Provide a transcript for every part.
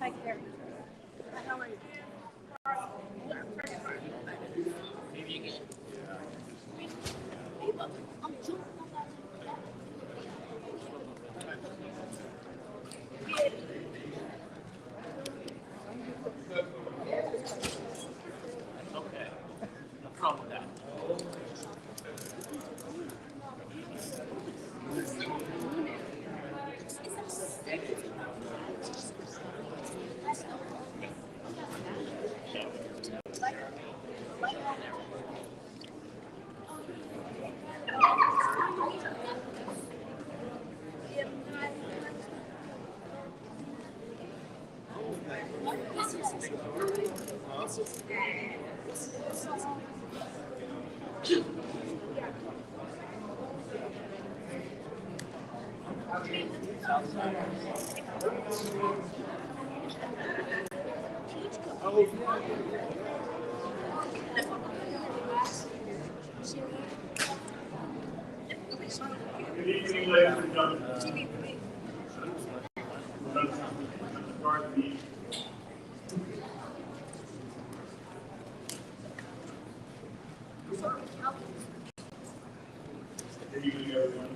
Hi, Karen. How are you? Okay. No problem with that. Good evening, ladies and gentlemen. Let's start the meeting. Good evening, everyone.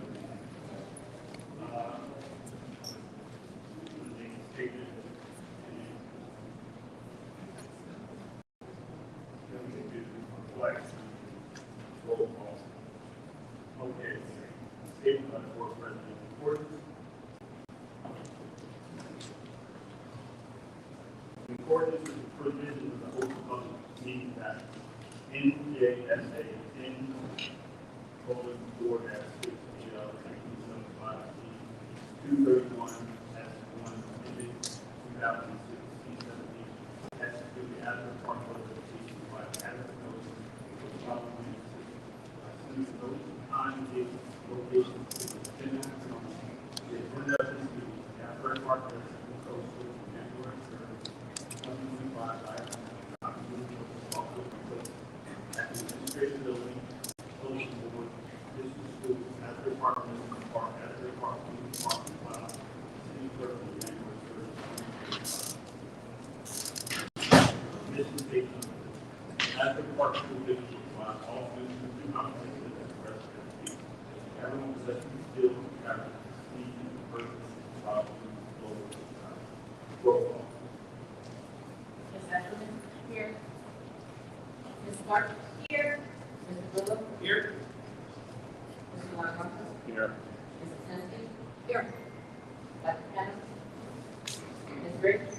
Roll call. Okay. Statement by the board president. Report. In accordance with the provisions of the Open Public Meetings Act, NJSA N:4-6AL 231 S1 ending 2016-17 execute the Asbury Park notification by adequate notice for the following since those time, date, location, the agenda of this meeting, the Asbury Park Residential Coastal January 3rd, 2025, item opportunity for the public at the administrative building, Ocean Board, District School, Asbury Park Municipal Park, Asbury Park Community Park, Cloud, City Clerk, January 3rd, 2025. Mission statement. Asbury Park School District provides all students with comprehensive and expressive everyone possessing skills and character, speed, and person, problem, global society. Roll call. Ms. Ackerman? Here. Ms. Clark? Here. Mr. Bullock? Here. Mr. Marcos? Here. Mrs. Hensky? Here. Dr. Kenneth? Ms. Briggs?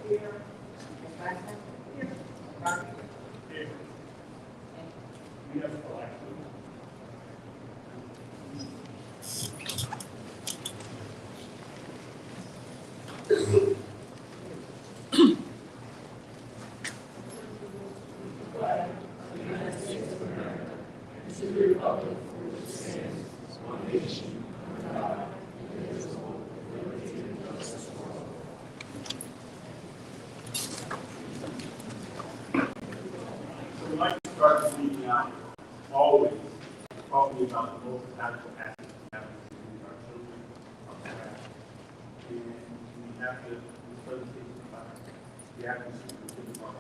Here. Ms. Braxton? Here. Ms. Carter? Here. We have a collection. We'd like to start the meeting out always talking about the most valuable assets we have in our children, our parents. And we have to, this presentation about the atmosphere within the park.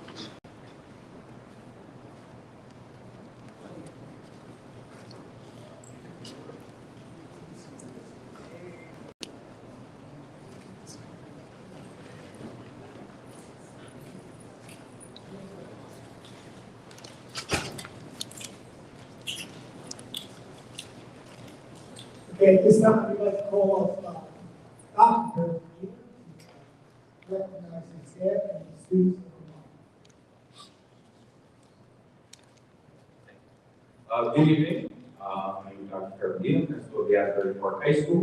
Okay, at this time, we'd like to call off Dr. recognizing staff and students of the month. Good evening. My name is Dr. Carolina, principal of the Asbury Park High School.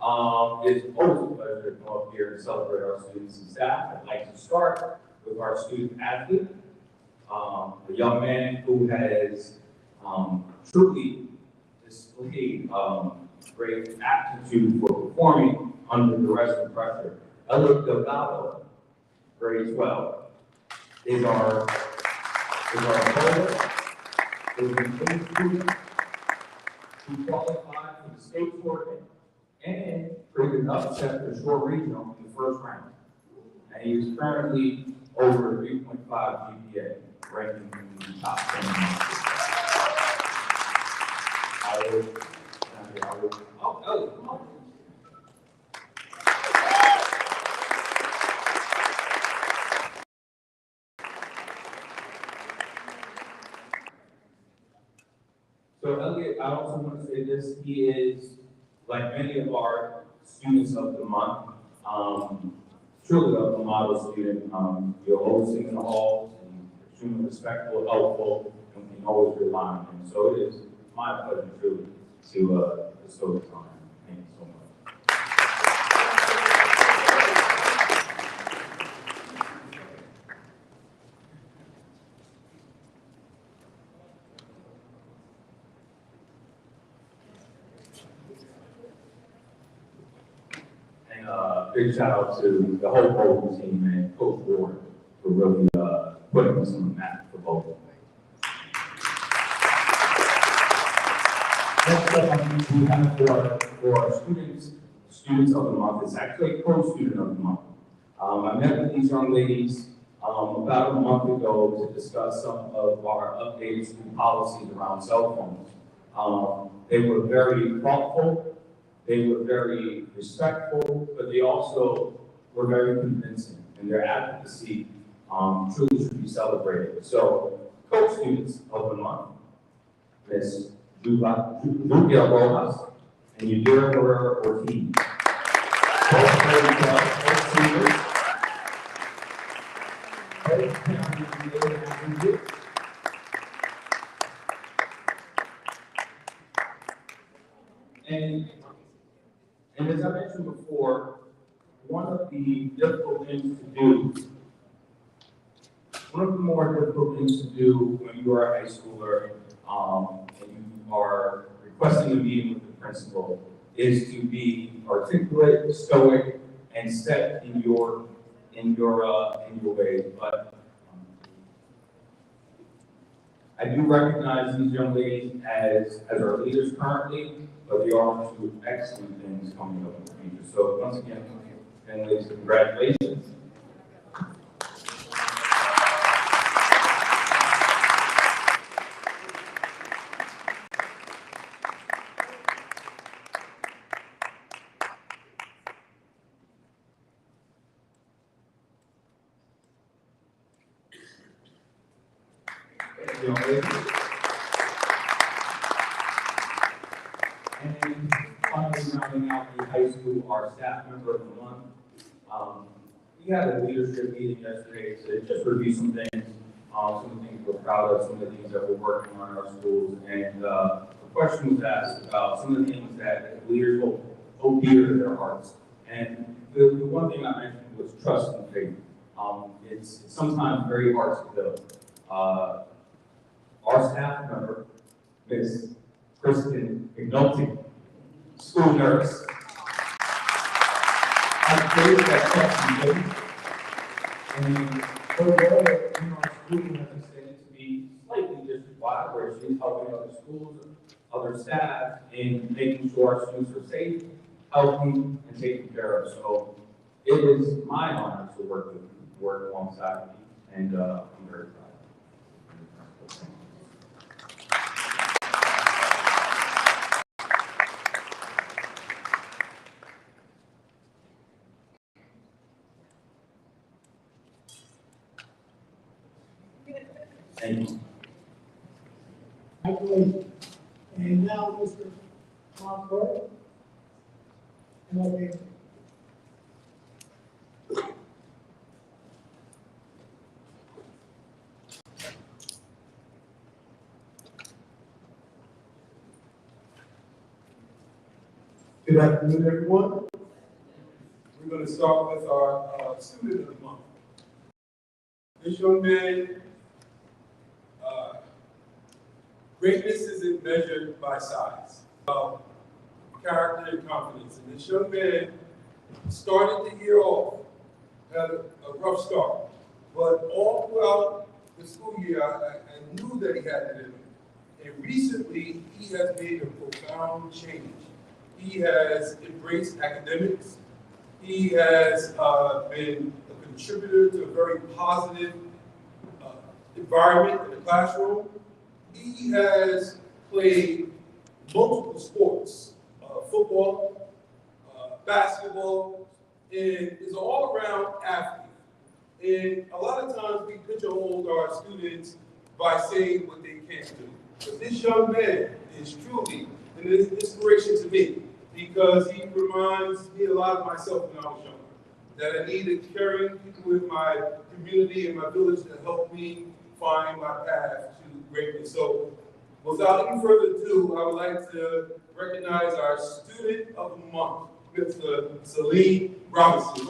It's always a pleasure to come up here and celebrate our students and staff. I'd like to start with our student athlete, a young man who has truly displayed great aptitude for performing under duress and pressure. Elliot Delgado, grade 12, is our bowler, who is a student who qualified for the state tournament and created an upset for short regional in the first round. And he is currently over a 3.5 GPA, ranking in the top 10. So Elliot, I also want to say this, he is, like many of our students of the month, truly a model student. You're always singing in the halls, and extremely respectful, helpful, and we can always rely on him. So it is my pleasure truly to bestow this honor. Thank you so much. And big shout out to the whole bowling team and Coach Ward for really putting us on the map for bowling. Next up, we have for our students of the month. It's actually a co-student of the month. I met with these young ladies about a month ago to discuss some of our updated school policies around cell phones. They were very thoughtful. They were very respectful, but they also were very convincing, and their advocacy truly should be celebrated. So, co-students of the month, Ms. Julia Rojas and Yadira Herrera Ortiz. Both very well, both seniors. Both parents and as I mentioned before, one of the more difficult things to do when you are a high schooler and you are requesting a meeting with the principal is to be articulate, stoic, and set in your ways. But I do recognize these young ladies as our leaders currently, but there are two excellent things coming up in the future. So once again, young ladies, congratulations. Young ladies. And finally, rounding out the high school, our staff member of the month. We had a leadership meeting yesterday to just review some things, some of the things we're proud of, some of the things that we're working on in our schools. And a question was asked about some of the things that leaders hold dear to their hearts. And the one thing I mentioned was trust and faith. It's sometimes very hard to build. Our staff member, Ms. Kristen McNulty, school nurse, has created that trust and faith. And her role in our school has extended to be slightly different, where she's helping other schools, other staff, in making sure our students are safe, healthy, and taken care of. So it is my honor to work alongside you, and I'm very proud. Thank you. Congratulations. And now, Mr. Tom Burke. MLB. Good afternoon, everyone. We're going to start with our student of the month. This young man, greatness isn't measured by size, character and confidence. And this young man started the year off, had a rough start, but all throughout the school year, I knew that he had it in him. And recently, he has made a profound change. He has embraced academics. He has been a contributor to a very positive environment in the classroom. He has played multiple sports, football, basketball, and is an all-around athlete. And a lot of times we pigeonhole our students by saying what they can't do. But this young man is truly an inspiration to me because he reminds me a lot of myself when I was younger. That I needed caring people in my community and my village to help me find my path to greatness. So without any further ado, I would like to recognize our student of the month, Mr. Celine Robinson.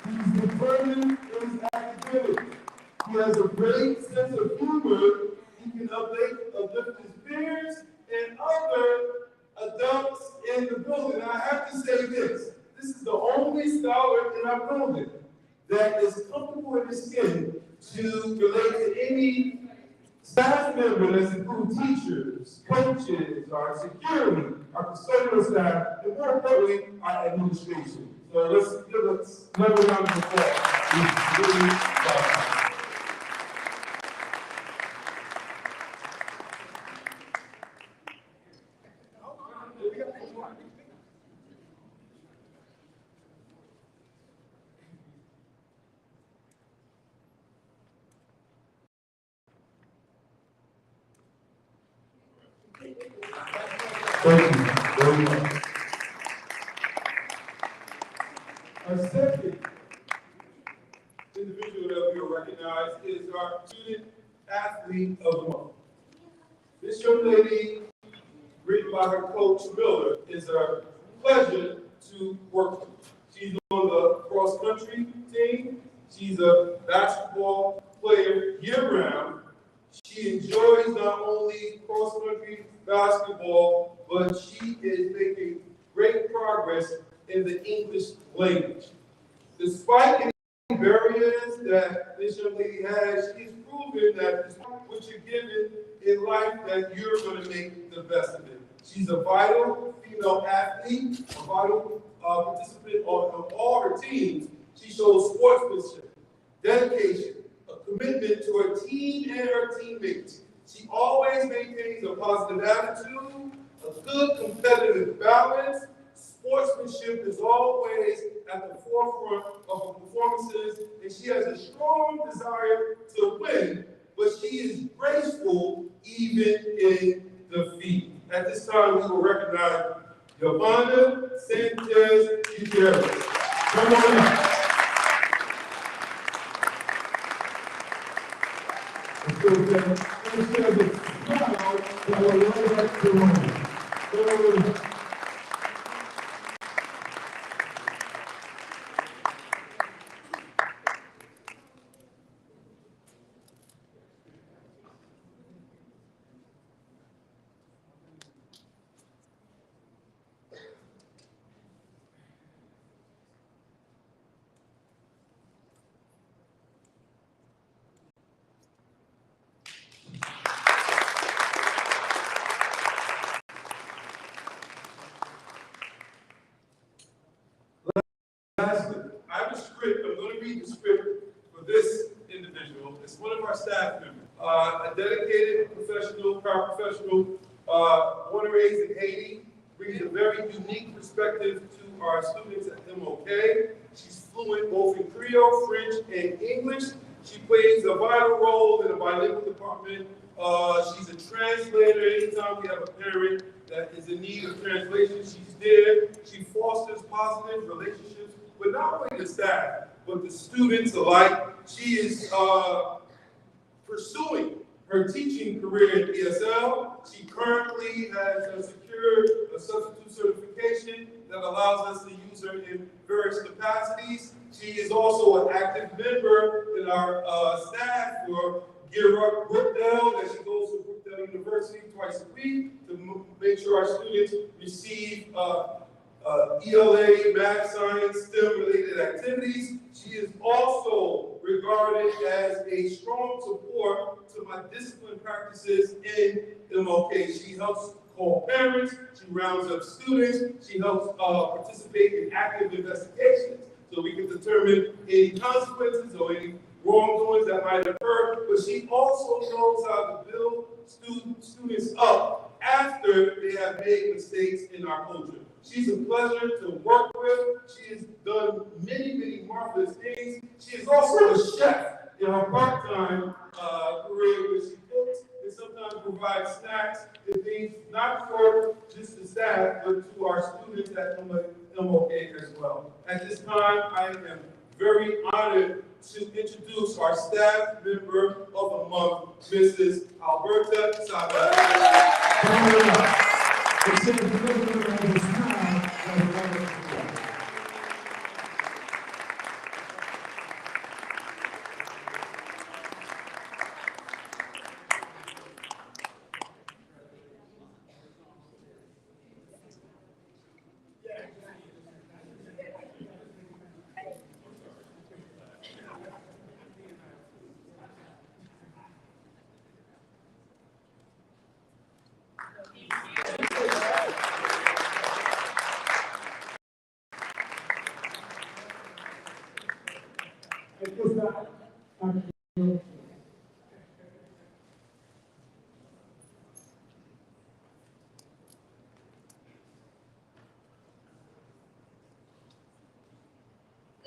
He's determined in his academics. He has a great sense of humor. He can uplift his peers and other adults in the building. I have to say this. This is the only scholar in our building that is comfortable in his skin to relate to any staff member that's include teachers, coaches, our security, our custodial staff, and more importantly, our administration. So let's give another round of applause. Thank you very much. Our second individual that we will recognize is our student athlete of the month. This young lady, written by her coach Miller, is a pleasure to work with. She's on the cross country team. She's a basketball player year-round. She enjoys not only cross-country basketball, but she is making great progress in the English language. Despite any barriers that this young lady has, she's proven that what you're given in life, that you're going to make the best of it. She's a vital female athlete, a vital participant on all her teams. She shows sportsmanship, dedication, a commitment to her team and her teammates. She always maintains a positive attitude, a good competitive balance. Sportsmanship is always at the forefront of her performances, and she has a strong desire to win, but she is graceful even in defeat. At this time, we will recognize Yolanda Sanchez Gutierrez. Come on up. Lastly, I have a script. I'm going to read the script for this individual. It's one of our staff members, a dedicated professional, paraprofessional, born and raised in Haiti, brings a very unique perspective to our students at MOK. She's fluent both in Creole, French, and English. She plays a vital role in the bilingual department. She's a translator. Anytime we have a parent that is in need of translation, she's there. She fosters positive relationships with not only the staff, but the students alike. She is pursuing her teaching career at ESL. She currently has secured a substitute certification that allows us to use her in various capacities. She is also an active member in our staff for Gear Up Brookdale, that she goes to Brookdale University twice a week to make sure our students receive ELA, math, science, STEM-related activities. She is also regarded as a strong support to my discipline practices in MLK. She helps call parents, she rounds up students, she helps participate in active investigations so we can determine any consequences or any wrongdoings that might occur, but she also knows how to build students up after they have made mistakes in our culture. She's a pleasure to work with. She has done many marvelous things. She is also a chef in her part-time career, where she cooks and sometimes provides snacks and things, not for just the staff, but to our students at MLK as well. At this time, I am very honored to introduce our staff member of the month, Mrs. Alberta Sada.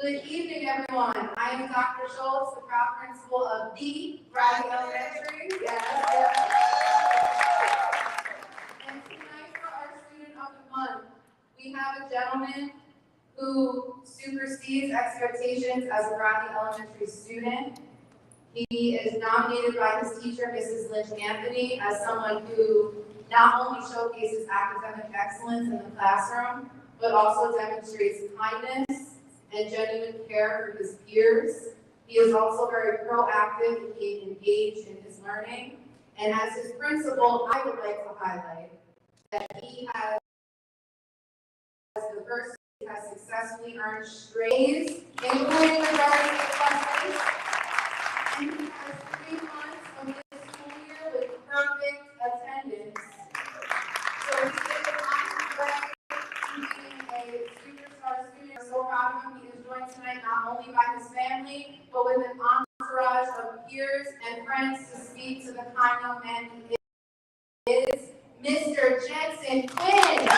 Good evening, everyone. I am Dr. Schultz, the proud principal of the Bradley Elementary. Yes. And tonight for our student of the month, we have a gentleman who supersedes expectations as a Bradley Elementary student. He is nominated by his teacher, Mrs. Lynch Anthony, as someone who not only showcases academic excellence in the classroom, but also demonstrates kindness and genuine care for his peers. He is also very proactive and engaged in his learning. And as his principal, I would like to highlight that he has, the first has successfully earned straight A's, including the various classes. And he has 3 months of this school year with perfect attendance. So he is on his way to being a superstar student. We're so proud of him. He is joined tonight not only by his family, but with an entourage of peers and friends to speak to the kind young man he is, Mr. Jensen Quinn.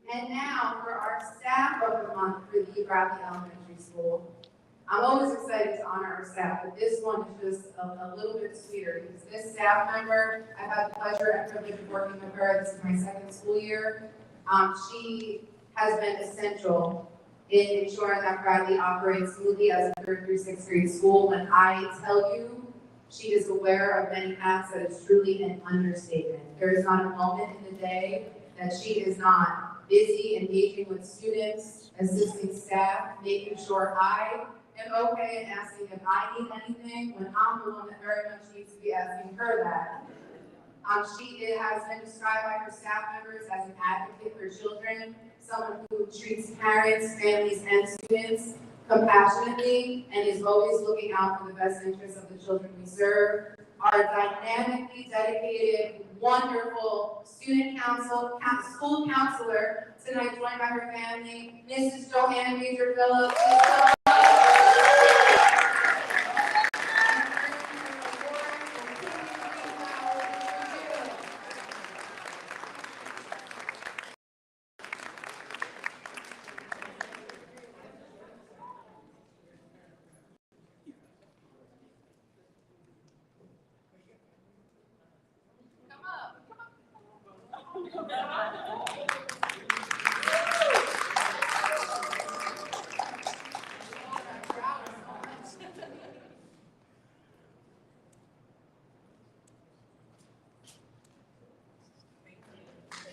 And now for our staff of the month for the Bradley Elementary School. I'm always excited to honor our staff, but this one is just a little bit sweeter because this staff member, I've had the pleasure and privilege of working with her. This is my 2nd school year. She has been essential in ensuring that Bradley operates smoothly as a 3rd through 6th grade school. When I tell you she is aware of many hats, that is truly an understatement. There is not a moment in the day that she is not busy engaging with students, assisting staff, making sure I am okay and asking if I need anything when I'm the one that very much needs to be asking her that. It has been described by her staff members as an advocate for children, someone who treats parents, families, and students compassionately and is always looking out for the best interests of the children we serve. Our dynamically dedicated, wonderful school counselor, tonight joined by her family, Mrs. Joanne Major Phillips.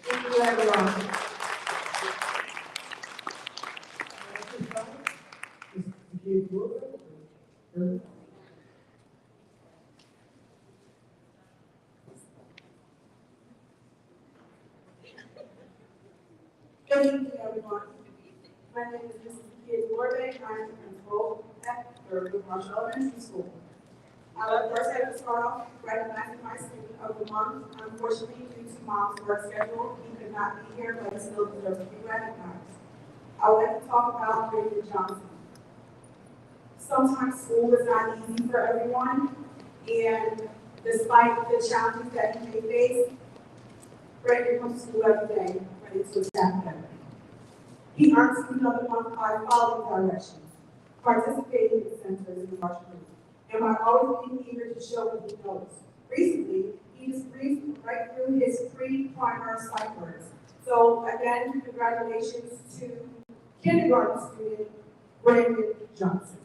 Thank you, everyone. Good evening, everyone. My name is Mrs. Kid Warbeck. I am the principal at Asbury Marshall Elementary School. I would first like to start off recognizing my student of the month. Unfortunately, due to mom's work schedule, he could not be here, but he still deserves to be recognized. I would like to talk about David Johnson. Sometimes school is not easy for everyone, and despite the challenges that he may face, Brandon comes to school every day, ready to attack them. He earns student of the month by following directions, participating in centers in the marching group, and by always being eager to show what he knows. Recently, he just breezed right through his pre-primer sight words. So again, congratulations to kindergarten student Brandon Johnson.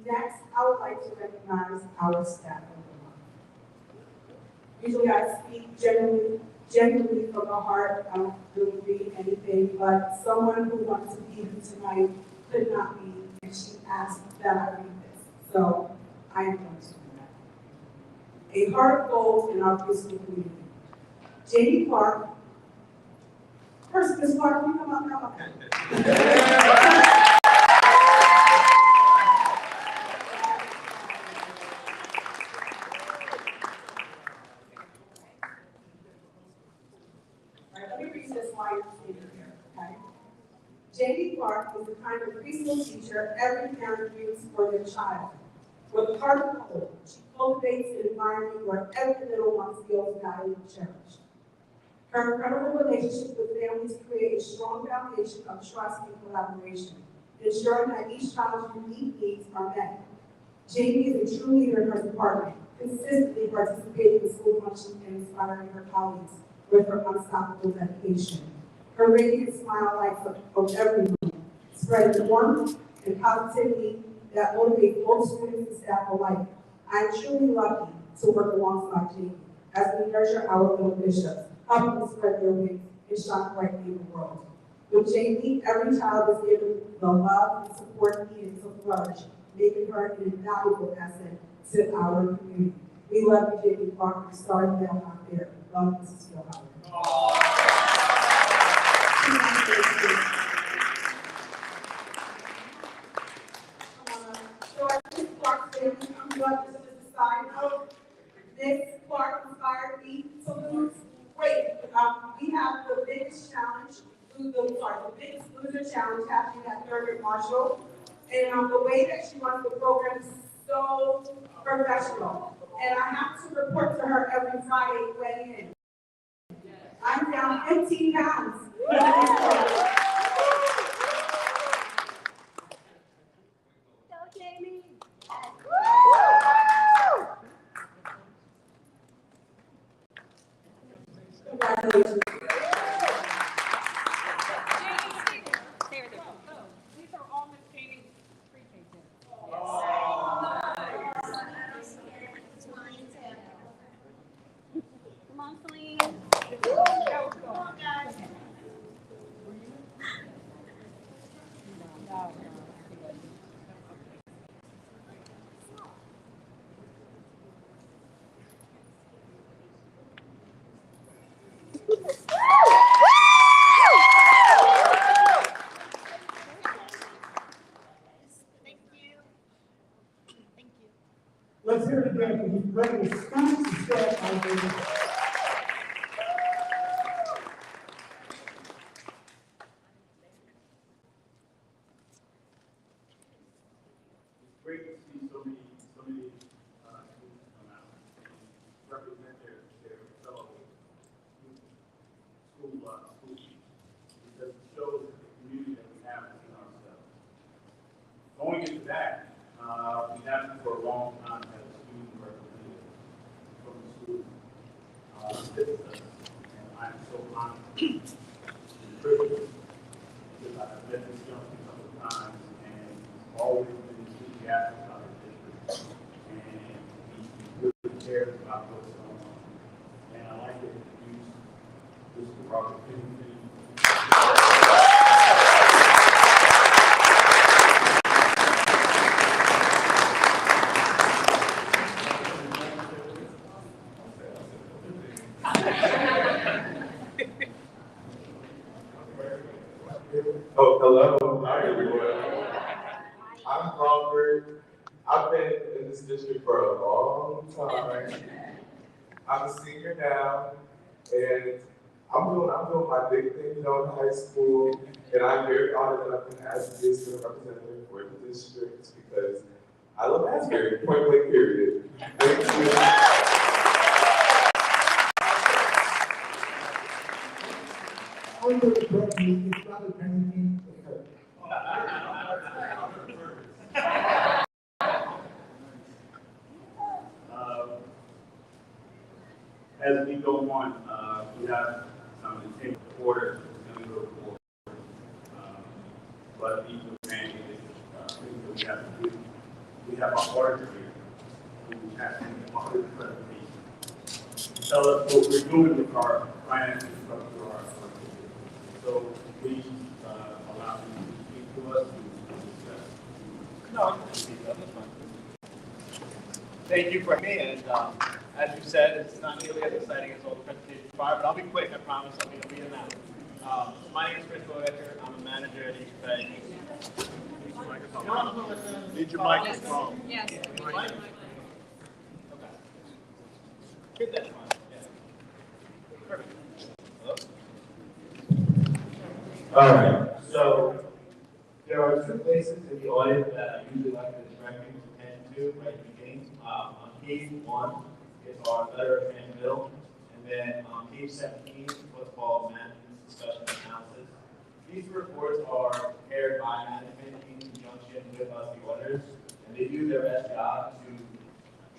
Next, I would like to recognize our staff of the month. Usually I speak genuinely from the heart. I don't really read anything, but someone who wanted to be here tonight could not be, and she asked that I read this. So I am going to do that. A heart of gold in our preschool community. Jamie Clark. First, Ms. Clark, can you come up now? Jamie Clark is the kind of preschool teacher every parent dreams for their child. With a heart of gold, she cultivates an environment where every little one feels valued and cherished. Her incredible relationships with families create a strong foundation of trust and collaboration, ensuring that each child's unique needs are met. Jamie is a true leader in her department, consistently participating in school functions and inspiring her colleagues with her unstoppable dedication. Her radiant smile lights up everyone, spreading warmth and positivity that motivates both students and staff alike. I am truly lucky to work alongside Jamie as we nurture our little bishops, helping them spread their wings and shine brightly in the world. With Jamie, every child is given the love and support needed to flourish, making her an invaluable asset to our community. We love you, Jamie Clark, and sorry that I'm not there. Love, Mrs. Phil Howard. So as Ms. Clark's family comes up, just as a side note, Ms. Clark inspired me to lose weight. We have the biggest challenge, the biggest loser challenge happening at Thurgood Marshall. And the way that she runs the program is so professional. And I have to report to her every Friday weighing in. I'm down 15 pounds. Go, Jamie. Congratulations. These are all Miss Jamie's pre-K kids. Let's hear it again for these great students and staff out there. It's great to see so many students come out and represent their fellow school teachers, because it shows the community that we have within ourselves. Going into that, we have for a long time had a student representative from the school visit us, and I'm so honored and privileged because I've met this young man a couple of times and he's always been enthusiastic about the district and he really cares about what's going on. And I like to introduce Mr. Robert Pennington. Oh, hello. Hi, everyone. I'm Crawford. I've been in this district for a long time. I'm a senior now, and I'm doing my big thing, in high school, and I'm very honored that I've been asked to be a student representative for the district because I love Asbury, point blank period. Thank you. Only for the correct me, it's Robert Pennington. As we go on, we have some intent order, going to go forward. But these are things that we have to do. We have our auditor here who has to audit the presentation. Tell us what we're doing with our financial structure. So please allow me to speak to us to discuss. No, that's fine. Thank you for me, and as you said, it's not nearly as exciting as all the presentations prior, but I'll be quick, I promise. I'll be in that. My name is Chris Boecker. I'm a manager at East Bay. Need your microphone. Yes. Okay. Hit that one. Yeah. Perfect. Hello? All right, so there are two places in the audit that I usually like to direct people's attention to right at the beginning. On page 1 is our letter of transmittal, and then on page 17 is what's called management discussion and analysis. These reports are prepared by management in conjunction with us, the auditors, and they do their best job to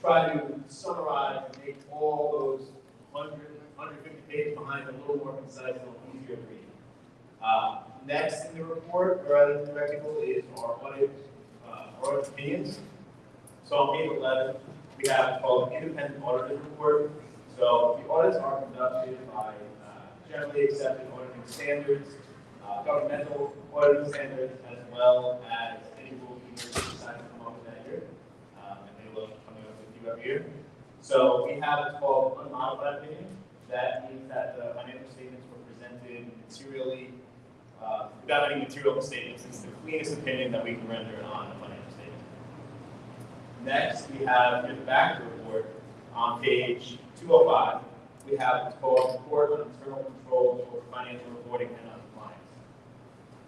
try to summarize and make all those 150 pages behind a little more concise, a little easier to read. Next in the report, or other directable, is our audit opinions. So on page 11, we have what's called an independent auditor's report. So the audits are conducted by generally accepted auditing standards, governmental auditing standards, as well as any rules we decide to come up with that year. And they will come up with you every year. So we have what's called unmodified opinion. That means that the financial statements were presented materially without any material misstatements. It's the cleanest opinion that we can render on a financial statement. Next, we have in the back of the report on page 205, we have what's called report on internal controls over financial reporting and compliance.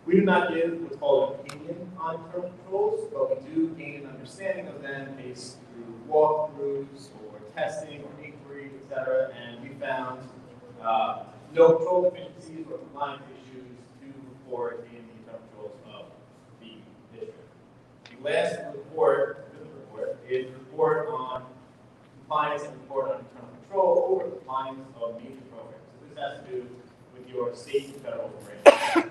We do not give what's called an opinion on internal controls, but we do gain an understanding of them based through walkthroughs or testing or inquiry, etc. And we found no control deficiencies or compliance issues to report in the internal controls of the district. The last report is a report on compliance and report on internal control over compliance of major programs. So this has to do with your state and federal programs.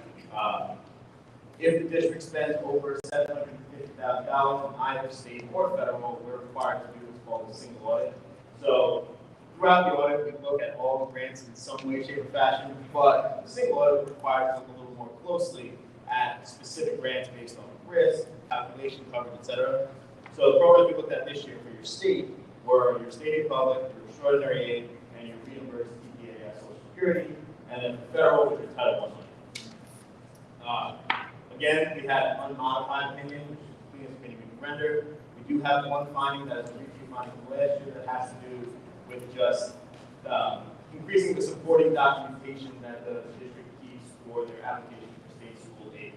If the district spends over $750,000 on either state or federal, we're required to do what's called a single audit. So throughout the audit, we look at all the grants in some way, shape, or fashion, but the single audit requires to look a little more closely at specific grants based on risk, calculation, coverage, etc. So the programs we looked at this year for your state were your state aid public, your extraordinary aid, and your reimbursed TPAS Social Security, and then the federal, which is Title I money. Again, we had an unmodified opinion, which is the cleanest opinion we can render. We do have one finding that is a repeat money from last year that has to do with just increasing the supporting documentation that the district keeps for their application for state school aid.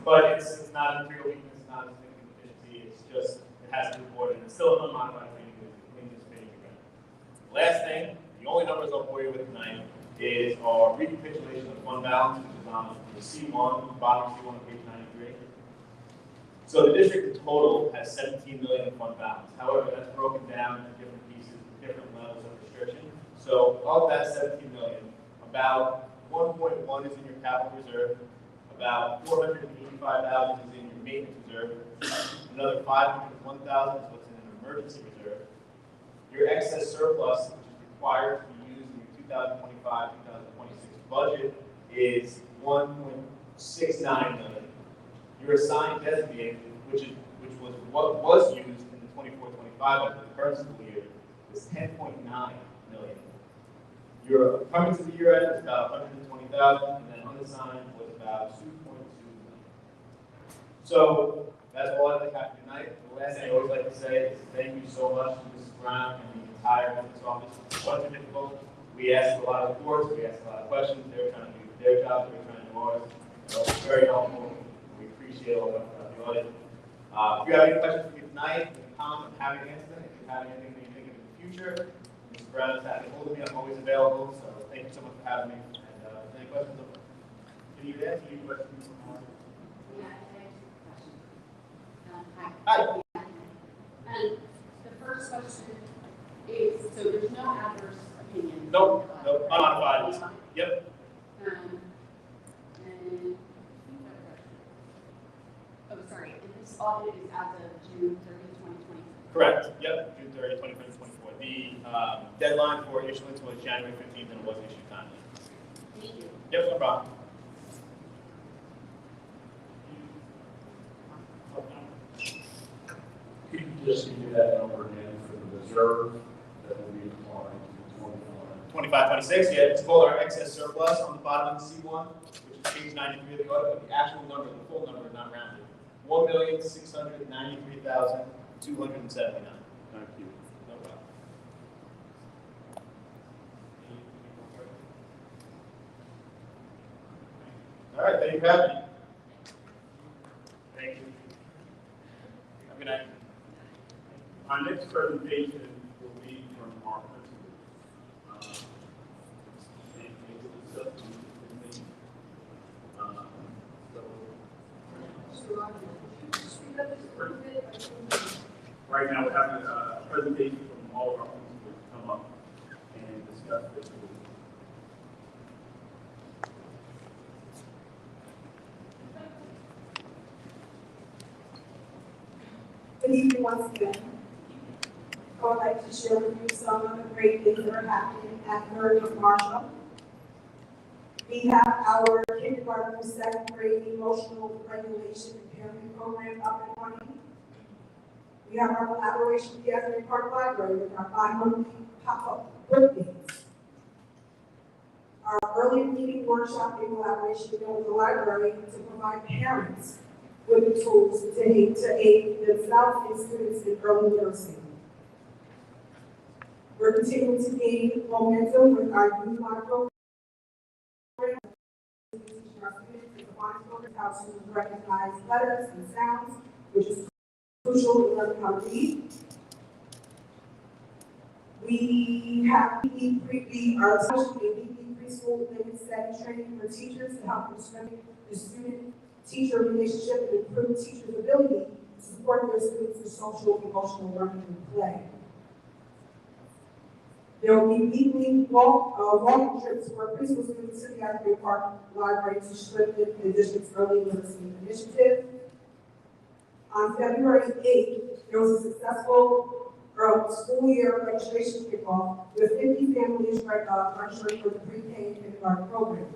But it's not a material weakness, it's not a significant deficiency, it's just, it has to be reported, and it's still an unmodified thing in this page again. Last thing, the only numbers I'll bore you with tonight is our recapitulation of fund balance, which is on the C1, bottom C1 on page 93. So the district in total has 17 million in fund balance. However, that's broken down into different pieces, different levels of restriction. So of that 17 million, about 1.1 is in your capital reserve, about 485,000 is in your maintenance reserve, another 501,000 is what's in an emergency reserve. Your excess surplus, which is required to be used in your 2025-2026 budget, is 1.69 million. Your assigned designated, which was what was used in the 24-25 budget, the current school year, is 10.9 million. Your coming to the year end is about 120,000, and then unassigned was about 2.2 million. So that's all I'd like to have tonight. The last thing I always like to say is thank you so much to Mrs. Brown and the entire office. It wasn't difficult. We asked a lot of reports, we asked a lot of questions. They were trying to do their job, they were trying to do ours. It was very helpful. We appreciate all of the audit. If you have any questions for me tonight, I'm happy to answer them. If you have anything that you think of in the future, Mrs. Brown is happy to hold me. I'm always available. So thank you so much for having me. And any questions? Can you answer any questions? Yeah, I have two questions. Hi. And the first question is, so there's no adverse opinion? Nope, nope, unmodified. Yep. And, oh, sorry, and this audit is as of June 30th, 2023? Correct. Yep, June 30th, 2024. The deadline for issuance was January 15th, and it was issued timely. Thank you. Yep, no problem. Could you just give me that number again for the reserve that will be applied to 25? 25, 26, yeah, it's called our excess surplus on the bottom of the C1, which is page 93 of the audit, but the actual number, the full number is not rounded. 1,693,279. Thank you. No problem. All right, thank you for having me. Thank you. Have a good night. Our next presentation will be from our principal. And it was up to me. Right now, we're having a presentation from all of our principals to come up and discuss this. Good evening once again. I would like to share with you some of the great things that are happening at Meridian Marshall. We have our kindergarten through second grade emotional regulation and parenting program up and running. We have our collaboration with the Asbury Park Library with our 500 pop-up book days. Our early reading workshop in collaboration with the library to provide parents with the tools to aid themselves and students in early literacy. We're continuing to gain momentum with our new micro program, teaching our students in the phonics program how to recognize letters and sounds, which is crucial to learn how to read. We are establishing a weekly preschool limit setting training for teachers to help them strengthen the student-teacher relationship and improve teachers' ability to support their students in social and emotional learning and play. There will be weekly walking trips for preschool students to the Asbury Park Library to strengthen the district's early literacy initiative. On February 8th, there was a successful school year registration kickoff with 50 families registering for the pre-K and kindergarten program.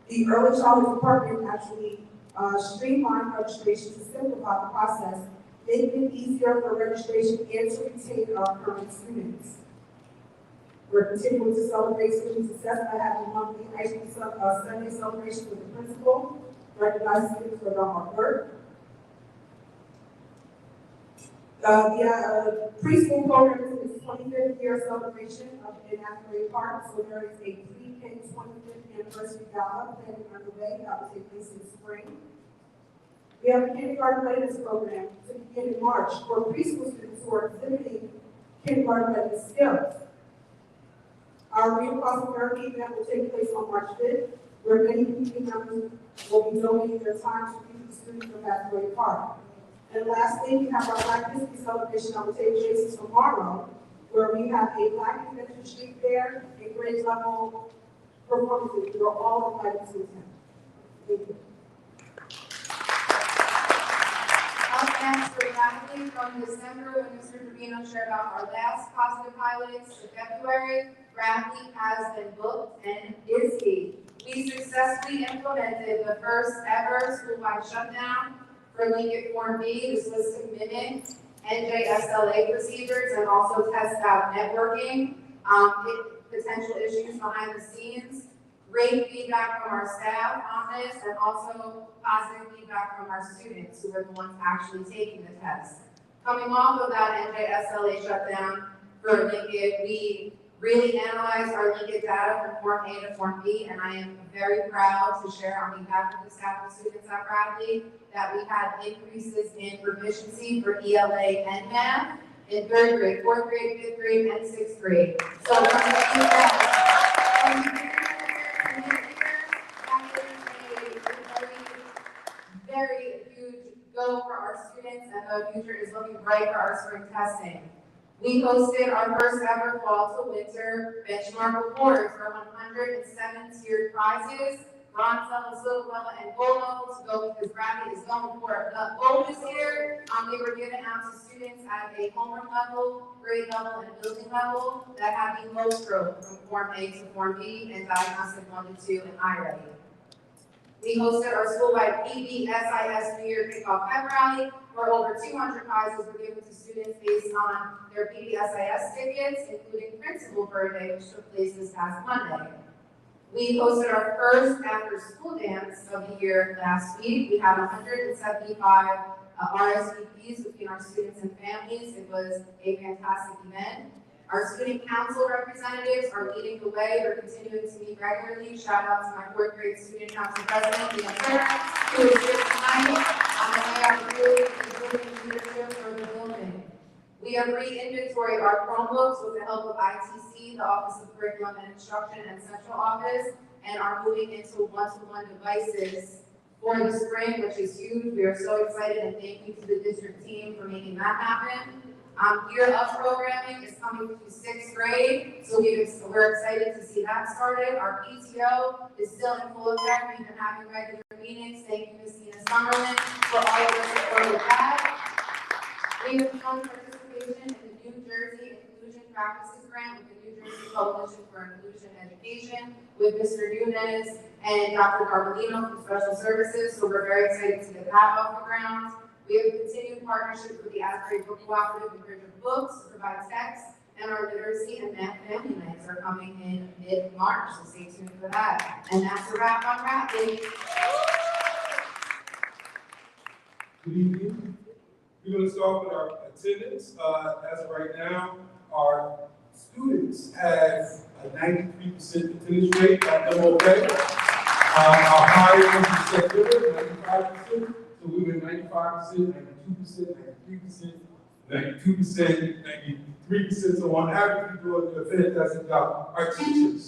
The early childhood department actually streamlined registration to simplify the process, making it easier for registration and to retain our current students. We're continuing to celebrate student success by having monthly ice cream Sunday celebration with the principal, recognizing students for their hard work. The preschool program is in its 25th year celebration in Asbury Park, so there is a pre-K 25th anniversary gala planning underway that will take place in the spring. We have a kindergarten readiness program to begin in March for preschool students who are exhibiting kindergarten readiness skills. Our Read Across America event will take place on March 5th, where many community members will be donating their time to feed the students from Asbury Park. And lastly, we have our Black History celebration that will take place tomorrow, where we have a Black Invention Street Fair and grade level performances. You're all invited to attend. Thank you. Up next, we're rapidly from December when Mr. Trevino shared about our last positive pilots to February. Bradley has been booked and is he. We successfully implemented the first ever school-wide shutdown for Lincoln Form B. This was to mimic NJSLA procedures and also test out networking, potential issues behind the scenes. Great feedback from our staff on this, and also positive feedback from our students who were the ones actually taking the test. Coming off of that NJSLA shutdown for Lincoln, we really analyzed our Lincoln data from Form A to Form B, and I am very proud to share on behalf of the staff and students at Bradley that we had increases in proficiency for ELA and math in 3rd grade, 4th grade, 5th grade, and 6th grade. So from the very huge go for our students, and the future is looking bright for our spring testing. We hosted our first ever fall to winter benchmark awards for 107 tiered prizes, bronze level, silver level, and gold level to go because Bradley is going for the gold this year. They were given out to students at a homework level, grade level, and building level that had the most growth from Form A to Form B and diagnostic 1 to 2 and iReady. We hosted our school-wide PBSIS New Year Kickoff Pep Rally, where over 200 prizes were given to students based on their PBSIS tickets, including principal birthday, which took place this past Monday. We hosted our first after-school dance of the year last week. We had 175 RSVPs between our students and families. It was a fantastic event. Our student council representatives are leading the way. They're continuing to meet regularly. Shout out to my 4th grade student council president, Leah Turner, who is here tonight. They are really building leadership for the building. We have re-inventoried our Chromebooks with the help of ITC, the Office of Curriculum and Instruction, and Central Office, and are moving into one-to-one devices for the spring, which is huge. We are so excited, and thank you to the district team for making that happen. Year Up programming is coming to 6th grade, so we're excited to see that started. Our PTO is still in full effect. We've been having regular meetings. Thank you, Ms. Tina Summerlin, for all of the support with that. We have shown participation in the New Jersey Inclusion Practices Grant with the New Jersey Coalition for Inclusion Education with Mr. Nunez and Dr. Carbolino from Special Services, so we're very excited to get that off the ground. We have continued partnerships with the Asbury Book Cooperative and Bridge of Books to provide text, and our literacy and math family nights are coming in mid-March, so stay tuned for that. And that's a wrap on Bradley. Good evening. We're going to start with our attendance. As of right now, our students have a 93% attendance rate at MOK. Our highest in September, 95%. So we were 95%, 92%, 93%, 92%, 93%. So on average, we do a fantastic job. Our teachers,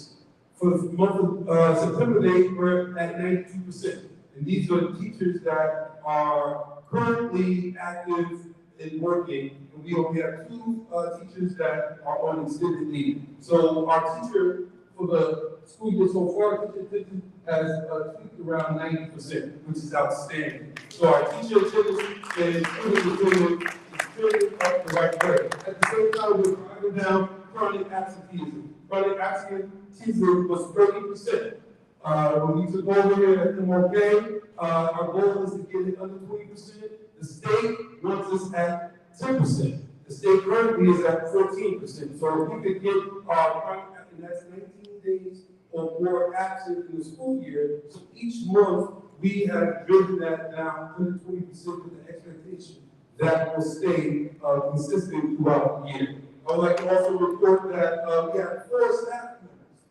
for the month of September, they were at 92%. And these are the teachers that are currently active and working. And we only have 2 teachers that are on extended leave. So our teacher for the school year so far, teacher has tweaked around 90%, which is outstanding. So our teacher attendance and student attendance is trending up the right way. At the same time, we're driving down chronic absenteeism. Chronic absenteeism was 30%. When we took over here at MOK, our goal is to get it under 20%. The state wants us at 10%. The state currently is at 14%. So if we could get our chronic, and that's 19 days or more absent in the school year, so each month we have driven that down to 20% with the expectation that will stay consistent throughout the year. I would like to also report that we had 4 staff members,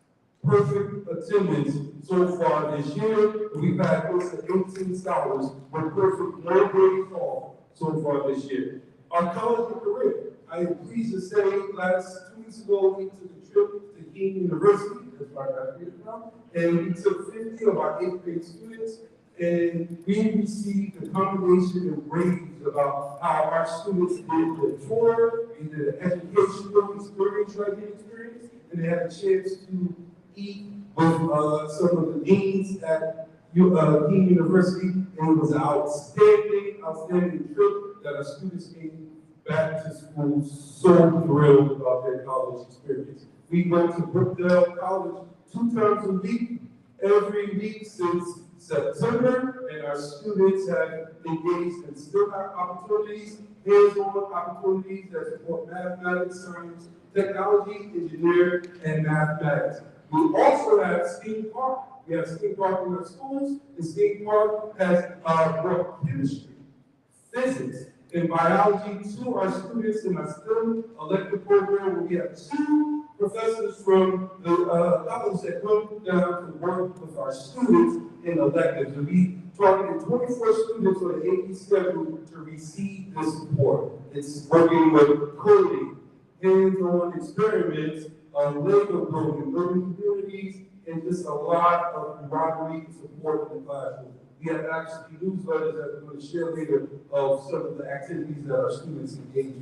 perfect attendance so far this year. We've had close to 18 scholars with perfect no grade off so far this year. Our college and career, I am pleased to say last 2 weeks ago we took a trip to King University, as far as I know, and we took 50 of our 8th grade students, and we received a combination of raves about how our students did the tour, we did an educational experience, and they had a chance to eat with some of the deans at King University, and it was an outstanding trip that our students came back to school so thrilled about their college experience. We went to Brookdale College 2 times a week, every week since September, and our students have engaged in STEM opportunities, hands-on opportunities that support mathematics, science, technology, engineering, and mathematics. We also have STEAM Park. We have STEAM Park in our schools, and STEAM Park has brought chemistry, physics, and biology to our students in our STEM elective program, where we have 2 professors from the college that come down to work with our students in electives. And we targeted 24 students on the AP schedule to receive this support. It's working with coding, hands-on experiments, labor building communities, and just a lot of camaraderie and support in the classroom. We have actually newsletters that we're going to share later of some of the activities that our students engage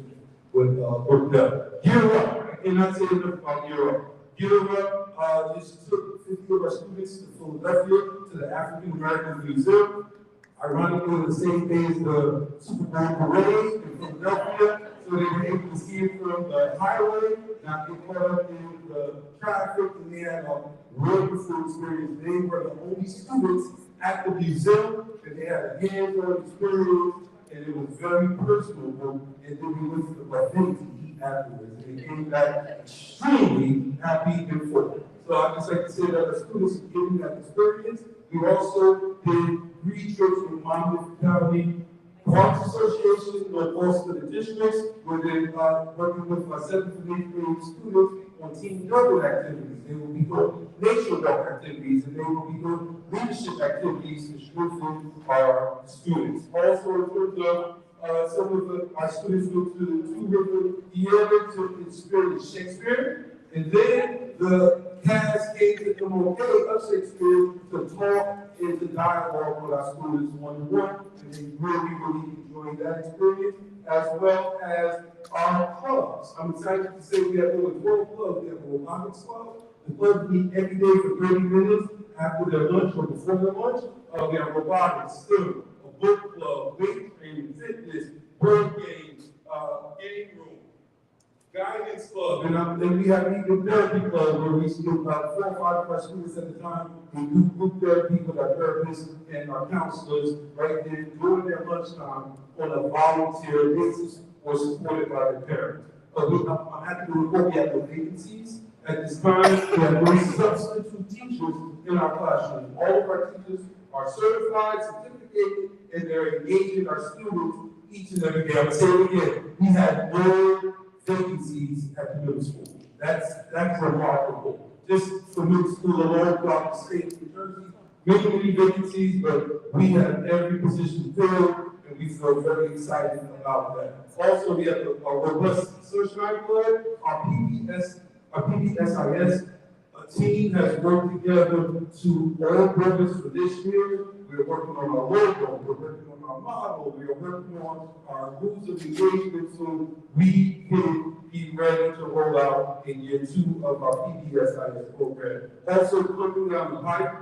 with Brookdale. Gear Up, I cannot say enough about Gear Up. Gear Up just took 50 of our students to Philadelphia to the African American Museum. Ironically, the same day as the Super Bowl parade in Philadelphia, so they were able to see it from the highway, not get caught up in the traffic, and they had a wonderful experience. They were the only students at the museum, and they had a hands-on experience, and it was very personal. And then we went to the buffet to eat afterwards, and they came back extremely happy and full. So I just like to say that our students are getting that experience. We also did 3 trips with Monmouth County Parks Association, also the districts, where they're working with my 7th and 8th grade students on team building activities. They will be doing nature walk activities, and they will be doing leadership activities to strengthen our students. Also, in terms of some of our students went to the 2 River Theater to experience Shakespeare, and then the cast came to the MOK of Shakespeare to talk and to dialogue with our students one-on-one, and they really enjoyed that experience, as well as our clubs. I'm excited to say we have over 12 clubs. We have a robotics club. The clubs meet every day for 30 minutes after their lunch or before their lunch. We have robotics, STEM, a book club, weight training, fitness, board games, game room, guidance club, and then we have even therapy club where we see about 4 or 5 of our students at the time. We do group therapy with our therapists and our counselors right there during their lunchtime on a volunteer basis or supported by their parents. I'm happy to report we have no vacancies. At this time, we have no substitute teachers in our classroom. All of our teachers are certified, certificated, and they're engaging our students each and every day. I'm saying it again, we have no vacancies at the middle school. That's remarkable. Just for middle school alone throughout the state of New Jersey, many vacancies, but we have every position filled, and we feel very excited about that. Also, we have a robust social club, our PBSIS team has worked together to all purpose for this year. We're working on our logo, we're working on our model, we are working on our rules of engagement so we can be ready to roll out in year 2 of our PBSIS program. Also coming down the pipe,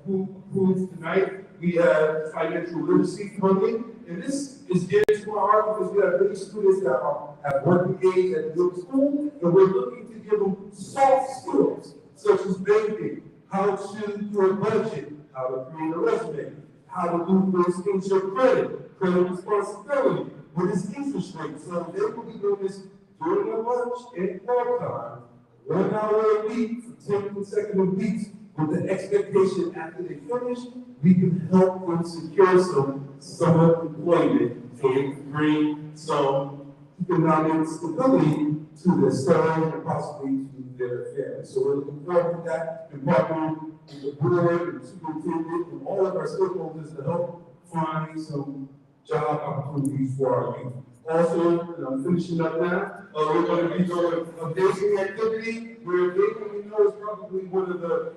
who tonight, we have financial literacy funding, and this is dear to our heart because we have many students that have working age at the middle school, and we're looking to give them soft skills, such as banking, how to do a budget, how to create a resume, how to do first things your credit responsibility, what is interest rate. So they will be doing this during their lunch and part time, 1 hour a week for 10 consecutive weeks, with the expectation after they finish, we can help them secure some summer employment so they can bring some economic stability to themselves and possibly to their families. So we're looking forward to that and partnering with the board and superintendent and all of our stakeholders to help find some job opportunities for our youth. Also, and I'm finishing up now, we're going to be doing a baking activity where baking, we know, is probably one of the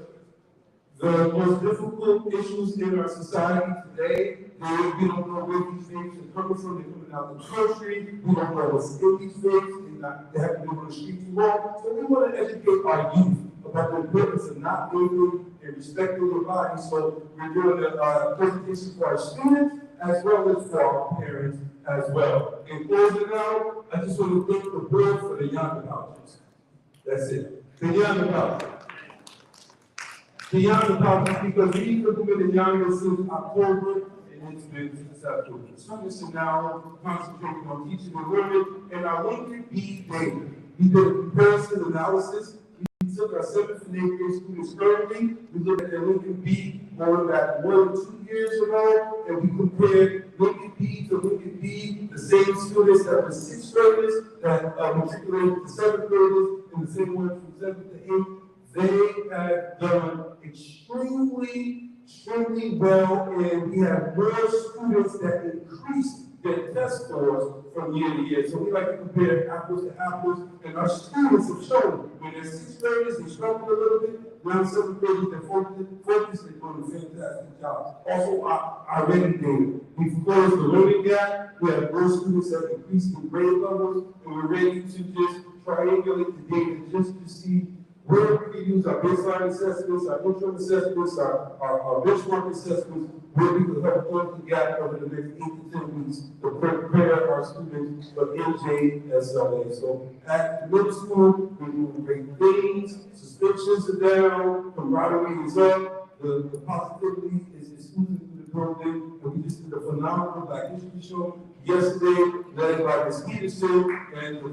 most difficult issues in our society today. We don't know where these things are coming from. They're coming out of the country. We don't know what's in these things. They haven't been on the street too long. So we want to educate our youth about the importance of not living and respecting your body. So we're doing a presentation for our students as well as for our parents as well. In closing out, I just want to thank the board for the Young Apologies. That's it. The Young Apologies. The Young Apologies, because we've implemented Young since October, and it's been successful. Students are now concentrating on teaching and learning, and our Lincoln B data. We did a comparison analysis. We took our 7th and 8th grade students currently. We looked at their Lincoln B going back 1 or 2 years ago, and we compared Lincoln B to Lincoln B, the same students that were 6th graders that matriculated to 7th graders, and the same ones from 7th to 8th. They have done extremely well, and we have more students that increase their test scores from year to year. So we like to compare apples to apples, and our students have shown when they're 6th graders, they struggle a little bit. Now 7th graders, they're focused, they're doing a fantastic job. Also, our rating data. We've closed the learning gap. We have more students that have increased in grade levels, and we're ready to just triangulate the data just to see where we can use our baseline assessments, our interim assessments, our benchmark assessments, where we can help close the gap over the next 8 to 10 weeks to prepare our students for NJSLA. So at the middle school, we're doing great things. Suspensions are down, camaraderie is up, the positivity is exclusive to the program, and we just did a phenomenal Black History Show yesterday, led by Ms. Peterson, and the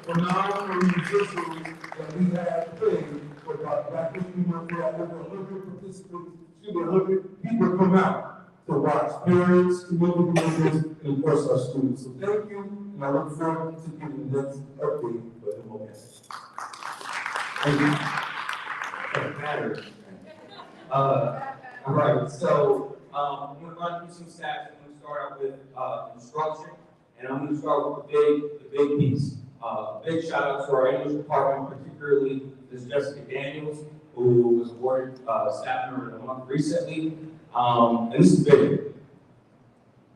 phenomenal musicians that we have played for Black History Month. We had over 100 participants, 100 people come out to watch, parents, community members, and of course our students. So thank you, and I look forward to giving the next update for the moment. Thank you. That matters. All right, so I'm going to run through some stats. I'm going to start out with instruction, and I'm going to start with the big piece. Big shout out to our English department, particularly Ms. Jessica Daniels, who was awarded Staff Member of the Month recently. And this is big.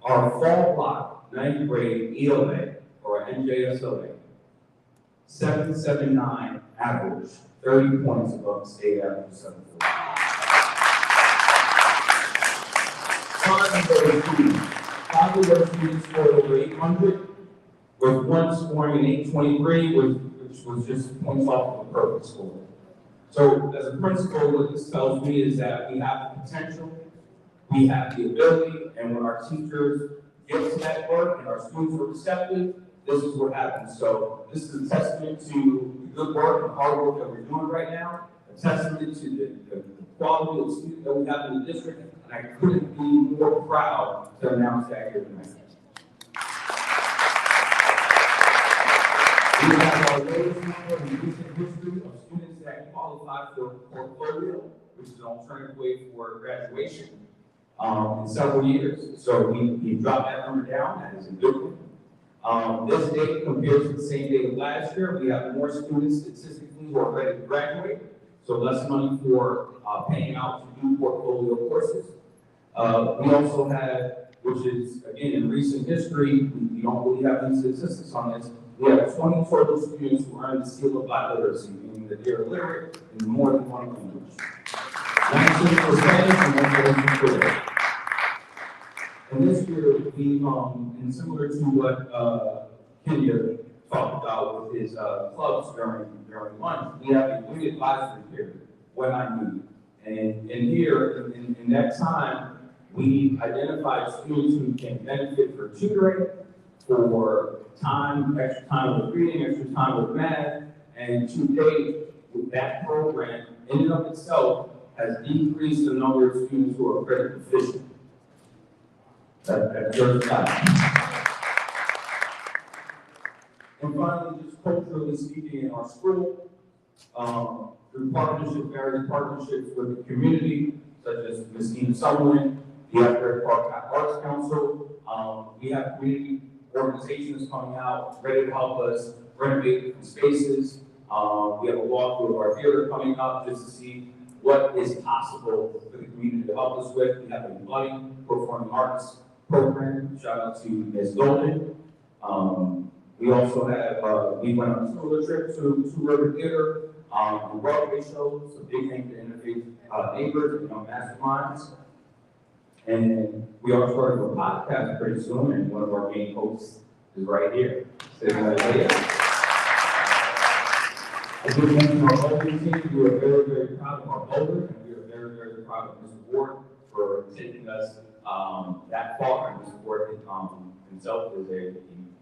Our fall block 9th grade ELA, or NJSLA, 779 average, 30 points above the state average of 740. Five of those students scored over 800, with one scoring an 823, which was just points off of the perfect score. So as a principal, what this tells me is that we have the potential, we have the ability, and when our teachers get to that work and our students are receptive, this is what happens. So this is a testament to the good work and hard work that we're doing right now, a testament to the quality of students that we have in the district, and I couldn't be more proud to announce that here tonight. We have our latest number in recent history of students that qualify for portfolio, which is an alternative way for graduation, in several years. So we dropped that number down. That is a good one. This date compared to the same date of last year, we have more students statistically who are ready to graduate, so less money for paying out to do portfolio courses. We also had, which is, again, in recent history, we don't really have any statistics on this, we have 20 total students who earned the seal of biliteracy, meaning that they're literate in more than one language. 19 for Spanish and 1 for English. And this year, we, and similar to what Kenya talked about with his clubs during lunch, we have a youth advisory period, what I need. And here, in that time, we identified students who can benefit for tutoring, for time, extra time with reading, extra time with math, and to date, with that program, in and of itself, has decreased the number of students who are credit deficient. That's just that. And finally, just culturally speaking in our school, through various partnerships with the community, such as Ms. Nina Sutherland, the Asbury Park Arts Council. We have community organizations coming out, ready to help us renovate the spaces. We have a walkthrough of our theater coming up just to see what is possible for the community to help us with. We have a budding performing arts program. Shout out to Ms. Golden. We also have, we went on a solo trip to River Theater, the Broadway show, so big thank you to Interfaith Neighbors and Young Masterminds. And we are starting a podcast pretty soon, and one of our main hosts is right here. Sitting right here. I did mention our bowling team. We are very, very proud of our bowlers, and we are very, very proud of Mr. Ward for taking us that far. And Mr. Ward himself is a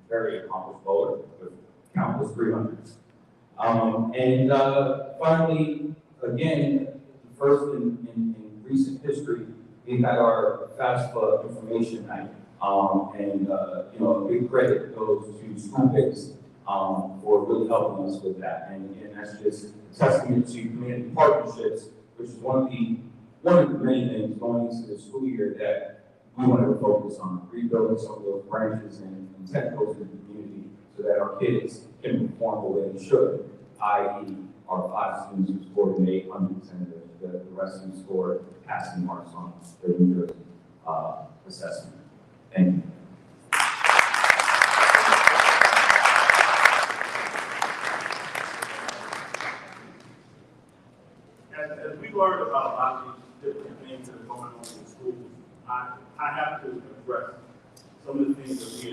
very accomplished bowler with countless 300s. And finally, again, first in recent history, we've had our FAFSA information night. And a big credit goes to school-based for really helping us with that. And that's just a testament to community partnerships, which is one of the main things going into the school year that we wanted to focus on, rebuilding some of those branches and tentacles in the community so that our kids can perform the way they should, i.e. our 5 students who scored an 800 and the rest who scored passing marks on their New Jersey assessment. Thank you. As we learned about a lot of these different things that are going on in schools, I have to address some of the things that we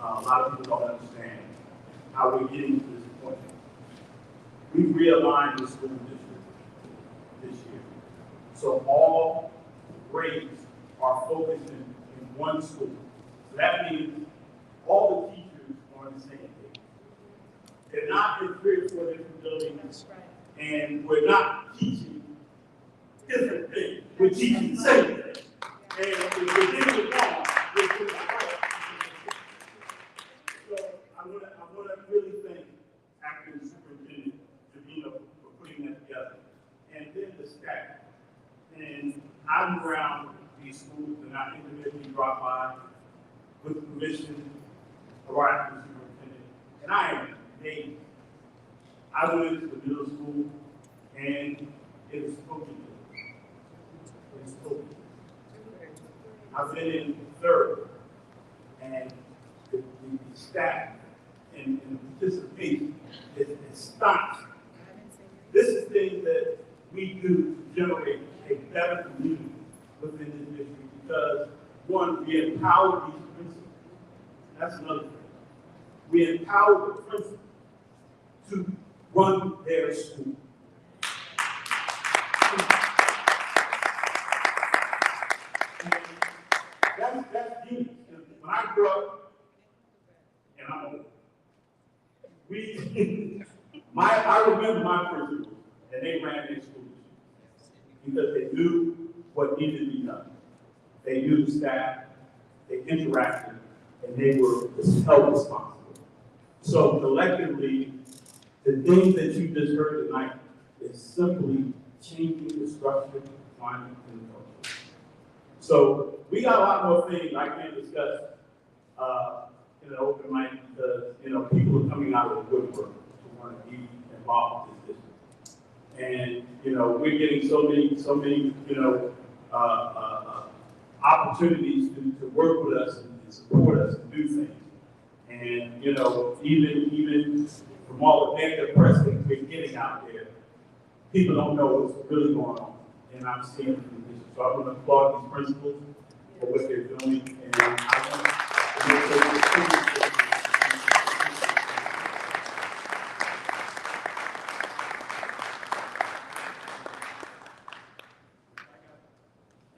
a lot of people don't understand how we're getting to this point. We realigned the school district this year. So all grades are focused in one school. So that means all the teachers are on the same page. They're not in 3 or 4 different buildings. And we're not teaching different things. We're teaching the same thing. And if we're getting it wrong, we're doing it right. So I want to really thank acting superintendent Davina for putting that together. And then the staff. And I'm around these schools and I individually drop by with the permission of our acting superintendent. And I am amazed. I went into the middle school and it was totally different. It was totally different. I've been in 3rd and the staff and the participation is astonishing. This is things that we do to generate a better community within this district because, one, we empower these principals. That's another thing. We empower the principals to run their school. That's unique. When I grew up, and I'm old, I remember my principals, and they ran their schools because they knew what needed to be done. They knew the staff, they interacted, and they were held responsible. So collectively, the things that you just heard tonight is simply changing the structure, climate, and culture. So we got a lot more things I can't discuss in an open mic because people are coming out of the woodwork to want to be involved in this district. And we're getting so many opportunities to work with us and support us and do things. And even from all the negative press that we're getting out there, people don't know what's really going on. And I'm seeing it from the district. So I want to applaud these principals for what they're doing. And I want to make sure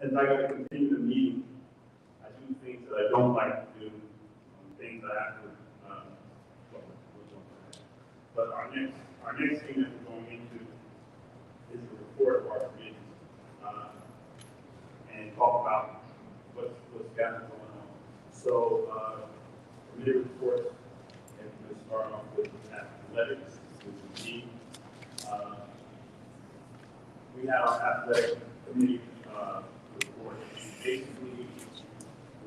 as I got to continue the meeting, I do things that I don't like to do, things I have to. But our next thing that we're going into is the report of our committee and talk about what's got going on. So committee reports, and start off with athletics, which is key. We had our athletic committee report. Basically,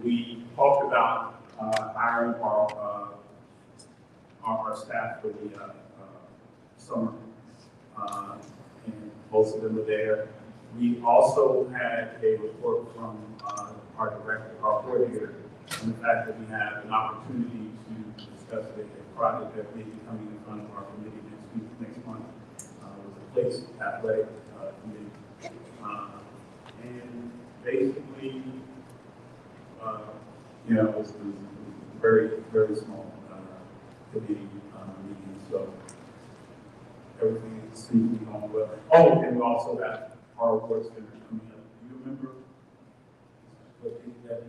we talked about hiring our staff for the summer, and most of them were there. We also had a report from our director, our coordinator, on the fact that we have an opportunity to discuss a project that may be coming in front of our committee next month. With the place athletic committee, and basically, it was a very, very small committee meeting, so everything seems to be going well. Oh, and we also got our awards dinner coming up. Do you remember what date that is?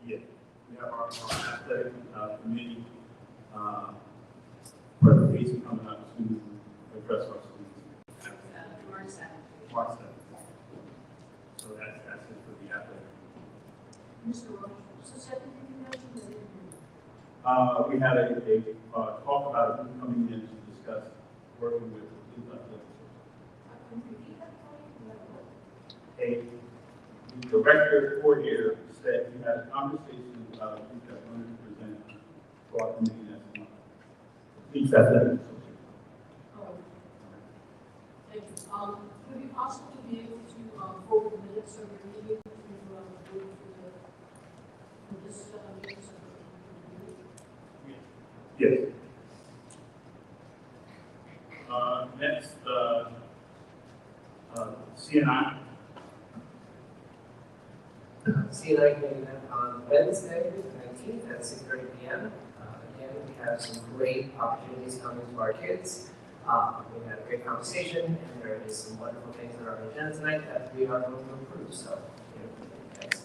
Yeah, we have our athletic committee presentation coming up to address our students. March 7th. March 7th. So that's it for the athletic. Mr. Roach, what's the second thing you mentioned? We had a talk about who's coming in to discuss working with youth athletics. The director coordinator said we had a conversation about a youth that wanted to present to our committee next month. Youth athletics. Oh, thank you. Would it be possible to be able to forward the minutes of your meeting to go for this meeting? Yes. Next, CNI. CNI committee met on Wednesday, the 19th at 6:30 p.m. Again, we have some great opportunities coming to our kids. We had a great conversation, and there is some wonderful things that are on the agenda tonight that we are going to improve. So, thanks.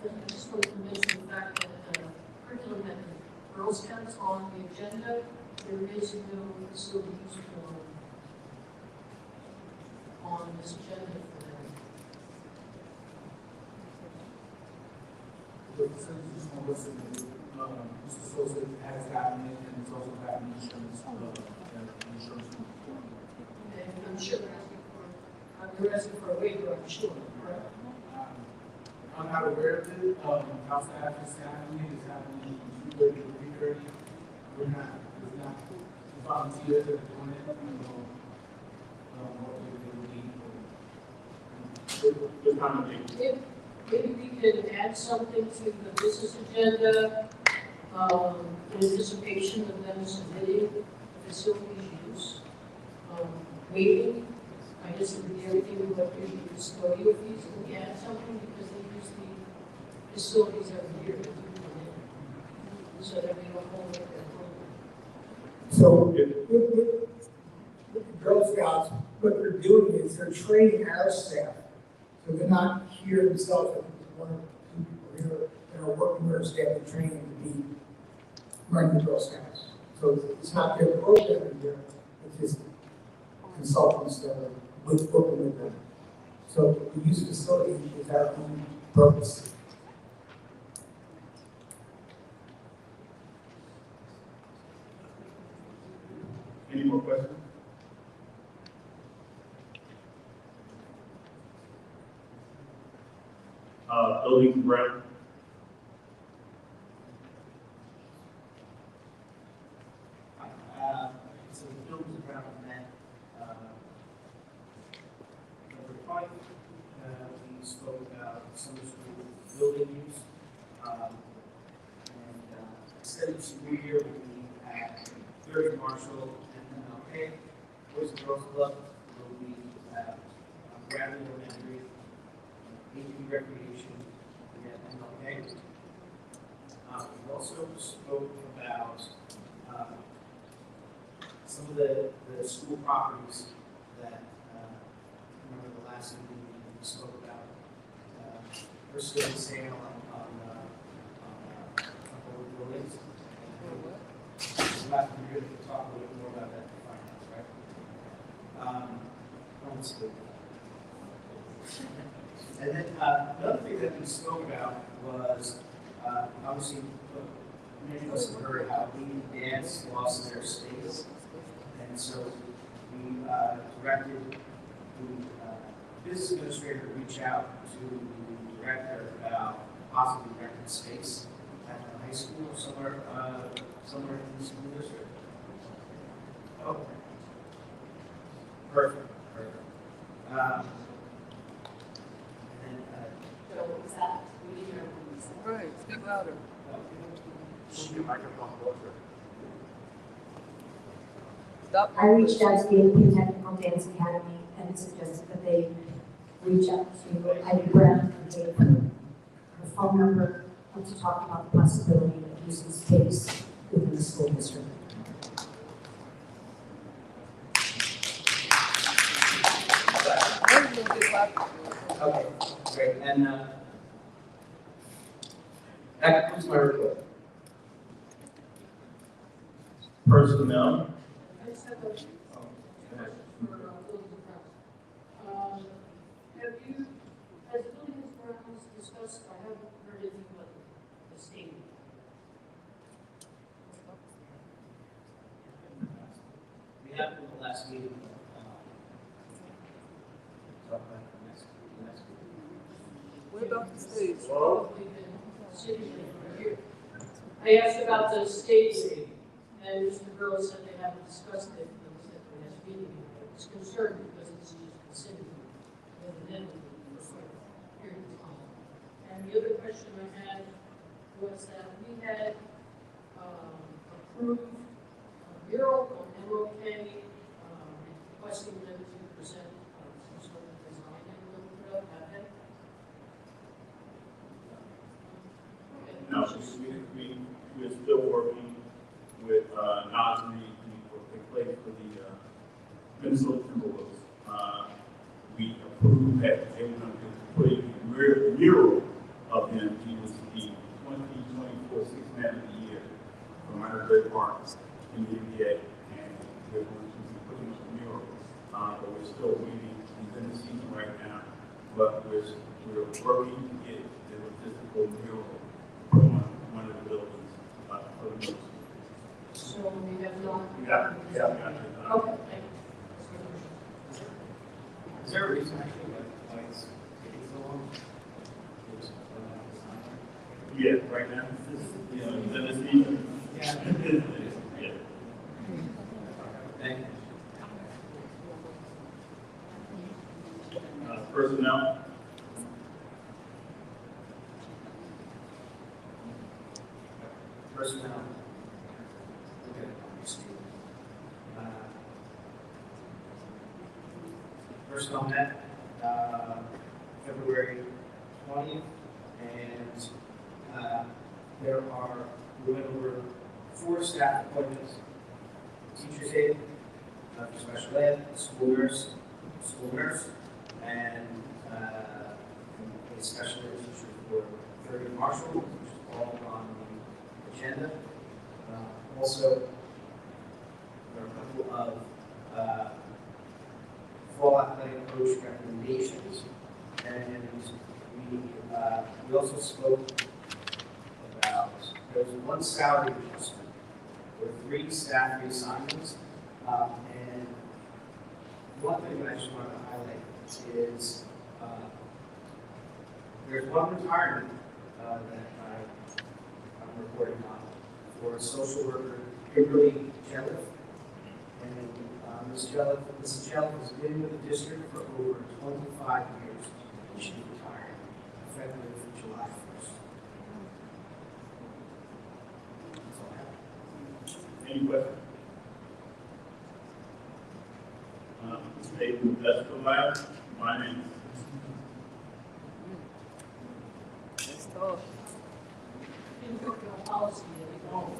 I just wanted to mention the fact that curriculum had Girl Scouts on the agenda. There is no facilities on this agenda for them. The facilities on what's in Mr. Sosa has gotten it, and it's also gotten insurance, insurance. And I'm sure they're asking for a waiver, I'm sure, correct? I'm not aware of it. House after staff meeting is happening from 2:30 to 3:30. It's not volunteers that are doing it. Maybe we could add something to the business agenda, in anticipation of them submitting facilities use. Waiting, I guess it would be everything we went through the custodial fees, can we add something because they use the facilities every year. So that we don't hold it. So with the Girl Scouts, what they're doing is they're training our staff. So they're not here themselves, I think there's one or two people here that are working with our staff and training to be running the Girl Scouts. So it's not their program here, it's just consultants that are working with them. So the use facility is our own purpose. Any more questions? Buildings and ground. So the buildings and ground met number 5. We spoke about summer school building use. Extended school year will be at 30 Marshall and MLK. Boys and Girls Club will be at Bradley Elementary, AV Recreation at MLK. We also spoke about some of the school properties that, remember the last meeting we spoke about, pursuing sale on a couple of buildings. Last year, we talked a little bit more about that in finance, right? And then another thing that we spoke about was obviously many of us have heard how Leading Dance lost their space, and so we directed the business administrator to reach out to the director about possibly renting space at the high school or somewhere in the school district. Oh, perfect. So what was that? We didn't hear what you said. Right, speak louder. Stop. I reached out to the Open Technical Dance Academy and suggested that they reach out to Ivy Brown and gave her phone number to talk about the possibility of using space within the school district. Okay, great, and that concludes my report. Personnel. I just have a question for building grounds. Has building grounds discussed, I haven't heard anything about the stadium. We have in the last meeting. Talk about the next meeting. What about the stage? Probably been sitting there for a year. I asked about the stadium, and Mr. Burrow said they haven't discussed it, but he said the last meeting, I was concerned because it's used for city, evidently, for a period of time. And the other question I had was that we had approved a mural on MOK, requesting them to present some sort of design and look it up, have they? No, we're still working with Nasri for the place for the Minnesota Timberwolves. We approved that they were going to put a mural of him. He was the 2024 Sixth Man of the Year from Asbury Park in the NBA, and we're going to be putting up a mural. But we're still waiting. He's in the season right now, but we're working to get a physical mural on one of the buildings for the middle school. So we have not. Yeah. Okay, thank you. Is there a reason actually why it's taking so long? Yeah, right now, he's in the season. Yeah. Yeah. Thank you. Personnel. Personnel. Okay. Personnel met February 20th, and we went over 4 staff appointments: teacher's aide for special ed, school nurse, and a special ed teacher for third marshal, which is all on the agenda. Also, there are a couple of fall athletic coach recommendations, and we also spoke about, there was one salary adjustment with 3 staff reassignments, and one thing that I just wanted to highlight is there's one retirement that I'm reporting on for social worker Kimberly Jelliff. And Mrs. Jelliff has been with the district for over 25 years, and she retired effective July 1st. That's all I have. Any questions? State the best for last. My name Let's talk. Policy that we don't.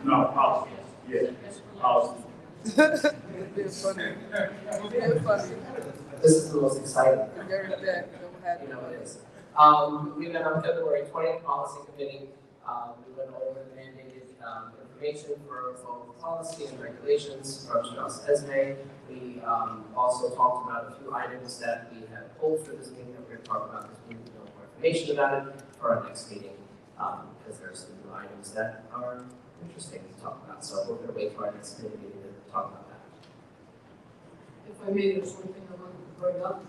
No, policy. Yes, policy. Being funny. Being funny. This is the most exciting. Very bad. Don't have You know it is. We met on February 20th, policy committee. We went over the mandated information for both policy and regulations from Strauss Esme. We also talked about a few items that we had pulled for this meeting that we're going to talk about because we need to know more information about it for our next meeting, because there are some new items that are interesting to talk about. So we're going to wait for our next meeting to talk about that. If I may, there's one thing I wanted to bring up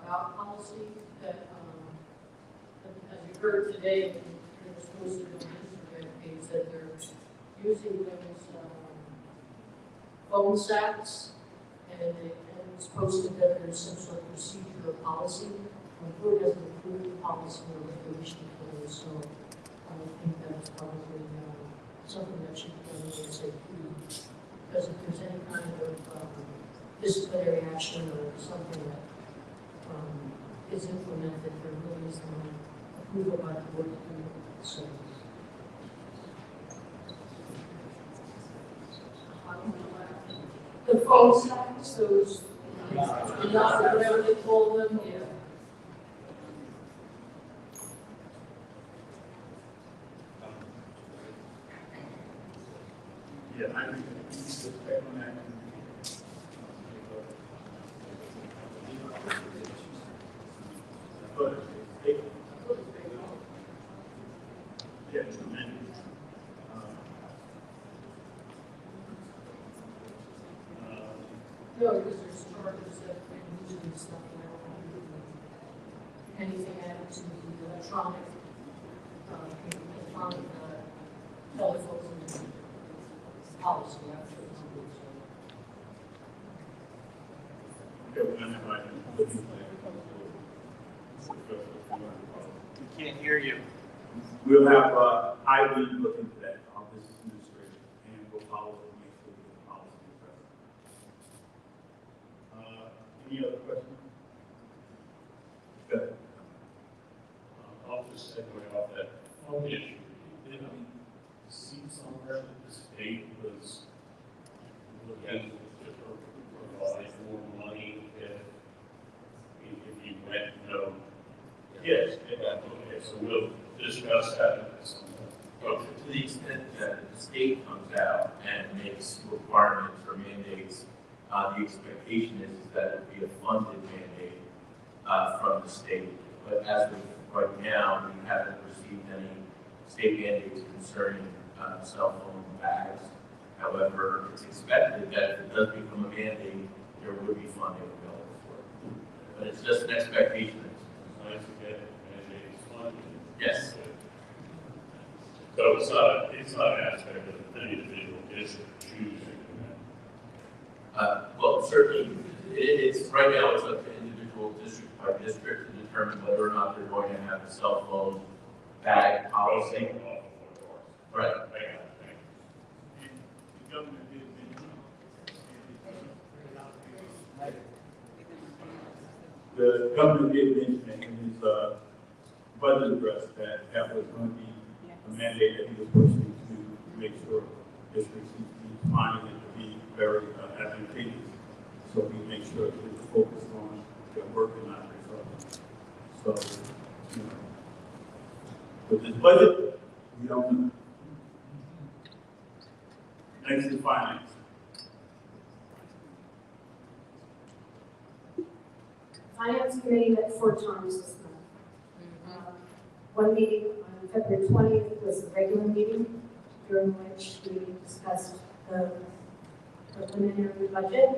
about policy that, as you heard today, it was posted on the Instagram page that they're using those phone sacks, and it's posted that there's some sort of procedure or policy. The board doesn't approve the policy or regulation for this, so I think that's probably something that should be done ASAP. Because if there's any kind of disciplinary action or something that is implemented, there really is no approval by the board to do it. So. The phone sacks, those, whatever they call them, yeah. Yeah, I think it's just back on that. But, yeah, it's amended. No, because there's charges that we're using stuff now. Anything added to the electronic telephones and policy after. Okay, we're gonna have We can't hear you. We'll have, I will look into that, our business administrator, and we'll follow up and make sure we get the policy addressed. Any other questions? Good. I'll just segue off that phone issue. Did we see somewhere that the state was looking to provide more money if you went no? Yes. Okay, so we'll discuss that at some point. To the extent that the state comes out and makes requirements or mandates, the expectation is that it would be a funded mandate from the state. But as of right now, we haven't received any state mandates concerning cell phone bags. However, it's expected that if it does become a mandate, there would be funding available for it. But it's just an expectation. Nice to get mandates funded. Yes. So it's not an aspect of any individual district choosing. Well, certainly, it's right now it's up to individual district by district to determine whether or not they're going to have a cell phone bag policy. Right. The government did the governor did mention in his budget address that was going to be a mandate that he was pushing to make sure districts he's finding it to be very advantageous. So we make sure that we're focused on their work and not their trouble. So, you know, with this budget, we don't know. Next is finance. Finance committee met 4 times this month. One meeting on February 20th was the regular meeting, during which we discussed the preliminary budget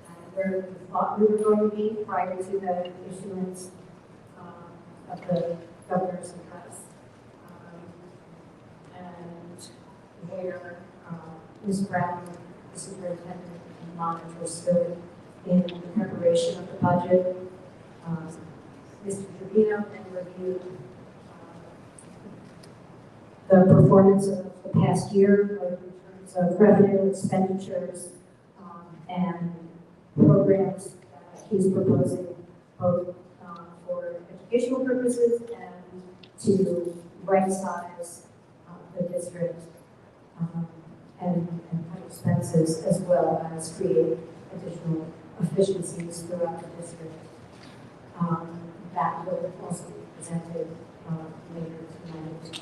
and where we thought we were going to be prior to the issuance of the governor's address. And where Ms. Brown, the superintendent, and monitor stood in the preparation of the budget. Mr. Trevino then reviewed the performance of the past year, both in terms of revenue, expenditures, and programs that he's proposing, both for educational purposes and to right-size the district and cut expenses, as well as create additional efficiencies throughout the district. That will also be presented later tonight.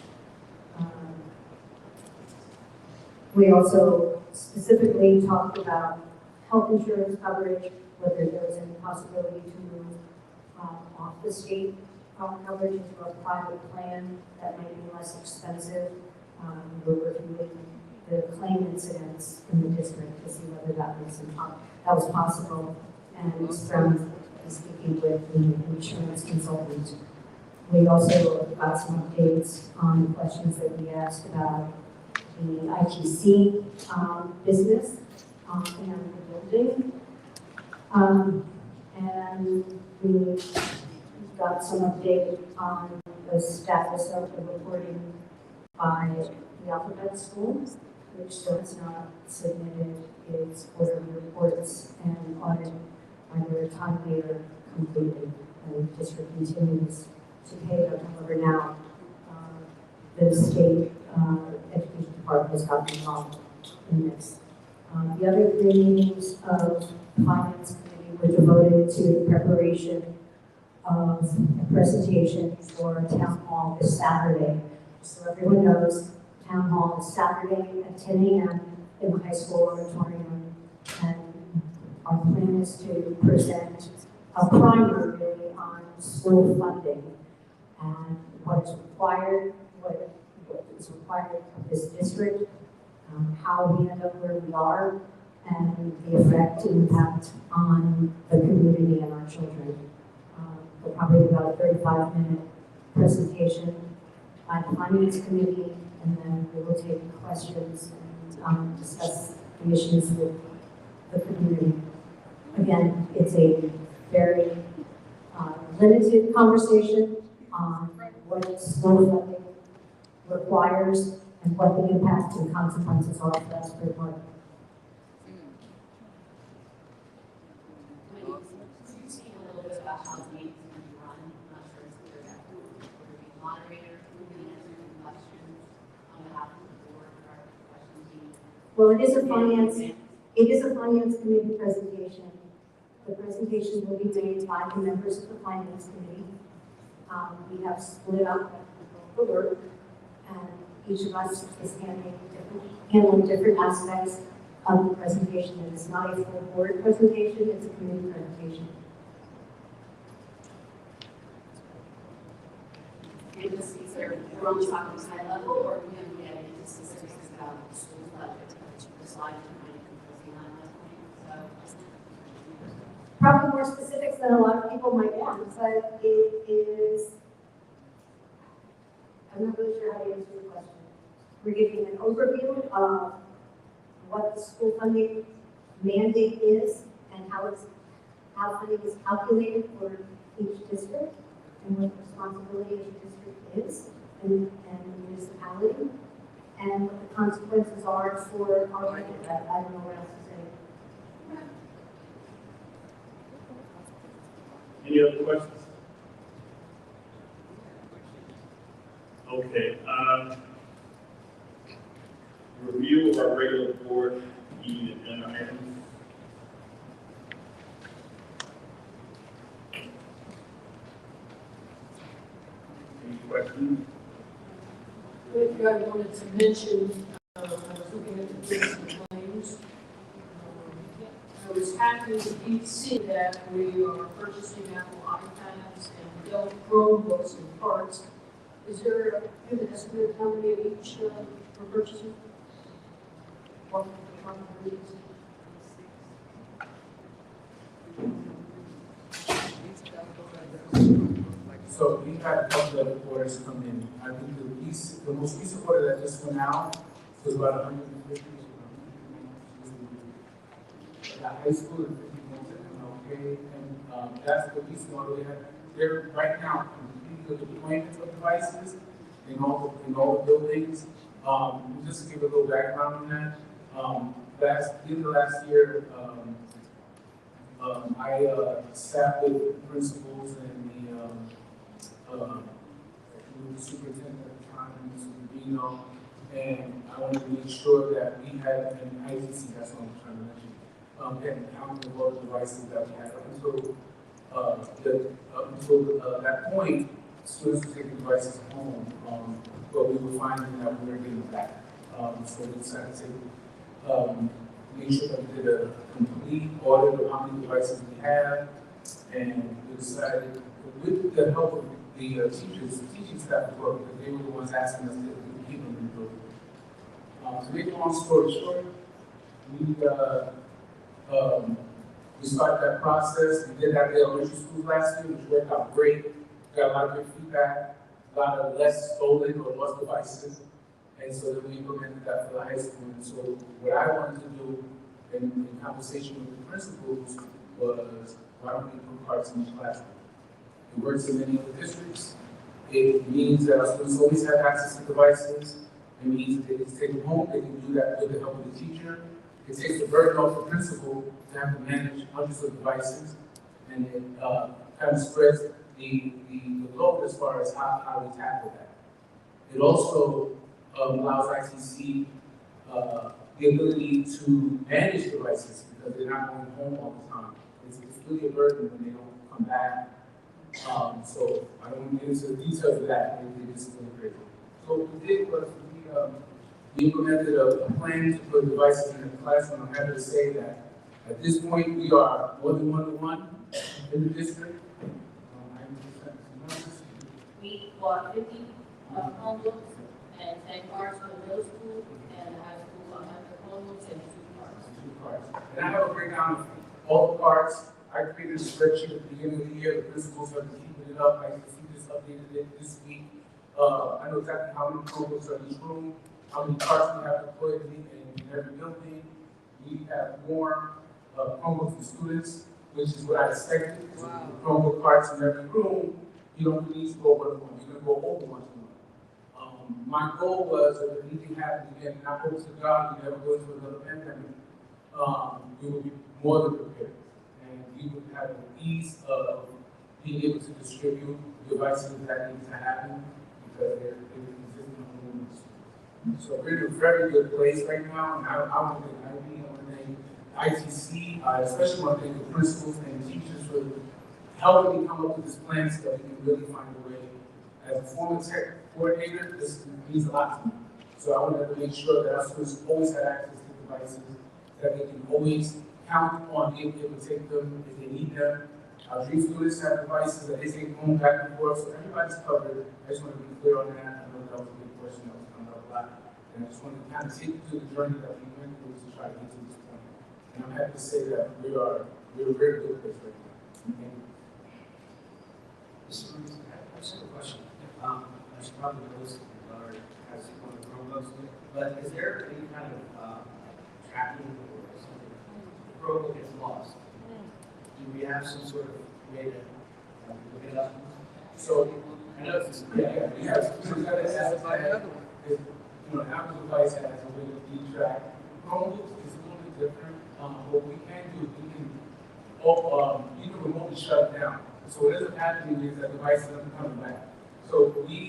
We also specifically talked about health insurance coverage, whether there was any possibility to move off the state coverage into a private plan that might be less expensive. We're reviewing the claim incidents in the district to see whether that was possible, and from speaking with the insurance consultant. We also got some updates on questions that we asked about the ITC business and the building. And we got some update on the status of the reporting by the Alphabet School, which still has not submitted its quarterly reports and audit either timely or completed. And the district continues to pay them. However, now the state education department has gotten involved in this. The other 3 meetings of the Finance Committee were devoted to the preparation of a presentation for a town hall this Saturday. So everyone knows, town hall is Saturday at 10 a.m. in the high school auditorium, and our plan is to present a primer really on school funding and what is required, what is required of this district, how we end up where we are, and the effect and impact on the community and our children. Probably about a 35-minute presentation by the Finance Committee, and then we will take questions and discuss the issues with the community. Again, it's a very limited conversation on what school funding requires and what the impacts and consequences are for Asbury Park. Well, it is a finance committee presentation. The presentation will be made by the members of the finance committee. We have split up the work, and each of us is handling different aspects of the presentation. And it's not a full board presentation, it's a committee presentation. And this is there, we're only talking high level, or are we going to get into specifics about the school's budget? The slide Probably more specifics than a lot of people might want, but it is, I'm not really sure how to answer the question. We're giving an overview of what the school funding mandate is and how funding is calculated for each district and what the responsibility of each district is and municipality, and what the consequences are for our budget. I don't know what else to say. Any other questions? Okay. Review of our regular board meeting agenda items. Any questions? I wanted to mention, I was looking at the bills and claims. I was happy to see that we are purchasing Apple iPads and Dell Chromebooks and parts. Is there an estimate of how many of each we're purchasing? What the company is? So we had a couple of orders come in. I think the most recent order that just went out was about 150. The high school and 50 MLK, and that's the recent order we had. They're right now completing the deployment of devices in all the buildings. Just to give a little background on that, last year, I sat with the principals and the superintendent at the time, Mr. Rubino, and I wanted to make sure that we had an ITC, that's what I'm trying to mention, and how many of the devices that we had. Until that point, students were taking devices home, but we were finding that we were getting back. So we decided to make sure that we did a complete audit of how many devices we have, and we decided, with the help of the teachers, teaching staff as well, because they were the ones asking us to keep them in the building. To make a long story short, we started that process. We did have the elementary schools last year, which worked out great. Got a lot of good feedback, a lot of less stolen or lost devices. And so then we implemented that for the high school. And so what I wanted to do in conversation with the principals was, why don't we put cards in each classroom? It works in many other districts. It means that our students always have access to devices. It means that they can take them home, they can do that with the help of the teacher. It takes the burden off the principal to have to manage hundreds of devices, and it kind of spreads the load as far as how we tackle that. It also allows ITC the ability to manage devices because they're not going home all the time. It's really a burden when they don't come back. So I don't want to get into the details of that. It's really great. So what we did was we implemented a plan to put devices in the classroom. I'm happy to say that at this point we are more than 1-to-1 in the district. We bought 50 Chromebooks and 10 cards for the middle school, and the high school 100 Chromebooks and 2 cards. And I have a breakdown of all the cards. I created a spreadsheet at the beginning of the year. The principals have been keeping it up. I can see this updated it this week. I know exactly how many Chromebooks are in each room, how many cards we have deployed in every building. We have more Chromebooks for students, which is what I expected. Wow. Chromebook cards in every room. You don't need to go one-to-one. You're going to go over one-to-one. My goal was that if anything happened again, and I hope to God we never go into another pandemic, we will be more than prepared. And we would have the ease of being able to distribute devices that need to happen because they're existing on the room. So we're in a very good place right now, and I want to thank IB, I want to thank ITC, especially want to thank the principals and the teachers for helping me come up with this plan so that we can really find a way. As a former tech coordinator, this means a lot to me. So I wanted to make sure that our students always had access to devices, that they can always count on being able to take them if they need them. Our dream students have devices that they take home back and forth, so everybody's covered. I just want to be clear on that. I know that was a big question that was coming up a lot. And I just want to kind of take you through the journey that we went through to try to get to this point. And I'm happy to say that we're a very good place right now. Thank you. I just have a question. I should probably know this if your daughter has one of the Chromebooks, but is there any kind of tracking or something? The Chromebook gets lost. Do we have some sort of way to look it up? So, I know it's we have some kind of Apple device has a way to keep track. Chromebooks is a little bit different. What we can do, you can remotely shut it down. So what ends up happening is that device doesn't come back. So when we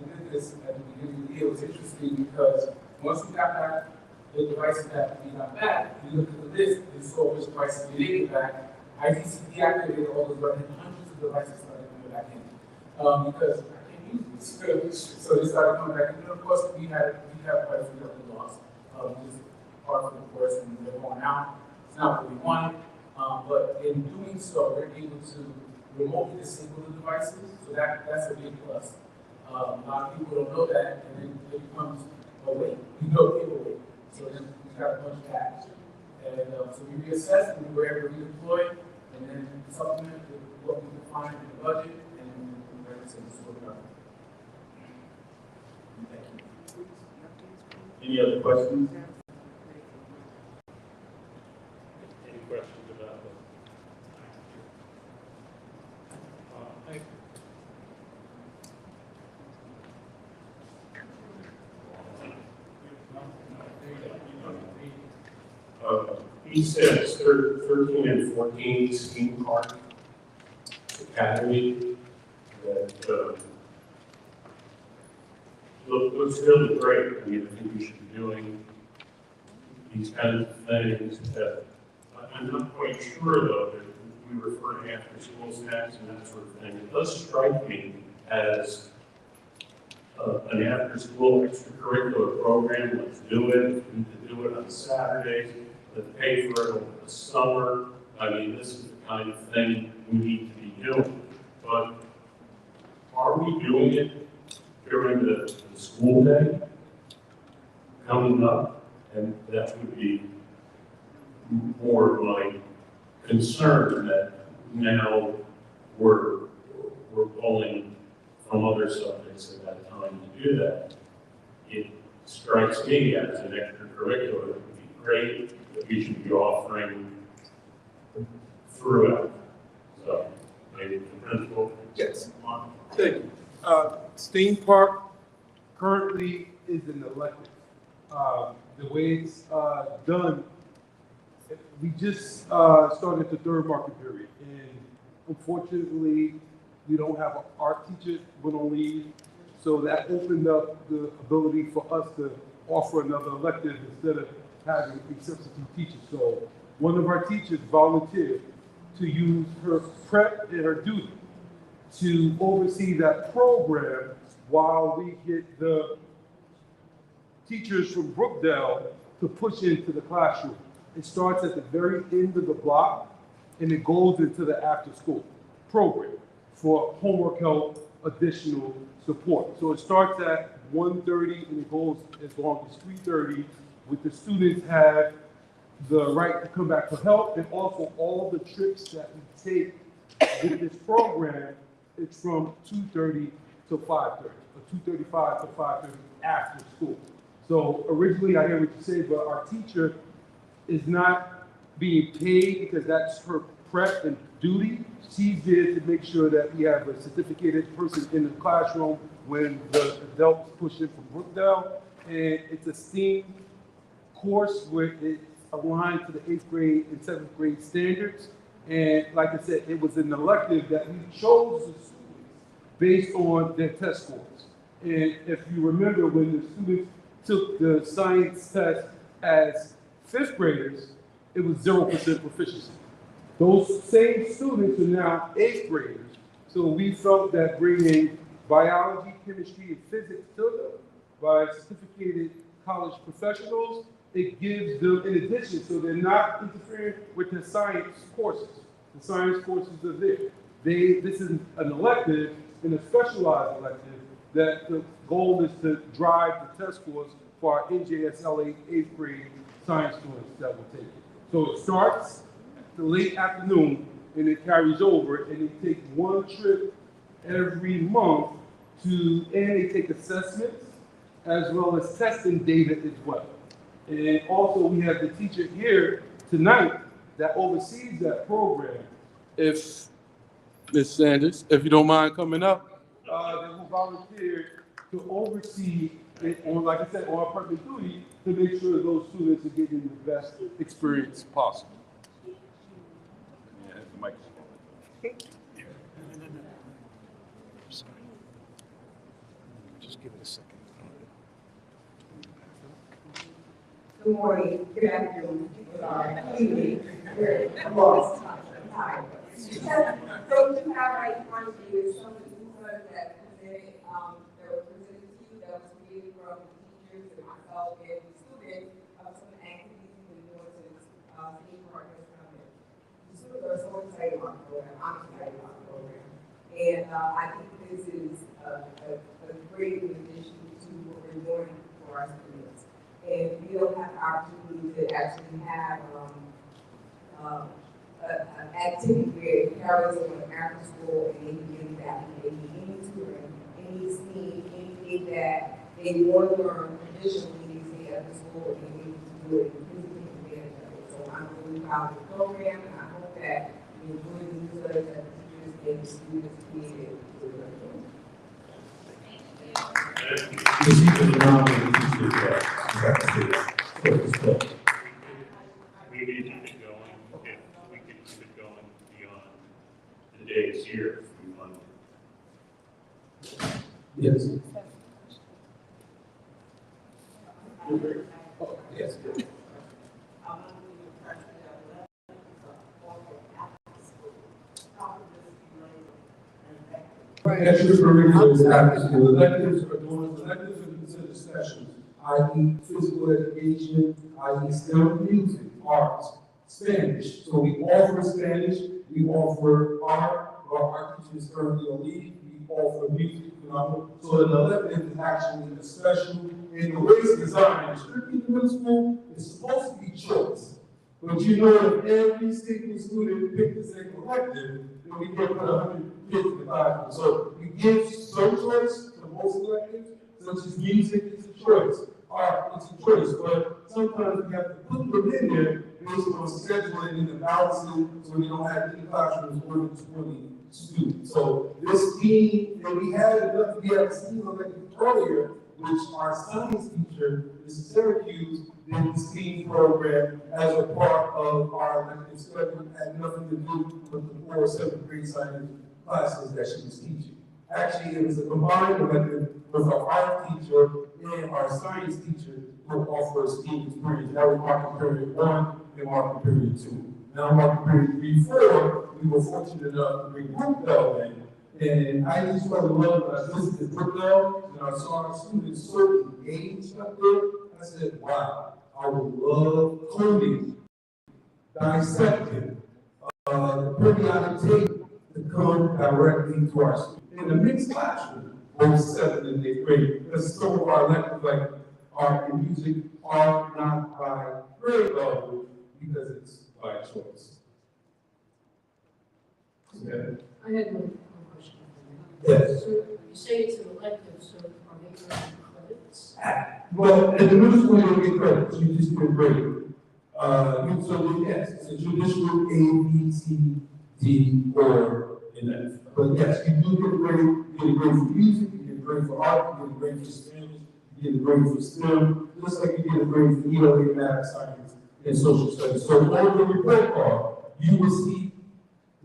did this at the beginning of the year, it was interesting because once we got back the devices that we got back, we looked at the list and saw which devices we didn't get back. ITC deactivated all those, but hundreds of devices started coming back in because I can't use this. So they started coming back in. And of course, we have quite a few that we lost. Just part of the course, and they're going out. It's not what we wanted. But in doing so, we're able to remotely disable the devices, so that's a big plus. A lot of people don't know that, and then it becomes a weight, giveaway. So then we got a bunch back. And so we reassessed, and we were able to redeploy, and then supplement with what we could find in the budget, and we're able to sort it out. Thank you. Any other questions? Any questions about that? Thank you. He says 13 and 14 scheme card academy that looks really great. I mean, I think we should be doing these kinds of things. I'm not quite sure though that we refer to after school snacks and that sort of thing. It does strike me as an after-school extracurricular program, let's do it. We need to do it on Saturdays, let's pay for it over the summer. I mean, this is the kind of thing we need to be doing. But are we doing it during the school day coming up? And that would be more of my concern, that now we're pulling from other subjects at that time to do that. It strikes me as an extracurricular, it would be great that we should be offering throughout. So, maybe the principal. Yes. Thank you. Steen Park currently is an elective. The way it's done, we just started the third market period, and unfortunately, we don't have an art teacher went on leave, so that opened up the ability for us to offer another elective instead of having a substitute teacher. So one of our teachers volunteered to use her prep and her duty to oversee that program while we get the teachers from Brookdale to push into the classroom. It starts at the very end of the block and it goes into the after-school program for homework help, additional support. So it starts at 1:30 and it goes as long as 3:30, with the students have the right to come back for help, and also all the trips that we take with this program, it's from 2:30 to 5:30, or 2:35 to 5:30 after school. So originally, I hear what you say, but our teacher is not being paid because that's her prep and duty. She's there to make sure that we have a certificated person in the classroom when the adults push in from Brookdale. And it's a STEAM course where it's aligned to the 8th grade and 7th grade standards. And like I said, it was an elective that we chose the students based on their test scores. And if you remember, when the students took the science test as 5th graders, it was 0% proficiency. Those same students are now 8th graders. So we felt that bringing biology, chemistry, and physics to them by certificated college professionals, it gives them an addition, so they're not interfering with the science courses. The science courses are there. This is an elective and a specialized elective that the goal is to drive the test scores for our NJSLA 8th grade science students that will take it. So it starts the late afternoon and it carries over, and they take one trip every month and they take assessments as well as testing data as well. And also we have the teacher here tonight that oversees that program. If Ms. Sanders, if you don't mind coming up, that will volunteer to oversee it on, like I said, on our permanent duty to make sure those students are getting the best experience possible. Yeah, the mic. Just give it a second. Good morning, good afternoon. Evening. I'm lost. I'm tired. So what you have right in front of you is some of the newsletters that were presented to you, that was created from the teachers and myself and the students of some of the activities we've been doing since Steen Park has come in. The students are so excited about the program. I'm excited about the program. And I think this is a great addition to what we're doing for our students. And we don't have the opportunity to actually have an activity where it carries on after school and they can get back. They can any tutoring, any STEAM, anything that they want to learn additionally they say after school, and they need to do it and physically advantage of it. So I'm really proud of the program, and I hope that you enjoy the newsletters that the teachers and the students created. This evening, now we need to We need to keep it going, if we can keep it going beyond the days here, if we want. Yes. Yes. Extracurriculars after school electives are doing i.e. physical education, i.e. STEM, music, arts, Spanish. So we offer Spanish, we offer art, our teachers currently on leave, we offer music, so an elective is actually a special, and the way it's designed, strictly in middle school, it's supposed to be choice. But you know, if every single student picked the same elective, then we get 100 kids in the classroom. So we give some choice to most electives, such as music, it's a choice. Art, it's a choice, but sometimes we have to put them in there based on scheduling and the balancing, so we don't have any classrooms more than 20 students. So this team, and we have seen elective earlier, which our science teacher, Mrs. Syracuse, did the STEAM program as a part of our elective schedule, had nothing to do with the 4th or 7th grade science classes that she was teaching. Actually, it was a combined elective with our art teacher and our science teacher who offer a STEAM experience. That was marking period 1 and marking period 2. Now marking period 3, 4, we were fortunate enough to bring Brookbell in. And I just fell in love when I visited Brookbell and I saw our students so engaged up there. I said, wow, I would love coding, dissecting, the periodic table to come directly to our students. In the mixed classroom, both 7th and 8th grade, because some of our electives like art and music are not by grade level because it's by choice. Okay. I had one question. Yes. So you say it's an elective, so are they going credits? Well, in the middle school, you don't get credits, you just get graded. So yes, it's a traditional A, B, C, D, or an F. But yes, you do get a grade. You get a grade for music, you get a grade for art, you get a grade for Spanish, you get a grade for STEM, just like you get a grade for ELA, math, science, and social studies. So on the report card, you will see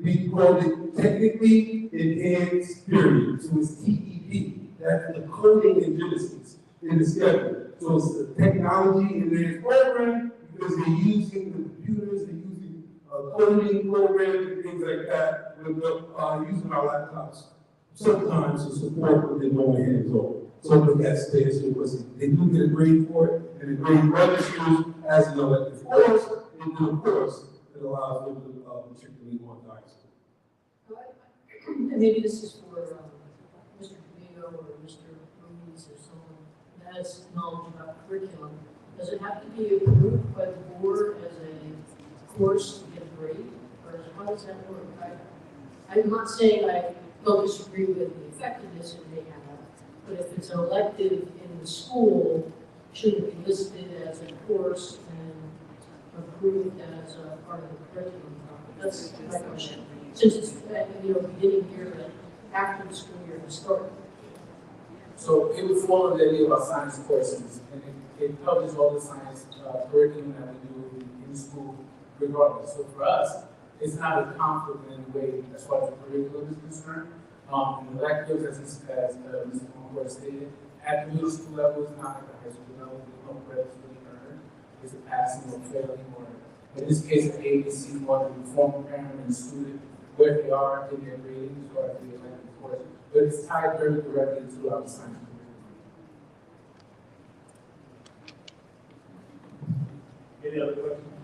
we call it technically enhanced period. So it's TEP. That's the coding and Genesis in the schedule. So it's the technology enhanced program because they're using the computers, they're using coding programs and things like that with using our laptops sometimes to support what they're doing hands-on. So but that's the answer was they do get a grade for it, and the grade registers as an elective course, and then of course it allows them to matriculate on dice. And maybe this is for Mr. Domingo or Mr. Ruiz or someone that has knowledge about curriculum. Does it have to be approved by the board as a course to get a grade? Or how does that work? I'm not saying I don't disagree with the effectiveness it may have, but if it's an elective in the school, should it be listed as a course and approved as a part of the curriculum? That's my question. Since it's beginning here after the school year has started. So it would fall under any of our science courses, and it covers all the science curriculum that we do in school regardless. So for us, it's not a conflict in any way as far as the curriculum is concerned. And electives, as Mr. Concord stated, at the middle school level, it's not at the high school level, there's no credits really earned. It's a passing or failing, or in this case, an ABC more than former parent and student, where they are in their gradings or at the elective course. But it's tied very directly to our science curriculum. Any other questions?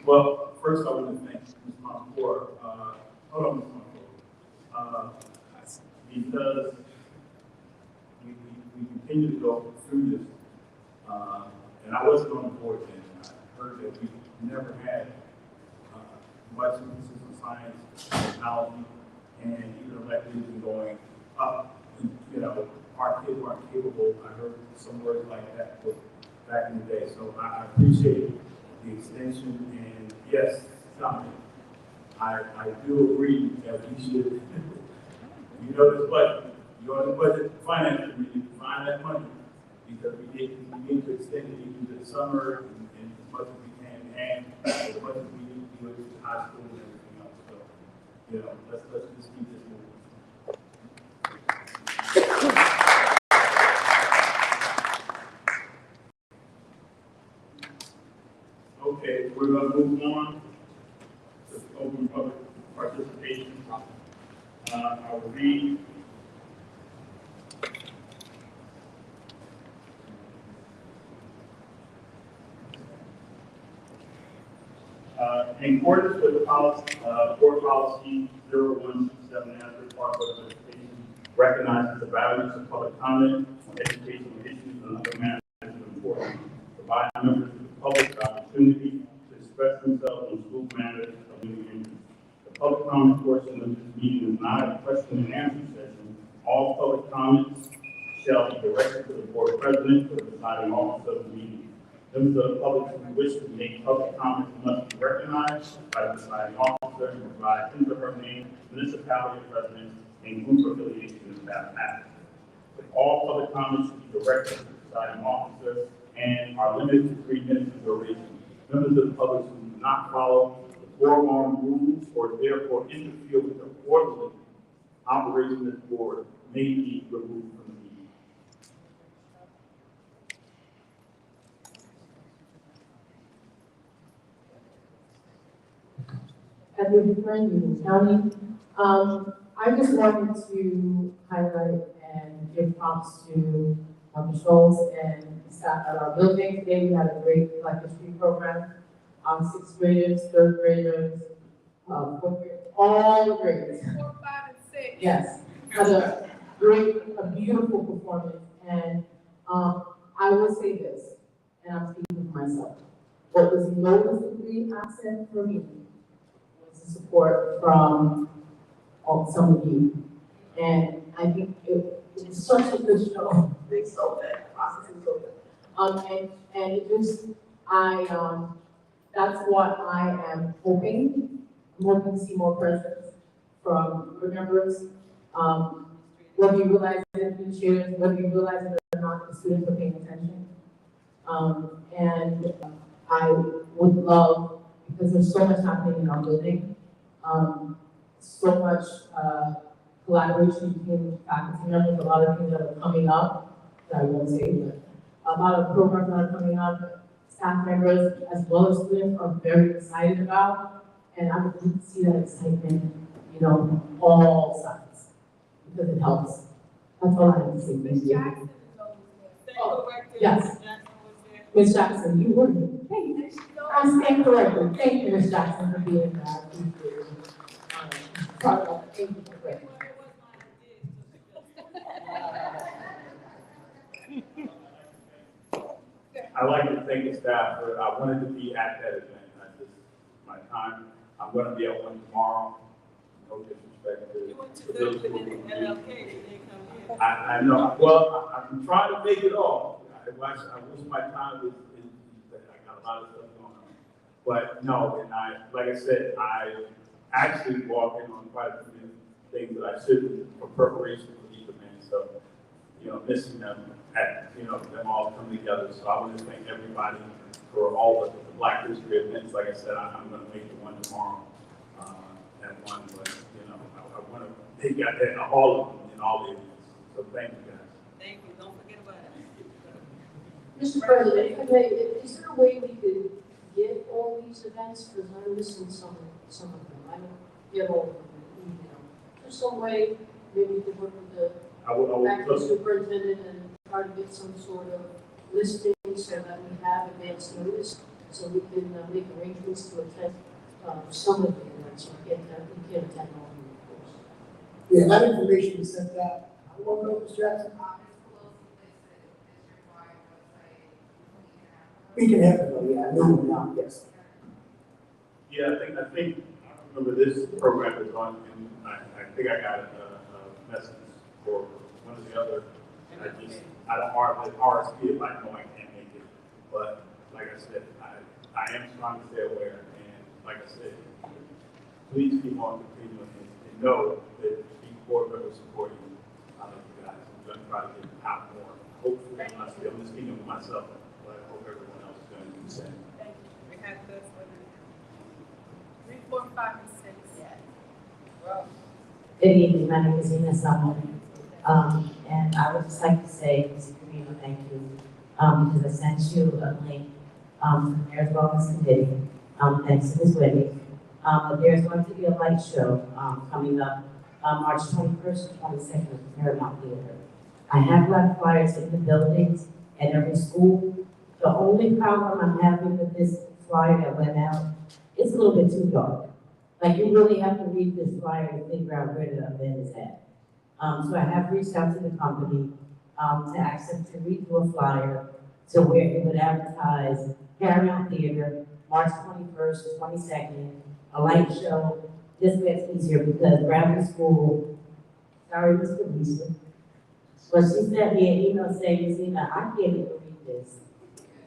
Well, first I want to thank Ms. Montour. Hold on, Ms. Montour. Because we continue to go through this, and I wasn't on the board then. I heard that we never had much emphasis on science, technology, and even electives and going up. Our kids weren't capable. I heard some words like that back in the day. So I appreciate the extension, and yes, Tommy, I do agree that we should, this budget, you're on the budget finance committee, find that money, because we need to extend it even to the summer and as much as we can, and as much as we need to do it to high school and everything else. So, let's just keep this moving. Okay, we're going to move on to open public participation. I will read In accordance with policy, board policy 0167, Asbury Park Board of Education recognizes the values of public comment on educational issues and other matters that are important, provide members of the public the opportunity to express themselves on school matters of new interest. The public comment portion of this meeting is not a question and answer session. All public comments shall be directed to the board president or the presiding officer of the meeting. Members of the public who wish to make public comments must be recognized by the presiding officer and provide his or her name, municipality president, and group affiliation if that matters. All public comments should be directed to the presiding officer and are limited to 3 minutes in duration. Members of the public who do not follow the foregoing rules or therefore interfere with the orderly operation of the board may be removed from the meeting. Edward Friend, Union County. I just wanted to highlight and give props to patrols and staff at our building. Today we had a great Black History program. 6th graders, 3rd graders, 4th graders, all the grades. 4, 5, and 6. Yes, had a beautiful performance. And I will say this, and I'm speaking for myself. What was noticeably absent for me was the support from some of you. And I think it was such a good show. It's so good, the process is so good. And it just, that's what I am hoping. I'm hoping to see more presence from board members. Whether you realize it, administrators, whether you realize it or not, the students are paying attention. And I would love, because there's so much happening in our building, so much collaboration between faculty members, a lot of things that are coming up, that I won't say, but a lot of programs that are coming up, staff members as well as students are very excited about, and I would like to see that excitement, all sides, because it helps. That's all I have to say. Thank you. Oh, yes. Ms. Jackson, you were here. Thank you. I'm staying corrected. Thank you, Ms. Jackson, for being there. I appreciate it. Thank you for correcting. I'd like to thank the staff for, I wanted to be at that event, my time. I'm going to be at one tomorrow. No disrespect to. You went to the MLK, I know. Well, I'm trying to make it all. I wish my time was, I got a lot of stuff going on. But no, and like I said, I actually walked in on quite a few things that I shouldn't for preparation for these events. So, missing them them all come together. So I want to thank everybody for all the Black History events. Like I said, I'm going to make the one tomorrow at 1, but I want to take out all of them in all the events. So thank you guys. Thank you. Don't forget about it. Mr. President, is there a way we could get all these events? Because I'm missing some of them. I don't get all of them in email. There's some way maybe you could work with the acting superintendent and try to get some sort of listing so that we have advance notice, so we can make arrangements to attend some of the events. We can't attend all of them, of course. Yeah, that information is sent out. I want to know, Ms. Jackson. We can have it, yeah, no, yes. Yeah, I think remember this program is on, and I think I got a message for one of the other. I don't RSP if I know I can't make it, but like I said, I am trying to stay aware, and like I said, please keep on continuing and know that these board members support you. I love you guys. I'm going to try to get out more. Hopefully, I'm just speaking for myself, but I hope everyone else is going to do the same. Thank you. We have this one. 3, 4, 5, and 6. Yeah. Well. Good evening, my name is Ina Salmon. And I would just like to say, Mr. Carino, thank you, because I sent you a link from the Mayor's Wellness Committee, thanks to Ms. Whitney. But there's going to be a light show coming up March 21st and 22nd at the Paramount Theater. I have left flyers in the buildings and every school. The only problem I'm having with this flyer that went out it's a little bit too dark. Like, you really have to read this flyer to figure out where the event is at. So I have reached out to the company, to ask them to read through a flyer to where it would advertise Paramount Theater, March 21st, 22nd, a light show. This gets easier because Bradley School, sorry, Mr. Lisa, but she sent me an email saying, Zena, I can't even read this.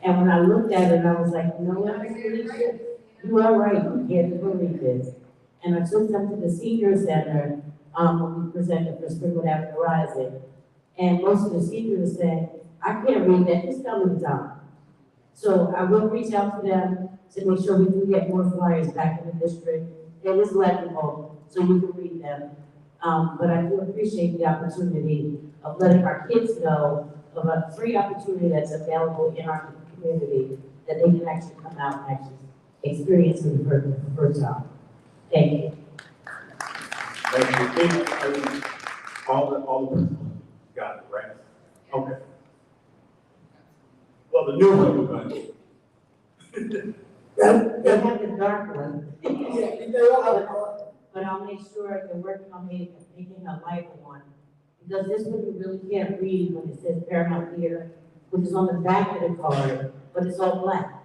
And when I looked at it, I was like, you know what, Ms. Felicia, you are right, you can't even read this. And I took them to the senior center, when we presented for Springwood Avenue Rising. And most of the seniors said, I can't read that, just tell me the time. So I will reach out to them to make sure we can get more flyers back in the district. It is legible, so you can read them. But I do appreciate the opportunity of letting our kids know of a free opportunity that's available in our community that they can actually come out and actually experience it for the first time. Thank you. Thank you. All the principals got it, right? Okay. Well, the new one we're going to. They have the dark one. But I'll make sure they're working on making a lighter one. Because this one you really can't read when it says Paramount Theater, which is on the back of the card, but it's all black.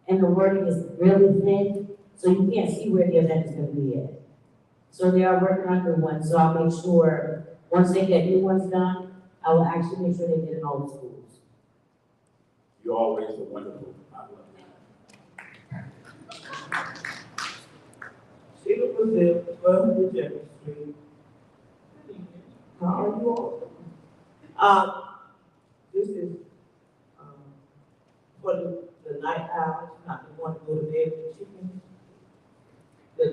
And the wording is really thin, so you can't see where the event is going to be at. So they are working on new ones, so I'll make sure, once they get new ones done, I will actually make sure they get in all the schools. You always are wonderful. I love you. Sheila Brazil, 1200 Jefferson Street. How are you all? This is for the night owls, not the one to go to bed with chicken. The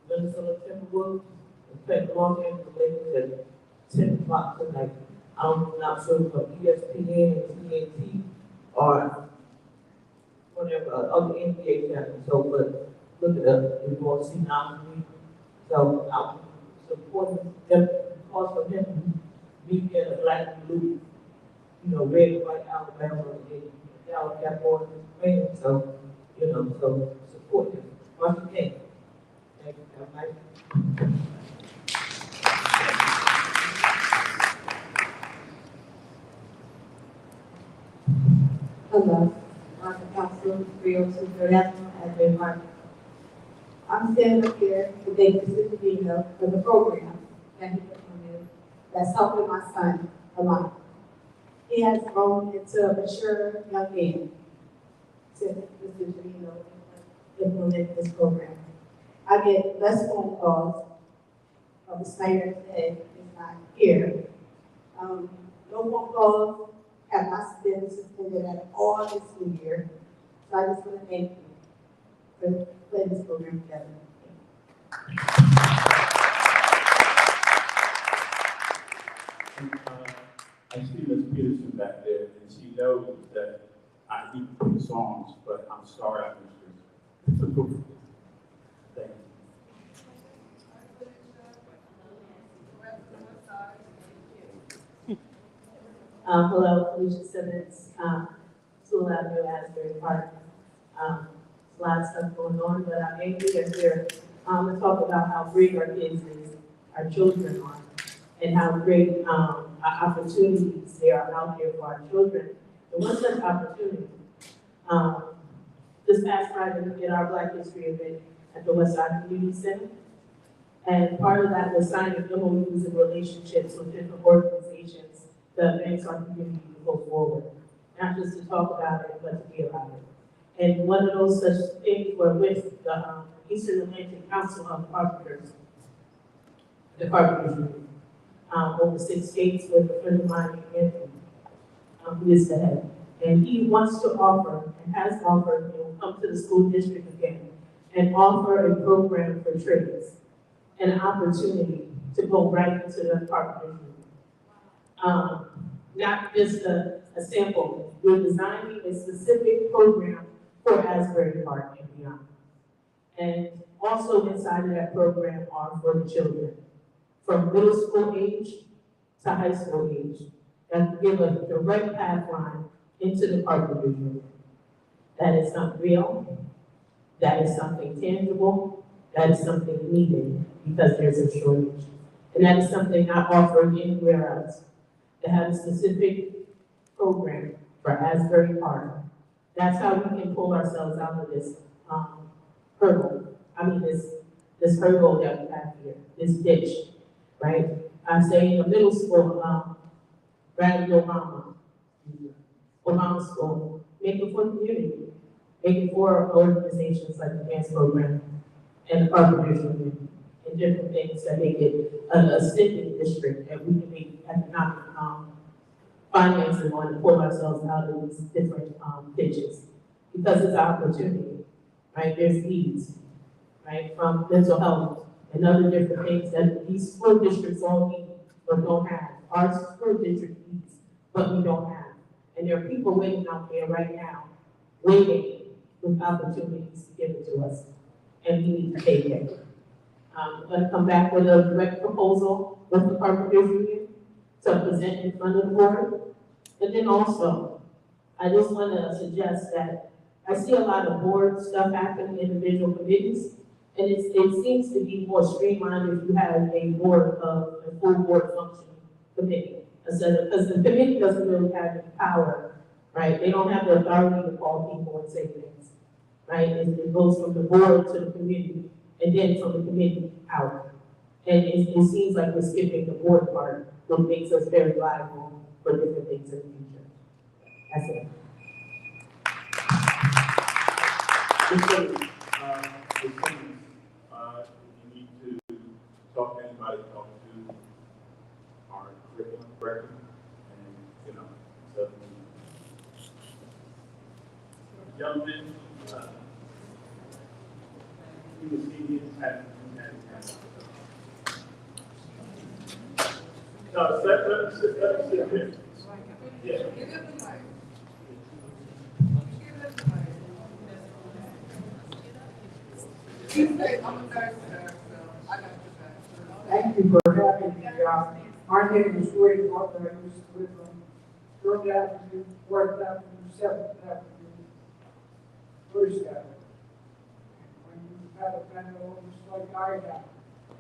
Minnesota Timberwolves, playing long game for Lakers at 10 o'clock tonight. I'm not sure for ESPN and TNT or whatever other NBA channels. So, but look it up. You're going to see now. So I'm supporting them because of them being a black and blue, red and white Alabama and Dallas Cowboys fans. So, so support them. Once again, thank you. Have a nice day. Hello, Martha Council, 302 Third Avenue, Asbury Park. I'm standing up here today to Mr. Dino for the program that he put on there that's helping my son a lot. He has grown into a mature young man since Mr. Dino implemented this program. I get less phone calls of the Snyder that is not here. No phone calls have not been suspended at all this school year. So I just want to thank you for putting this program together. I see Ms. Peterson back there, and she knows that I eat good songs, but I'm sorry I missed her. Thank you. Hello, Felicia Simmons, School Avenue, Asbury Park. A lot of stuff going on, but I'm angry here to talk about how great our kids is, our children are, and how great opportunities there are out there for our children. And one such opportunity, this past Friday we did our Black History event at the Westside Community Center. And part of that was signing MOUs and relationships with different organizations to advance our community to go forward. Not just to talk about it, but to be about it. And one of those such things were with the Eastern Atlantic Council of Carpenters, the Carpenters Union, over 6 states with a friend of mine, Anthony, who is the head. And he wants to offer, and has offered, and will come to the school district again, and offer a program for trades, and an opportunity to go right into the Carpenters Union. Not just a sample. We're designing a specific program for Asbury Park and beyond. And also inside of that program are for the children, from middle school age to high school age, that give a direct pathline into the Carpenters Union. That is not real. That is something tangible, that is something needed, because there's a shortage. And that is something not offered anywhere else. To have a specific program for Asbury Park. That's how we can pull ourselves out of this hurdle. This hurdle that we have here, this ditch, right? I say in the middle school, Bradley Obama School, make it for the community, make it for organizations like the dance program and the Park Division and different things that make it a sticking district that we can make economic financing on to pull ourselves out of these different ditches. Because it's an opportunity, right? There's needs, right? From mental health and other different things that these school districts all need but don't have. Our school district needs, but we don't have. And there are people waiting out there right now, waiting with opportunities to give it to us. And we need to take it. I'm going to come back with a direct proposal with the Carpenters Union to present in front of the board. And then also, I just want to suggest that I see a lot of board stuff happening in individual committees, and it seems to be more streamlined if you have a board of a full board functioning committee. Because the committee doesn't really have any power, right? They don't have the authority to call people and say things, right? It goes from the board to the committee, and then from the committee out. And it seems like we're skipping the board part, which makes us very liable for different things in the future. That's it. You need to talk to anybody, talk to our curriculum director, and, so, gentlemen, you will see his hat. No, let me sit there. Yeah. Thank you for having me. My name is Wade Walker. I used to live on 3rd Avenue, 4th Avenue, 7th Avenue, 1st Avenue. When you have a mental illness like I have,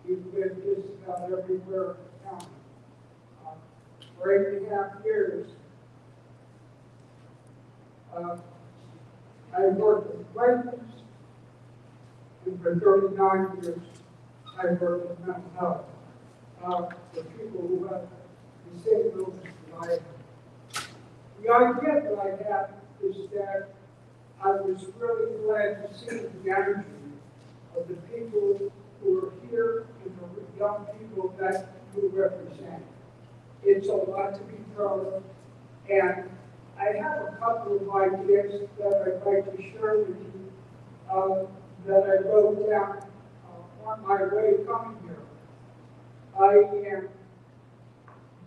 you've lived just about everywhere in the county. For 8.5 years, I worked with veterans, and for 39 years, I worked with mental health. The people who have the same illness that I have. The idea that I have is that I was really glad to see the energy of the people who are here and the young people that you represent. It's a lot to be proud of, and I have a couple of ideas that I'd like to share with you that I wrote down on my way coming here. I am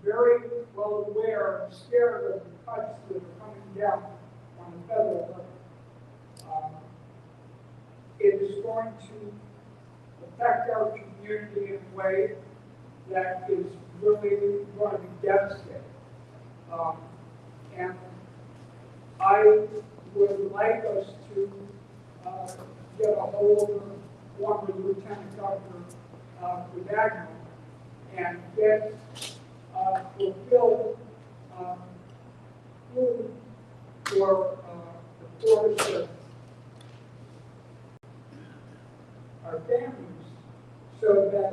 very well aware and scared of the cuts that are coming down on the federal level. It is going to affect our community in a way that is really going to be devastating. And I would like us to get a hold of former Lieutenant Governor Wadagno and get fulfilled food for the poorest of our families, so that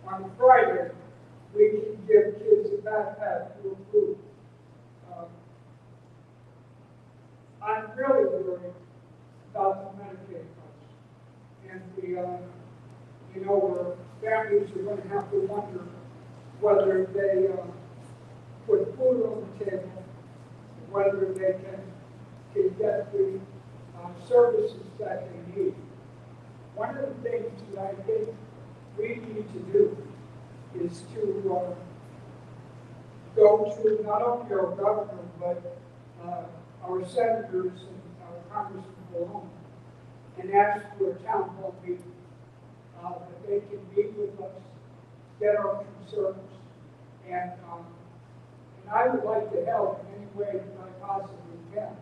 on Friday we can give kids a backpack full of food. I'm really worried about the Medicaid cuts, and where families are going to have to wonder whether they put food on the table, whether they can get the services that they need. One of the things that I think we need to do is to go to not only our governor, but our senators and our congressmen alone, and ask for a town hall meeting that they can meet with us, get our concerns, and I would like to help in any way that I possibly can.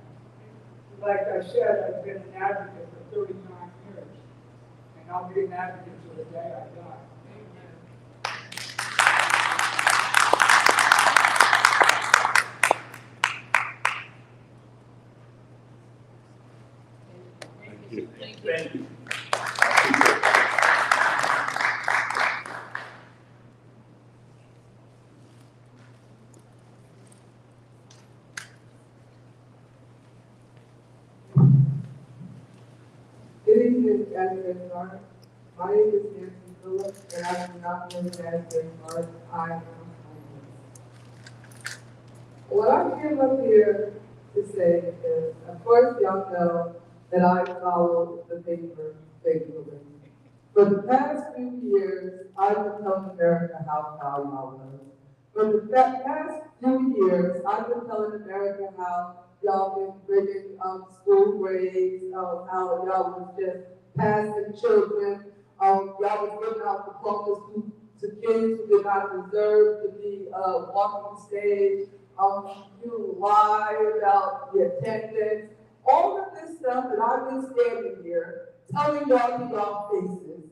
like I said, I've been an advocate for 39 years, and I'll be an advocate till the day I die. Thank you. Thank you. Good evening, Asbury Park. My name is Nancy Phillips, and I do not live in Asbury Park. I am homeless. What I came up here to say is, of course, y'all know that I follow the paper faithfully. For the past few years, I've been telling America how foul y'all was. For the past few years, I've been telling America how y'all been bringing school grades, how y'all was just passing children, y'all was giving out diplomas to kids who did not deserve to be walking the stage. You lie about the attendance, all of this stuff that I've been standing here telling y'all to y'all faces.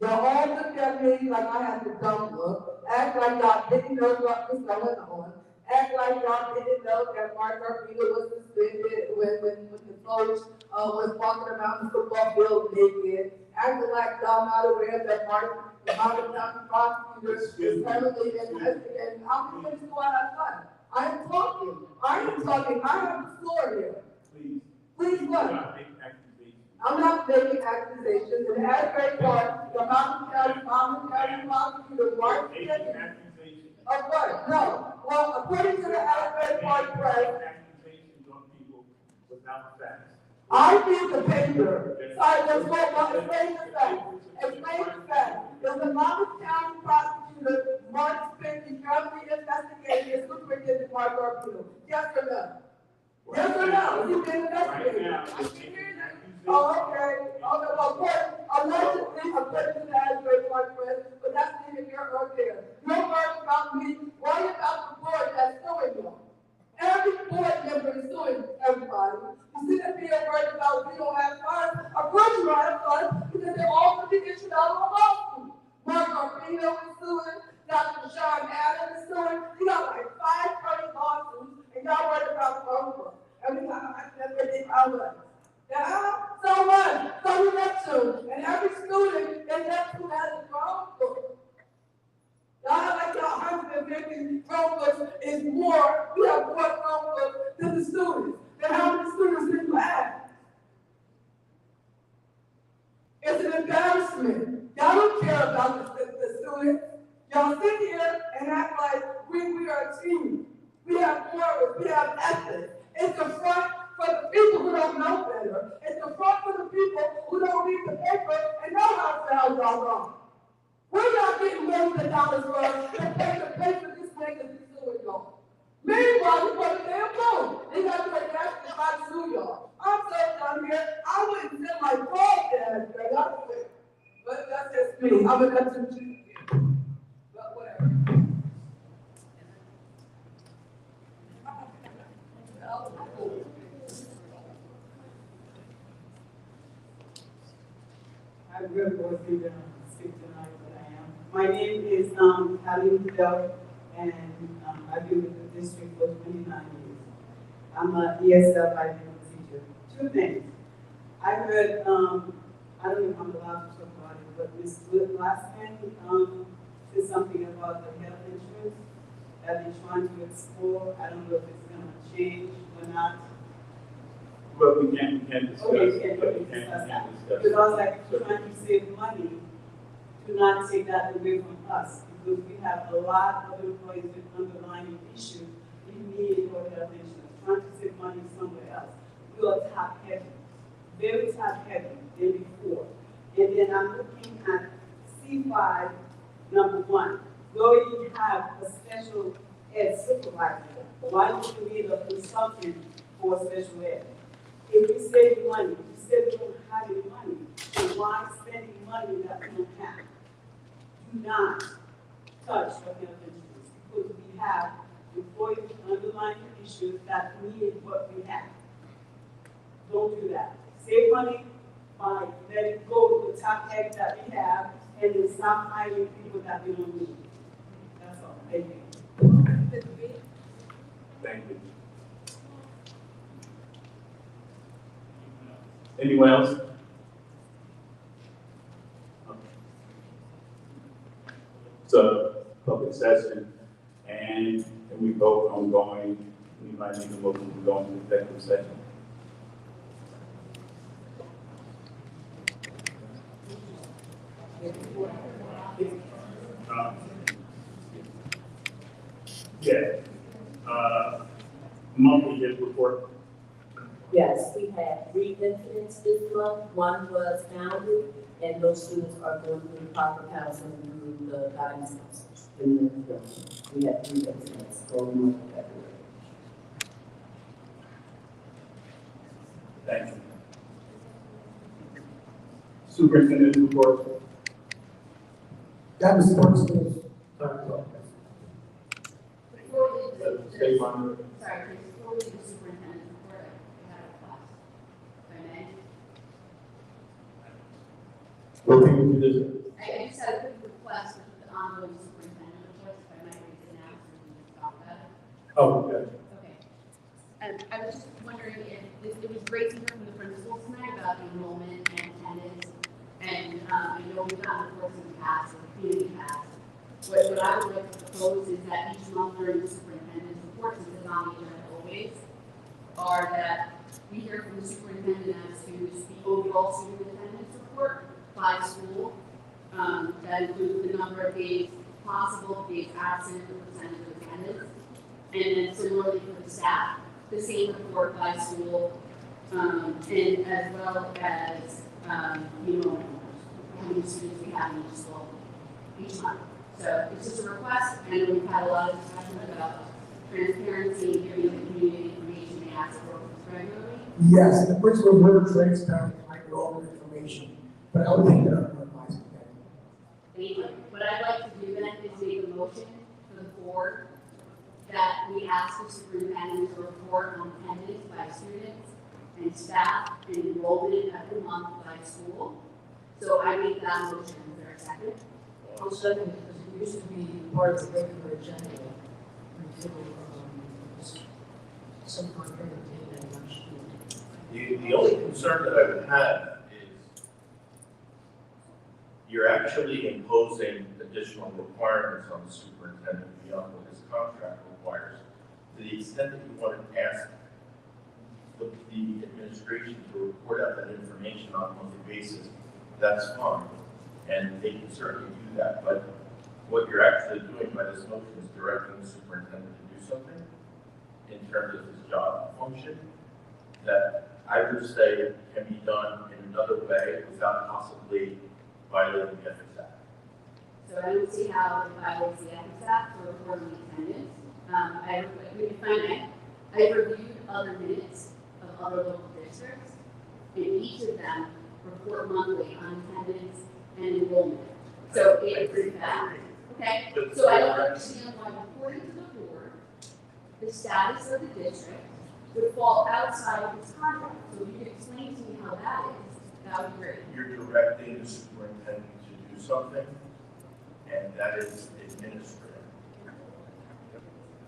Y'all all look at me like I had the dumb look, act like y'all didn't know what was going on, act like y'all didn't know that Mark Arpino was suspended when the coach was walking around the football field naked, acting like y'all not aware that the Marvin County prosecutor is currently investigating. I'm going to go out of time. I am talking. I have the floor here. Please what? I'm not making accusations. In Asbury Park, the Mountain County prosecutor, Mark of what? No. Well, according to the Asbury Park press, I read the paper. So I just want to explain the facts. Explain the facts. Does the Mountain County prosecutor, Mark Spence, currently investigating the superintendent Mark Arpino? Yes or no? Yes or no? You've been investigating. Oh, okay. Okay, well, allegedly, according to the Asbury Park press, but that's neither here nor there. You're worried about me, worried about the board that's suing you. Every board member is suing everybody. You see that being worried about we don't have funds. Of course you don't have funds, because they're all going to be issued out of a lawsuit. Mark Arpino is suing, Dr. Sean Adams is suing. You got like 5 current lawsuits, and y'all worried about Chromebook. And we got our yeah, so what? So we Neptune, and every student in Neptune has a Chromebook. Y'all like y'all 150 Chromebooks is more. We have more Chromebooks than the students. Then how many students do you have? It's an embarrassment. Y'all don't care about the students. Y'all sit here and act like we are a team. We have morals. We have ethics. It's a front for the people who don't know better. It's a front for the people who don't read the paper and know how foul y'all are. We're not getting millions of dollars for us to pay for this nigga that's suing y'all. Meanwhile, we put a damn phone. They got to make that to try to sue y'all. I'm so done here. I wouldn't send my dog there. But that's just me. I'm a Neptune. But whatever. I really wasn't going to speak tonight, but I am. My name is Hallie Fidel, and I've been with the district for 29 years. I'm an ESL bilingual teacher. 2 things. I heard, I don't know if I'm allowed to talk about it, but Ms. Glassman said something about the health insurance that they're trying to explore. I don't know if it's going to change or not. But we can discuss. Okay, we can discuss that. Because I was like, trying to save money, to not take that away from us. Because we have a lot of employees with underlying issues we need for health insurance. Trying to save money somewhere else. We are top heavy, very top heavy than before. And then I'm looking at C5, number 1. Though you have a special ed supervisor, why do you need a consultant for special ed? If we save money, we said we don't have any money, so why spending money that we don't have? Do not touch the health insurance, because we have employees with underlying issues that need what we have. don't do that. Save money by letting go with the top head that we have and then stop hiring people that we don't need. That's all. Thank you. Thank you. Anyone else? It's a public session, and we vote on going, we might need to vote on going to executive session. Yeah. Monthly hit report. Yes, we had 3 incidents this month. One was founded, and those students are going through the proper counseling through the guidance counselors in the building. We had 3 incidents going on in February. Thank you. Superintendent report. That was the first thing. State monitor. Sorry, before we do the superintendent's report, I have a class. If I may. What thing did you do? I just had a quick request for the ongoing superintendent report, if I might read it now, so we can talk about it. Oh, okay. Okay. And I was just wondering if it was great to hear from the principals tonight about the enrollment and attendance. And I know we've gotten reports in the past, or the community past. What I would like to propose is that each month during the superintendent's report, since it's on the agenda always, are that we hear from the superintendent as to the overall student attendance report by school. That includes the number of days possible, days absent, the percentage of attendance. And then similarly for the staff, the same report by school, and as well as, how many students we have in each school each month. So it's just a request, and we've had a lot of discussion about transparency, giving the community information they ask for regularly. Yes, the principal were transparent, I get all the information, but I would think that I'm advising that. Thank you. What I'd like to do then is make a motion for the board that we ask the superintendent to report on attendance by students and staff and enrollment every month by school. So I make that motion. Is there a second? I'll second it, because it used to be part of the regular agenda until sometime during the day that much. The only concern that I would have is you're actually imposing additional requirements on the superintendent beyond what his contract requires. To the extent that you want to ask the administration to report out that information on a monthly basis, that's fine. And they can certainly do that. But what you're actually doing by this motion is directing the superintendent to do something in terms of his job function that I would say can be done in another way without possibly violating the Ethics Act. So I don't see how it violates the Ethics Act for reporting attendance. I reviewed other minutes of other local districts, and each of them report monthly on attendance and enrollment. So it's pretty bad. Okay? So I don't understand why reporting to the board the status of the district would fall outside of this contract. So if you could explain to me how that is, that would be great. You're directing the superintendent to do something, and that is administrative.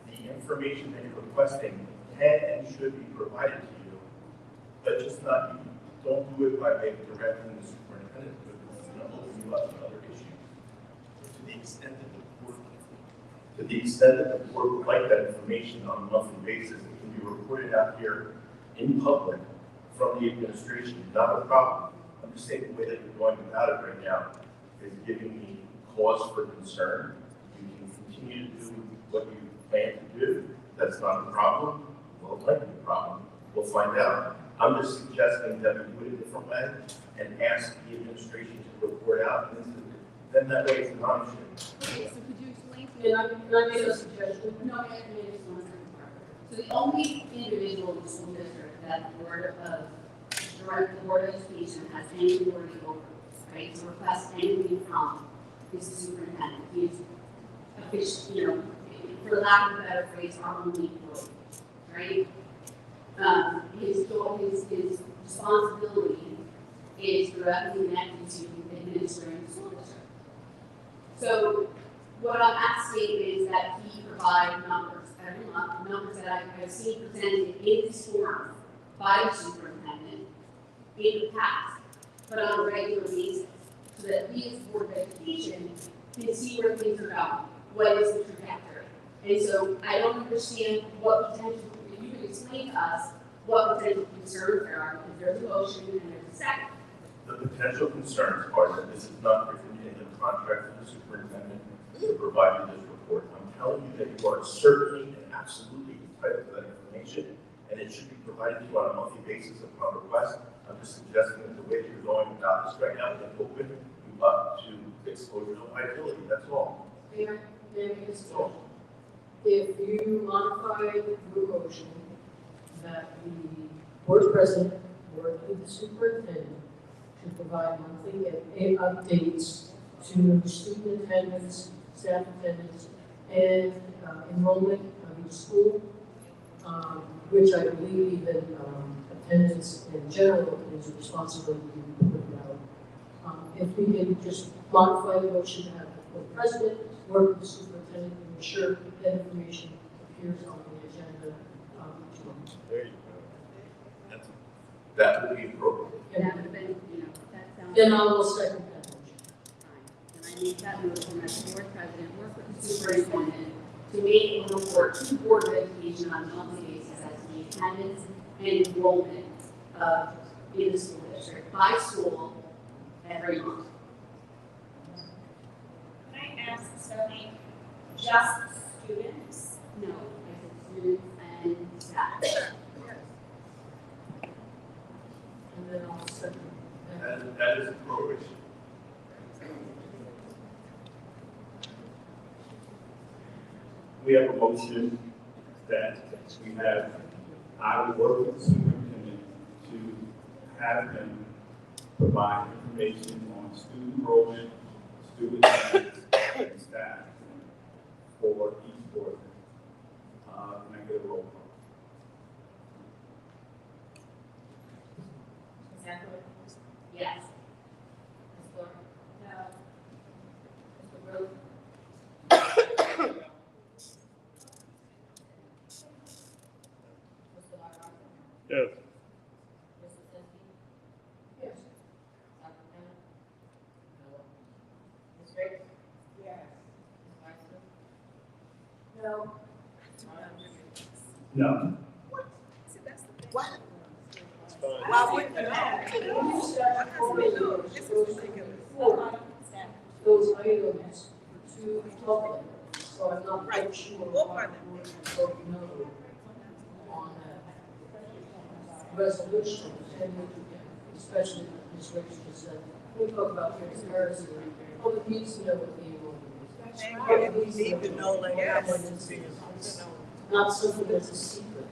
The information that you're requesting can and should be provided to you, but just not you. Don't do it by directing the superintendent to it, because it's going to open you up to other issues. To the extent that the board would like that information on a monthly basis, it can be reported out here in public from the administration, not a problem. I'm just saying the way that you're going about it right now is giving me cause for concern. You can continue to do what you plan to do. That's not a problem. Well, it might be a problem. We'll find out. I'm just suggesting that we do it a different way and ask the administration to report out. Then that way it's an option. Okay, so could you explain to me? Can I make a suggestion? No, I just one second. So the only individual in the school district that the Board of Education has any authority over, right, to request anything from is the superintendent. He's official, for lack of a better phrase, our only employee, right? His responsibility is directly connected to administering the school district. So what I'm asking is that he provide numbers every month, numbers that I've seen presented in this forum by the superintendent in the past, but on a regular basis, so that we as Board of Education can see where things are going, what is the trajectory. And so I don't understand what potential, if you can explain to us what potential concerns there are, because there's a motion and there's a second. The potential concerns are that this is not written in the contract of the superintendent to provide you this report. I'm telling you that you are certainly and absolutely entitled to that information, and it should be provided to you on a monthly basis upon request. I'm just suggesting that the way that you're going about this right now is open you up to exposure to liability. That's all. Mayor, if you modify your motion that the board president work with the superintendent to provide monthly updates to student attendance, staff attendance, and enrollment of each school, which I believe even attendance in general is a responsibility to put out. If we can just modify the motion to have the board president work with the superintendent to ensure that information appears on the agenda each month. There you go. That would be appropriate. That would have been, that sounds. Then I will second that motion. And I make that motion that the board president work with the superintendent to make a report to the Board of Education on a monthly basis as to the attendance and enrollment in the school district by school every month. Can I ask, Stephanie, just students? No, I said students and staff. And then I'll second that. That is appropriate. We have a motion that we have, I will work with the superintendent to have them provide information on student enrollment, student attendance, and staff for each board. Can I get a roll call? Is that correct? Yes. Ms. Clark? No. Mr. Rose? Mr. Lockhart? Yes. Mrs. Sinsky? Yes. Dr. Kennedy? No. Ms. Drake? Yes. Ms. Weiser? No. No. What? Why wouldn't you have? You said those items to the public, so I'm not quite sure why we would vote no on that resolution, and especially Ms. Rachel just said, we talk about transparency, public needs to know what the enrollment is. We need to know, like, yes. It's not something that's a secret.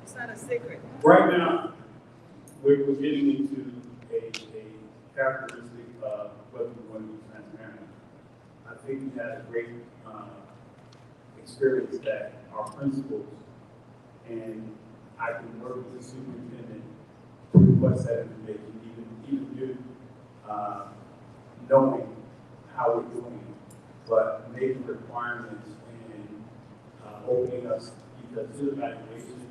It's not a secret. Right now, we're getting into a characteristic of whether we want to be transparent. I think we had a great experience that our principals, and I can work with the superintendent to request that information, even you, knowing how we're doing it, but making requirements and opening us either to the evaluation,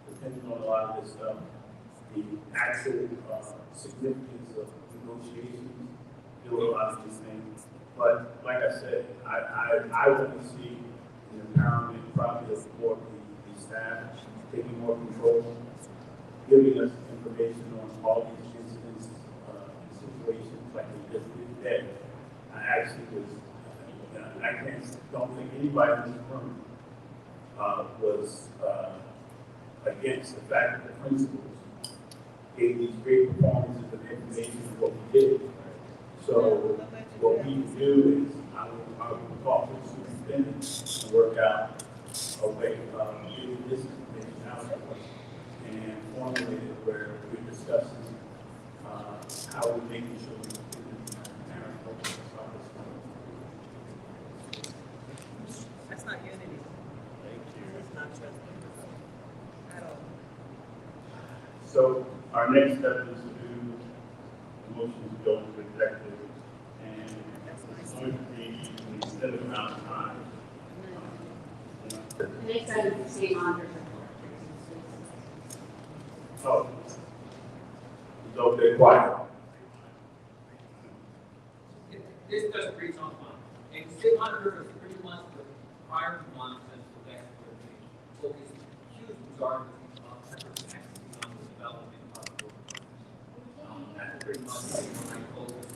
depending on a lot of this stuff, the actual significance of negotiations, do a lot of these things. But like I said, I want to see the empowerment, probably the support, the staff taking more control, giving us information on all these incidents, situations like we just did today. I actually don't think anybody in this room was against the fact that the principals gave these great performances of information of what we did. So what we do is I will talk to the superintendent and work out a way of getting this information out and formulate it where we're discussing how we're making sure we get the parent focus on this. That's not unity. Thank you. That's not trust at all. So Our next step is to do the motion to go into executive, and it's going to be an extended amount of time. The next item is the state monitors Oh, so they're quiet. This just reads on one. And state monitor is pretty much the prior month since the next focus huge majority of efforts actually on the development of the program. That's pretty much my focus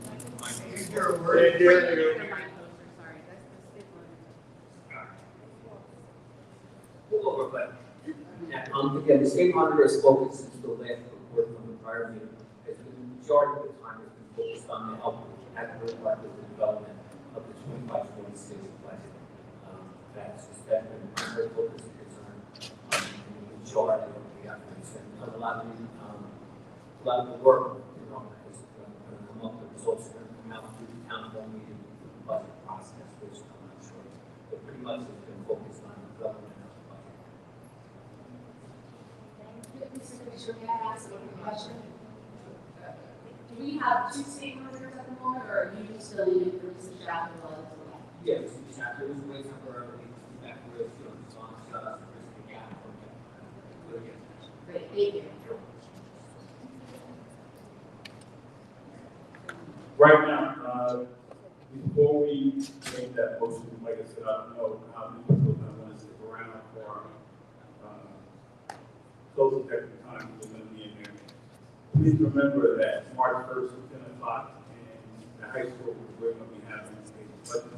and my Pull over, but again, the state monitor is focused since the last report from the prior meeting. Has been the majority of the time has been focused on the help accurately with the development of the 25-26 budget. That's just been the primary focus and concern. The majority of the efforts and a lot of the work, you know, is going to come up. The results are going to come out through the town hall meeting budget process, which I'm not sure, but pretty much has been focused on the development. Mr. Commissioner, may I ask one question? Do we have two state monitors at the moment, or are you still needing for this chapter while it's away? Yeah, this is chapter was way temporarily back with, you know, it's on the gap. Great, thank you. Right now, before we make that motion, like I said, I don't know how many people are going to stick around for close executive time. We're going to be in there. Please remember that March 1st at 10 o'clock in the high school, we're going to be having a budget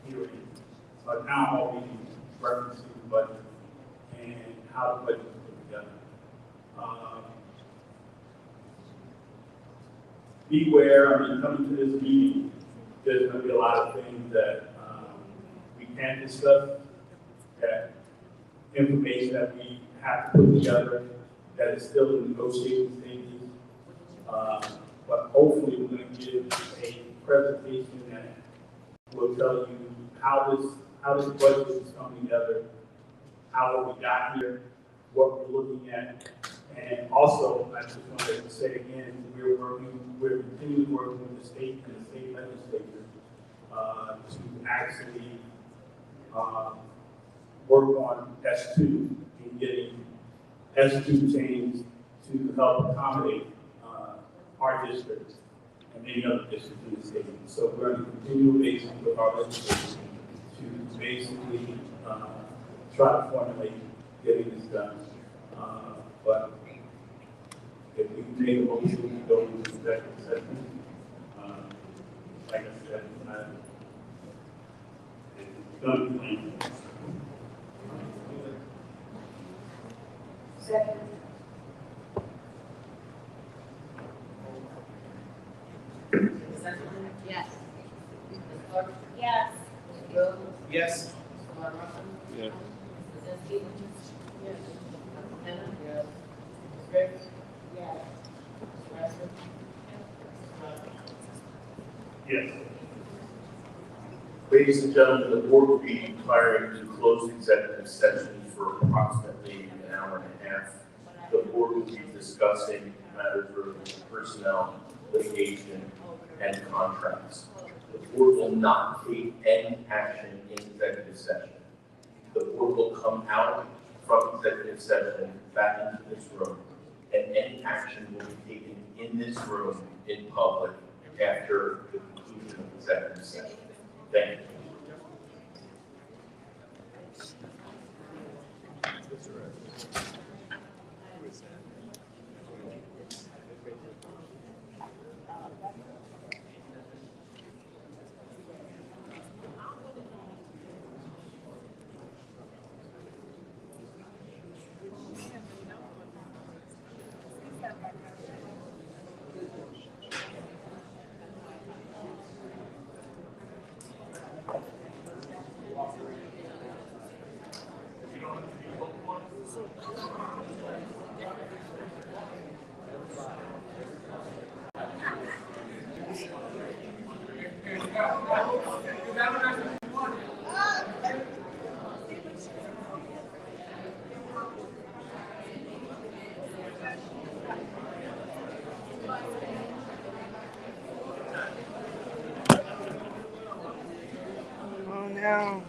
hearing. So now I'll be referencing the budget and how the budget is put together. Beware, I mean, coming to this meeting, there's going to be a lot of things that we can't discuss, that information that we have to put together that is still in negotiating stages. But hopefully we're going to give a presentation that will tell you how this budget is coming together, how we got here, what we're looking at. And also, I just wanted to say again, we're continuing working with the state and the state legislature to actually work on S2 and getting S2 changed to help accommodate our districts and many other districts in the state. So we're on a continual basis with our legislature to basically try to formulate getting this done. But if we can make a motion to go into executive session, like I said, it's going to be Second. Yes. Yes. Yes. Yeah. yes. Ladies and gentlemen, the board will be retiring to close executive session for approximately an hour and a half. The board will be discussing matters related to personnel, litigation, and contracts. The board will not take any action in executive session. The board will come out from executive session back into this room, and any action will be taken in this room in public after the conclusion of executive session. Thank you. down.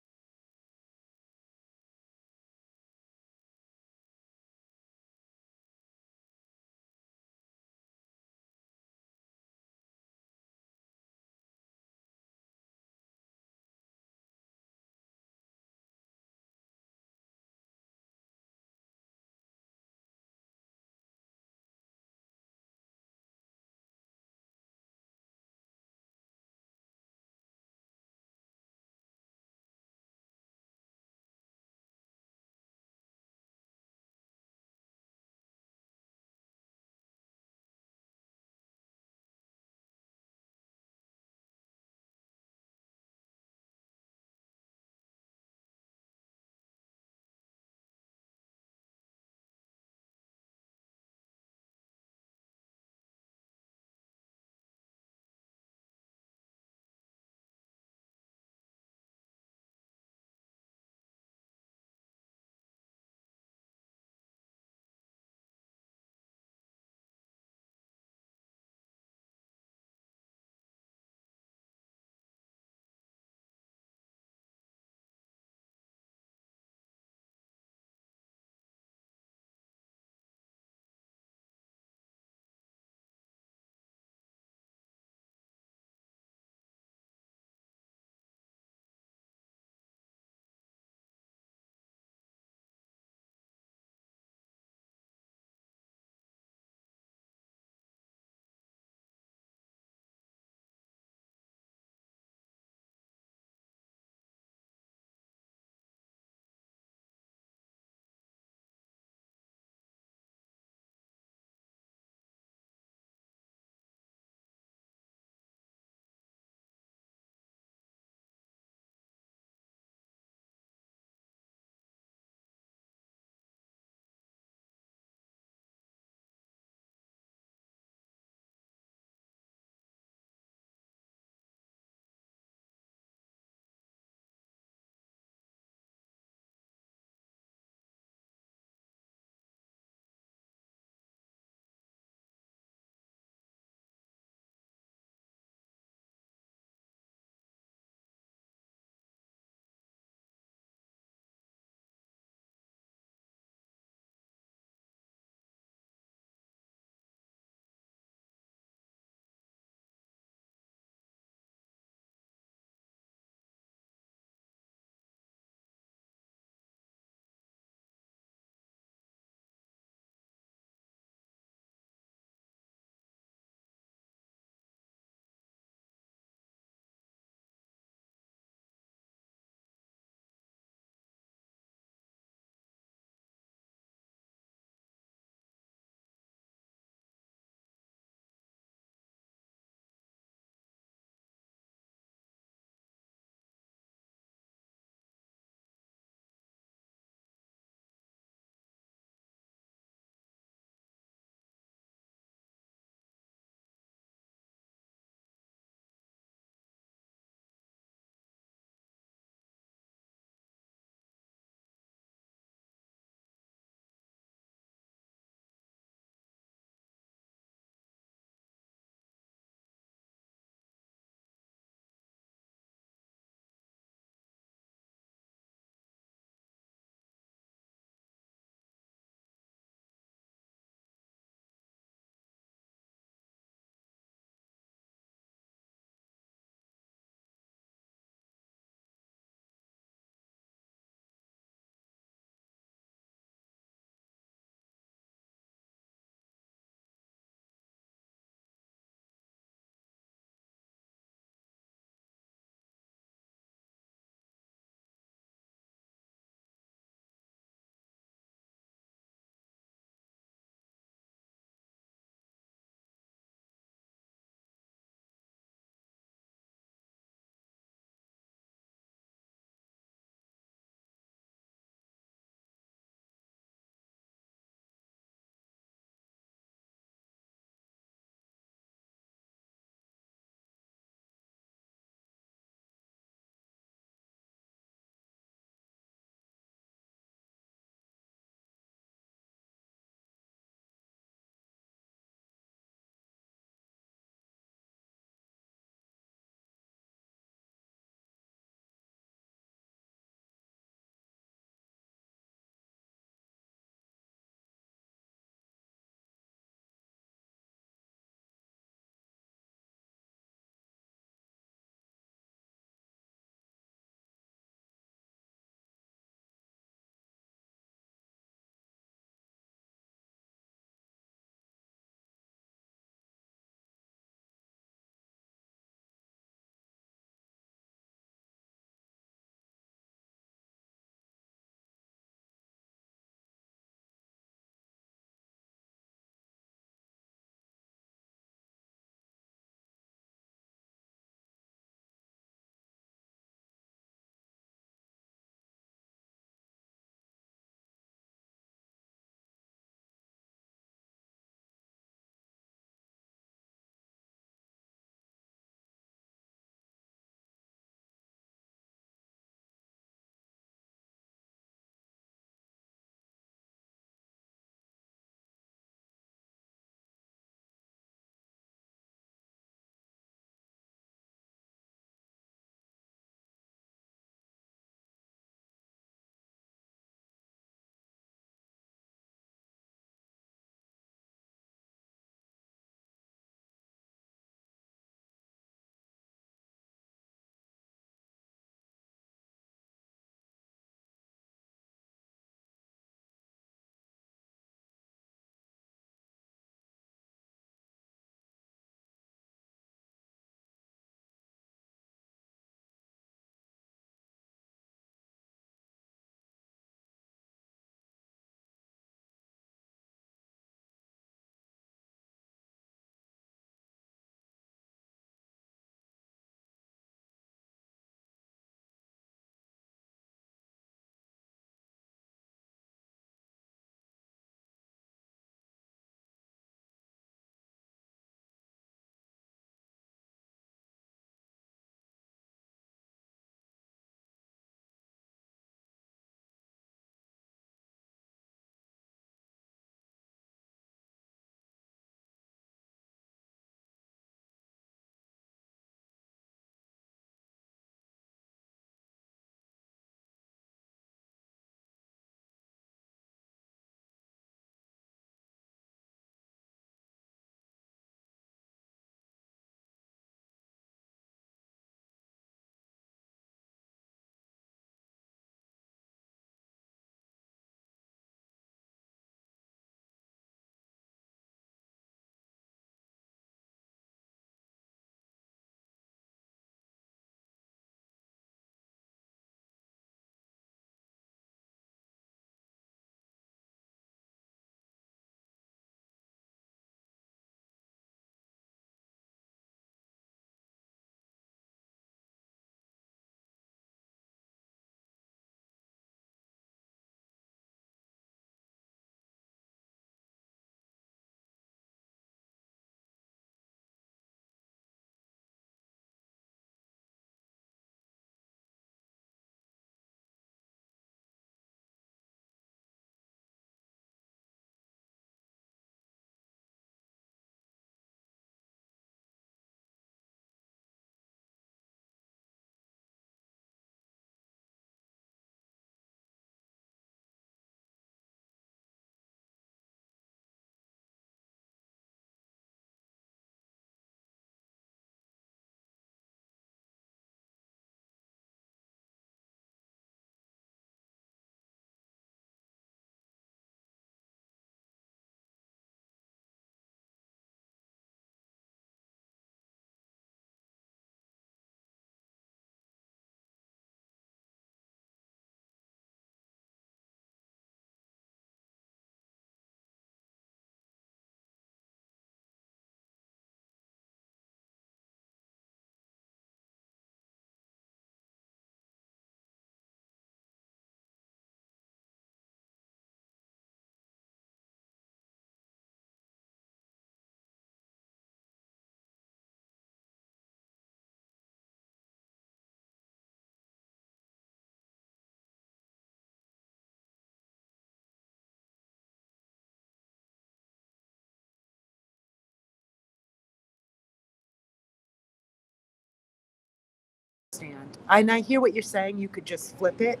understand. And I hear what you're saying, you could just flip it.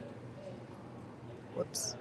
Whoops.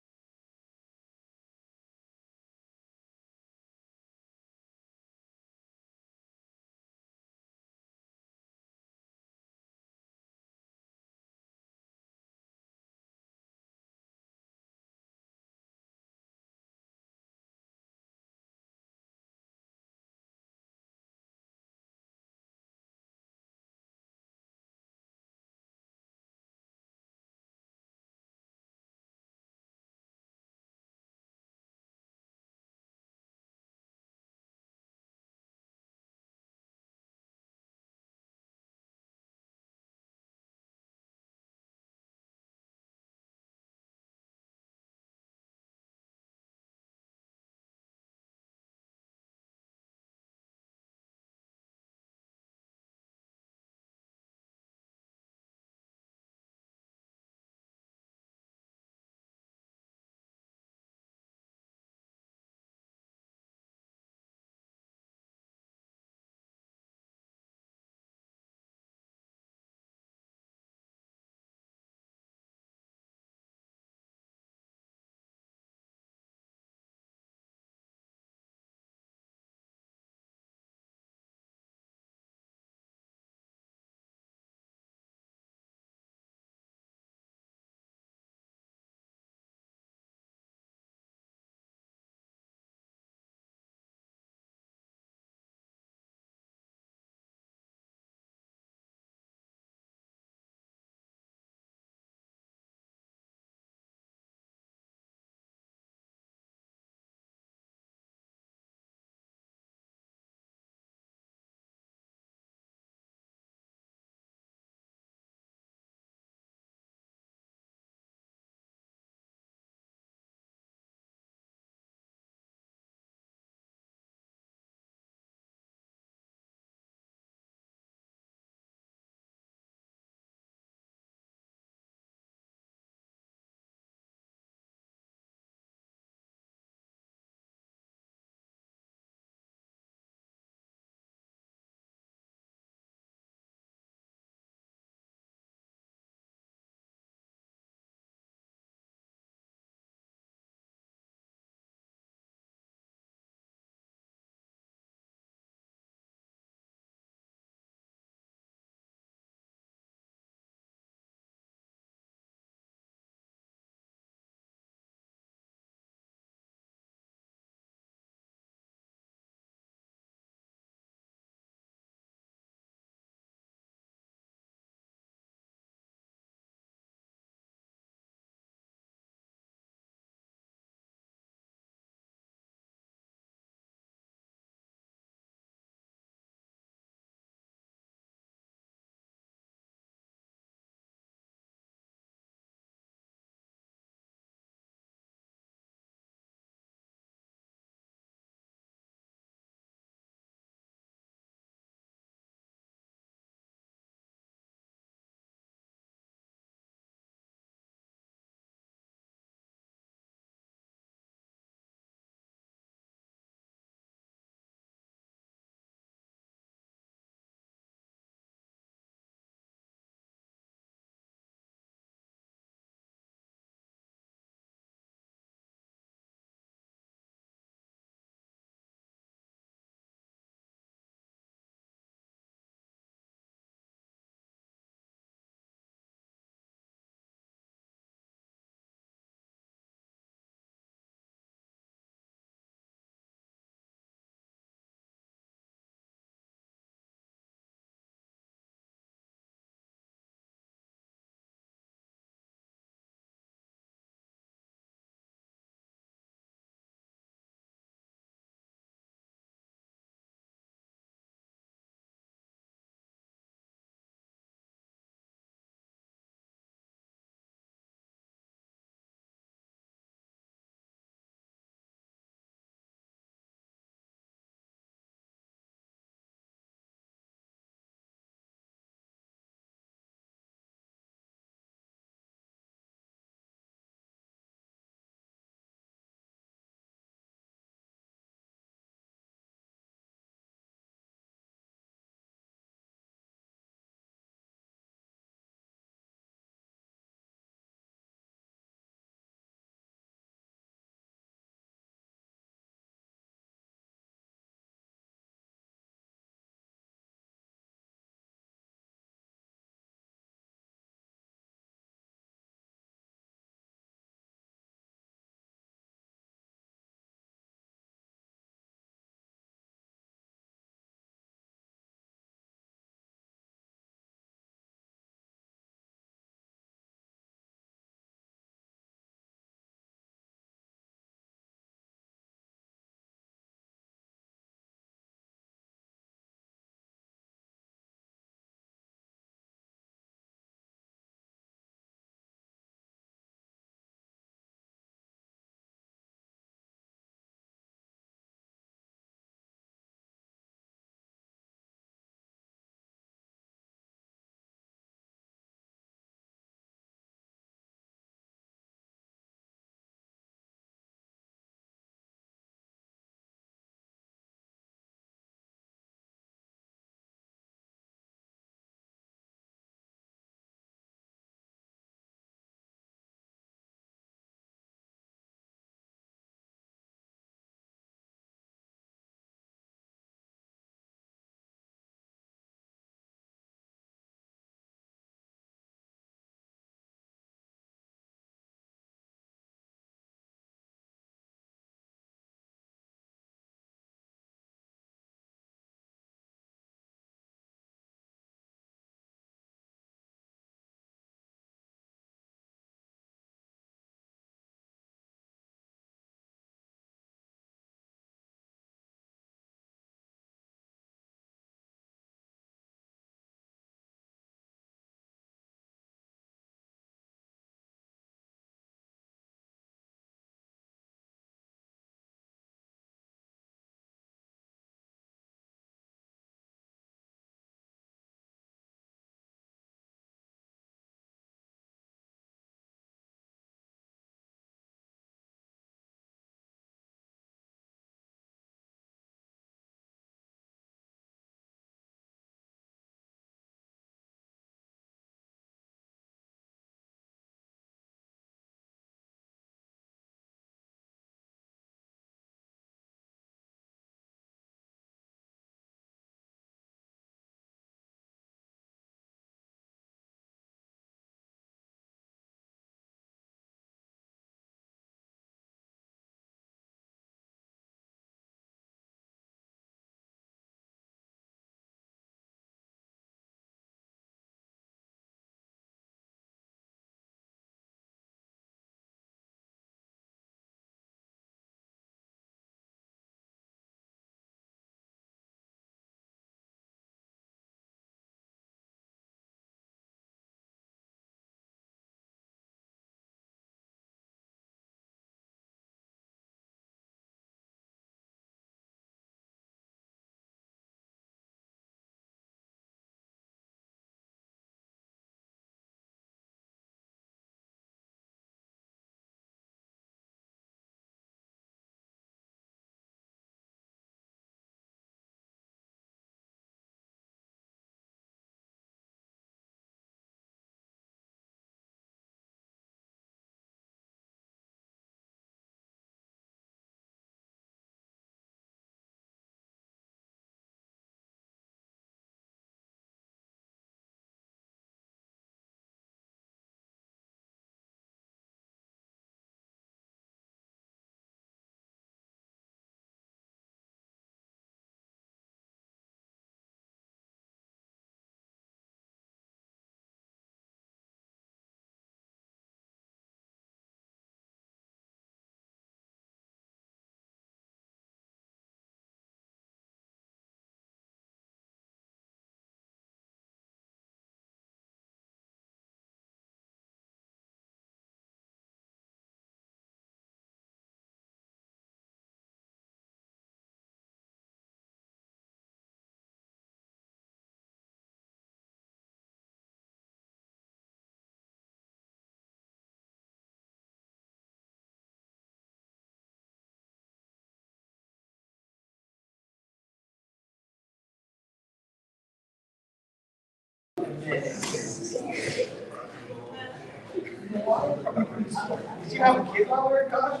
Did you have a kid while we were gone?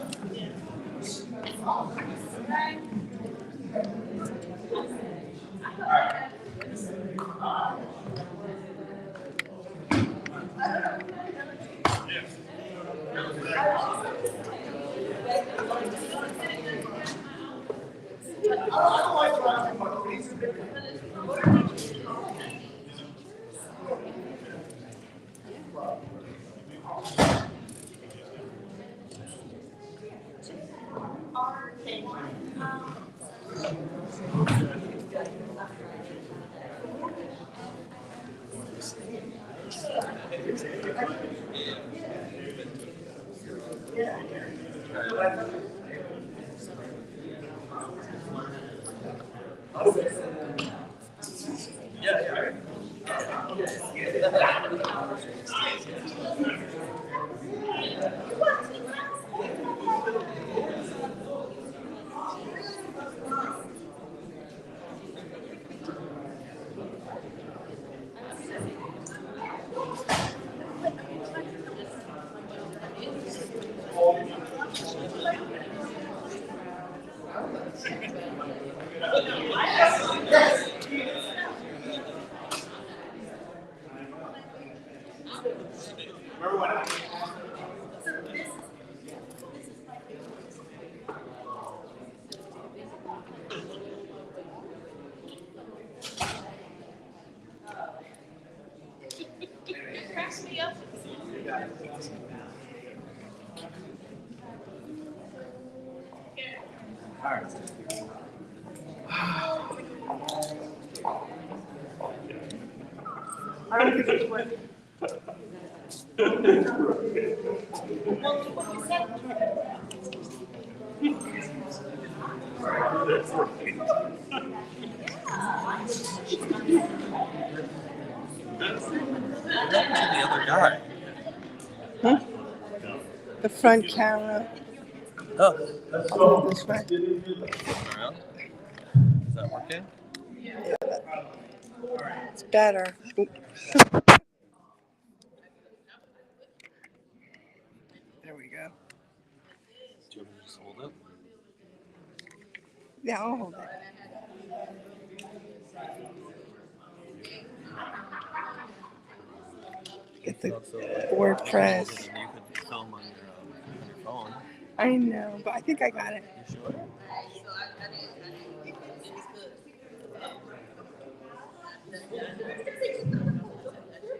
I don't think it's worth it. The other guy. Huh? The front camera. Oh, that's all. This way. Around. Is that working? Yeah, it's better. There we go. Do you want to just hold it? Yeah, I'll hold it. Get the board press. You could film on your phone. I know, but I think I got it. You sure?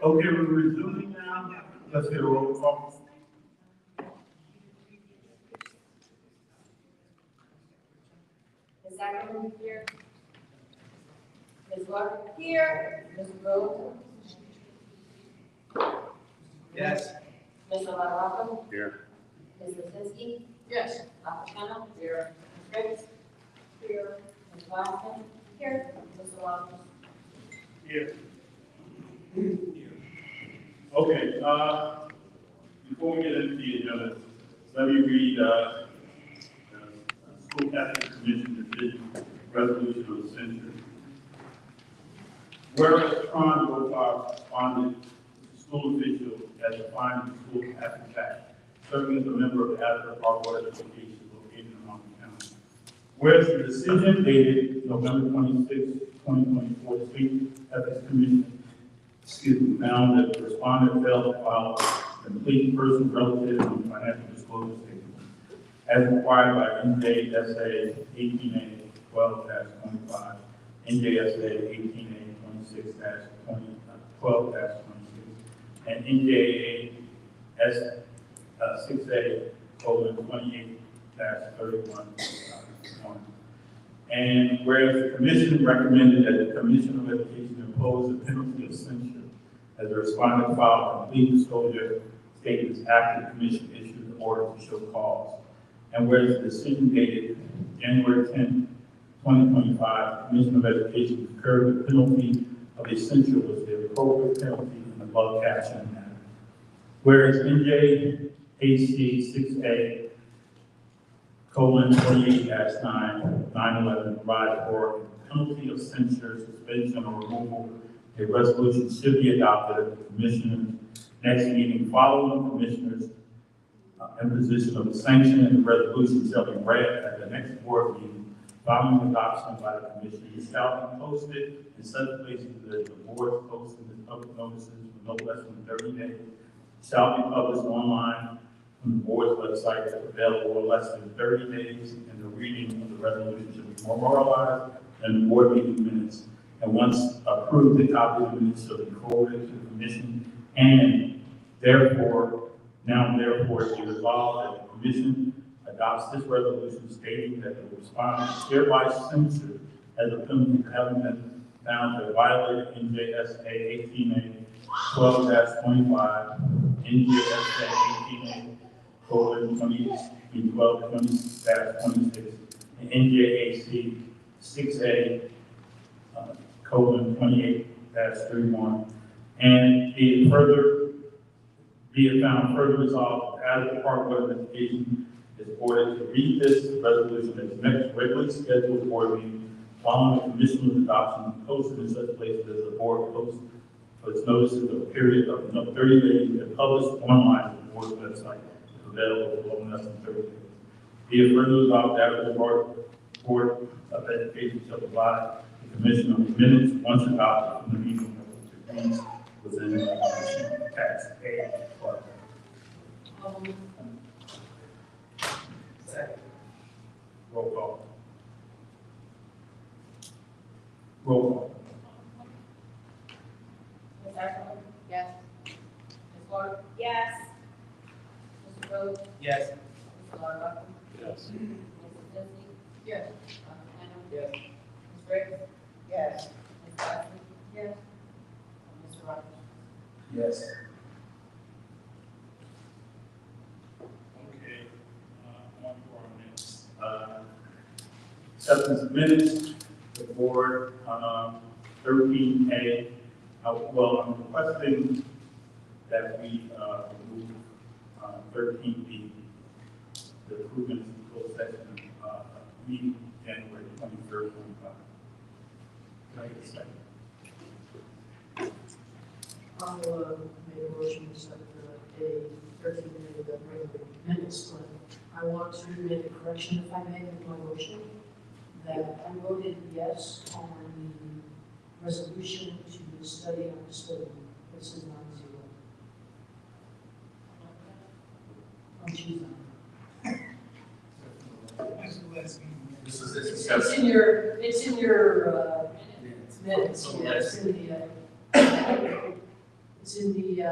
Okay, we're resuming now. Let's get a roll call. Ms. Ackerman here. Ms. Walker here. Ms. Rose. Yes. Ms. Alarocco. Here. Ms. Lisinski. Yes. Dr. Kennel. Here. Ms. Riggs. Here. Ms. Watson. Here. Mr. Walters. Here. Okay, before we get into the agenda, let me read, School Ethics Commission decision, resolution of the censure. Whereas Tron Gopar responded to school officials as defined in the School Ethics Act, serving as a member of the Asbury Park Board of Education located in Humboldt County. Whereas the decision dated November 26, 2024, the State Ethics Commission found that the respondent failed to file a complete personal, relative, and financial disclosure statement as required by NJSA 18A 12-25, NJSA 18A 26-12-26, and NJA 6A:28-31. And whereas the Commission recommended that the Commission of Education impose a penalty of censure as the respondent filed complete disclosure statements after the Commission issued the order to show cause. And whereas the decision dated January 10, 2025, the Commission of Education concurred the penalty of a censure was the appropriate penalty in the above caption matter. Whereas NJAC 6A:28-9/9/11 provides for a penalty of censure, suspension, or removal, a resolution should be adopted if the Commission Next meeting following commissioners' imposition of the sanction and the resolution shall be read at the next board meeting following adoption by the commission. It shall be posted in such places that the board posted the public notices for no less than 30 days. It shall be published online on the board's website if available for less than 30 days, and the reading of the resolution should be memorialized in the board meeting minutes. And once approved, the copy of the minutes shall be forwarded to the commission, and therefore it be resolved that the commission adopts this resolution stating that the respondent is hereby censured as a penalty for having been found to have violated NJSA 18A 12-25, NJSA 18A 12-20-26, and NJAC 6A 28-31, and be it found further resolved as the Department of Education is ordered to read this resolution at the next regularly scheduled board meeting following the commission's adoption and posted in such places as the board posts for its notices of a period of 30 days and published online on the board's website if available for less than 30 days. Be it further resolved that the Board of Education shall provide the commission of the minutes once adopted from the meeting of the degrees within the commission tax A. Second. Roll call. Roll call. Ms. Ashland? Yes. Ms. Clark? Yes. Mr. Rhodes? Yes. Mr. Larrabell? Yes. Mrs. Dempsey? Yes. Dr. Tanner? Yes. Ms. Briggs? Yes. Ms. Jackson? Yes. And Mr. Rogers? Yes. Okay, on to our minutes. Acceptance of minutes, the board, 13A, well, I'm requesting that we remove 13B, the improvements in closed session, meeting January 23rd, 25. Can I get a second? I'll make a motion to set a 13-minute regular minutes, but I want to make a correction, if I may, with my motion, that I voted yes on the resolution to study on disability. This is not zero. I'm choosing. It's in your minutes. Yeah, it's in the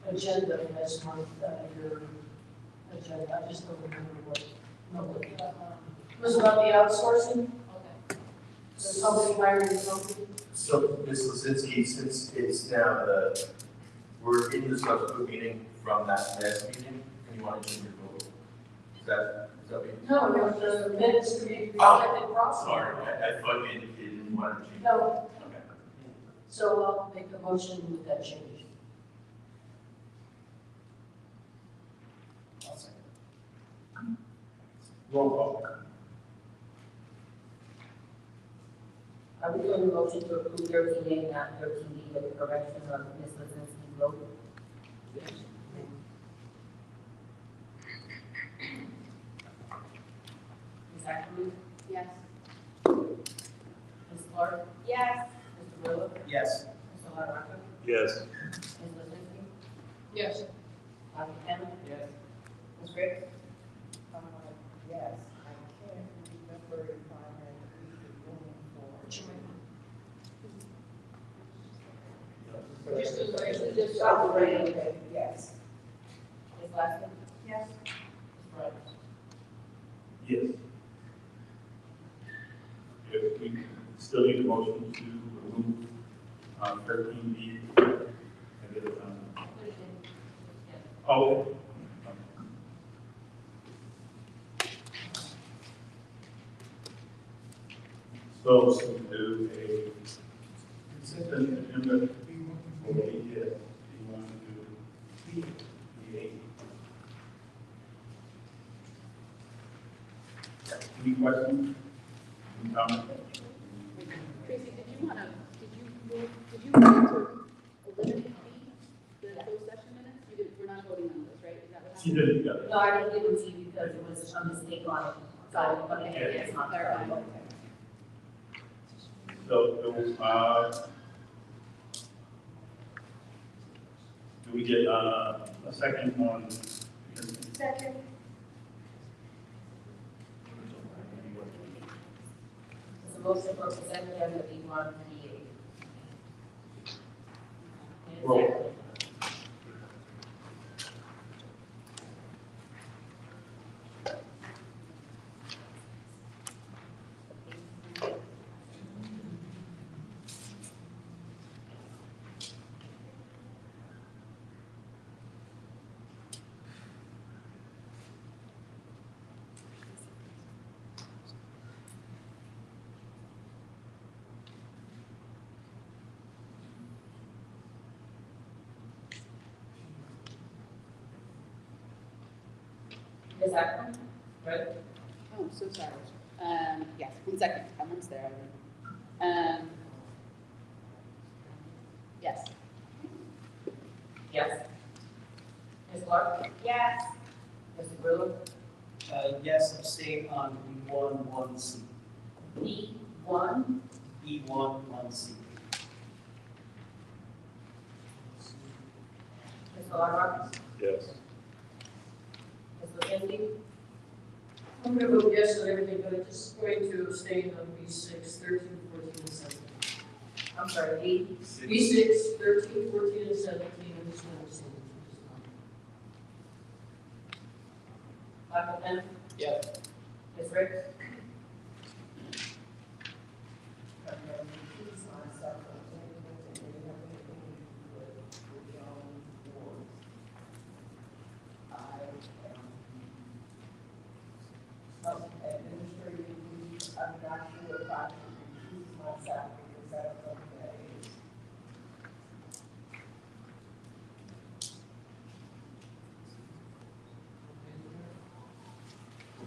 agenda for this month, your agenda. I just don't remember what. It was about the outsourcing. Okay. The company hiring the company. So, Ms. Lisinski, since it's now we're in the subsequent meeting from that last meeting, and you want to change your vote? Is that what you? No, the minutes to be reflected process. Sorry, I thought you indicated you wanted to change. No. Okay. So I'll make a motion with that change. I'll second. Roll call. Are we doing a motion to approve 13A, not 13B, with the correction of Ms. Lisinski's vote? Yes. Ms. Ackerman? Yes. Ms. Clark? Yes. Mr. Miller? Yes. Mr. Larrabell? Yes. Ms. Lisinski? Yes. Dr. Tanner? Yes. Ms. Briggs? Yes, I can't remember if I had agreed to room for. Just Okay, yes. Ms. Lassiter? Yes. Mr. Rogers? Yes. If we still need a motion to remove 13B at this time. Oh. So we do a consistent agenda for the BTS. You want to do B8. Any questions? Any comments? Tracy, did you move to eliminate the closed session? You didn't get it. No, I didn't give it to you because it was a mistake on it, so I didn't put it in, it's not clarified. So, do we get a second on? Second. It's a motion for consent agenda B138. Roll. Ms. Akron, ready? Oh, so sorry. Yes, 1 second, I'm almost there. Yes. Yes. Ms. Clark? Yes. Mr. Grillo? Yes, abstain on B1, 1C. B1? B1, 1C. Mr. Larmour? Yes. Ms. Lizinski? I'm gonna vote yes on everything, but I'm just going to abstain on B6, 13, 14, and 17. I'm sorry, B? B6, 13, 14, and 17, I'm just gonna abstain. Dr. Penn? Yes. Ms. Ricks? Administrative, I'm not sure if I can reduce myself because I don't know what that is.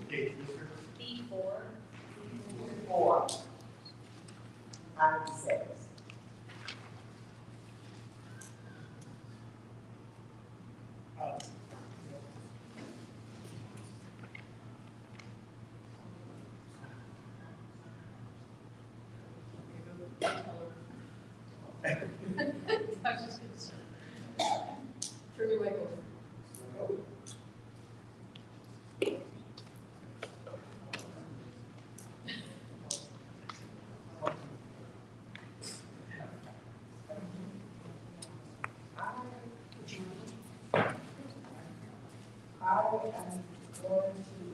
Okay, B4. B4. 96. I was just gonna say. Turn your mic over. I am going to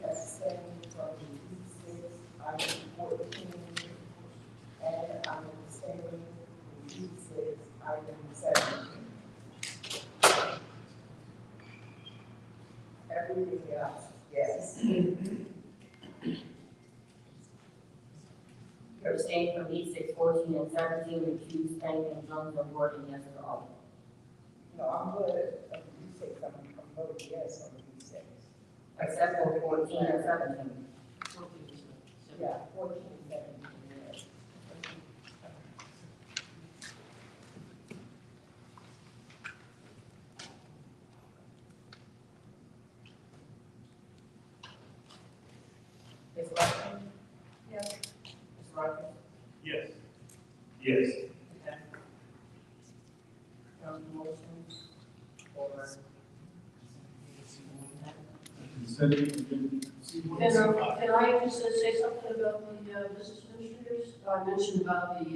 abstain from B6, item 14, and I'm abstaining from B6, item 17. Everything else, yes. You're abstaining from B6, 14, and 17, recused, and conjunct, and voting yes to all. No, I'm good on B6, I'm voting yes on B6. Except for 14 and 17. Yeah, 14 and 17, yes. Ms. Larkin? Yes. Ms. Larkin? yes. Yes. Motions for Can I just say something about the business administrators? I mentioned about the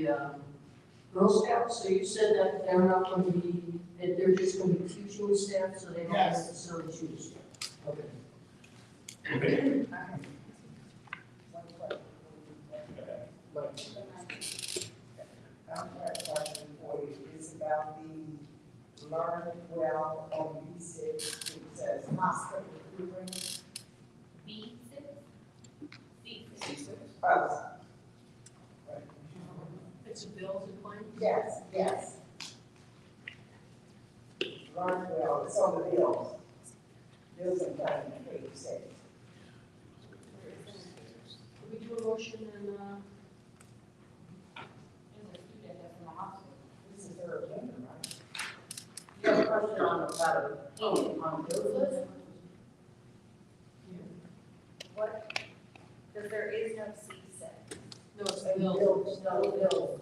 Girl Scouts, so you said that they're not going to be, that they're just going to be teaching staff, so they don't necessarily choose staff. Okay. Okay. Is about the learn well on B6, it says hospital recruitment. B6? C6. It's a bills and claims? Yes, yes. Learn well, it's on the bills. Bills and claims, page 6. Can we do a motion and, This is their agenda, right? You have a question on the letter, on the bill list? What? Because there is no seat set. No, it's bills.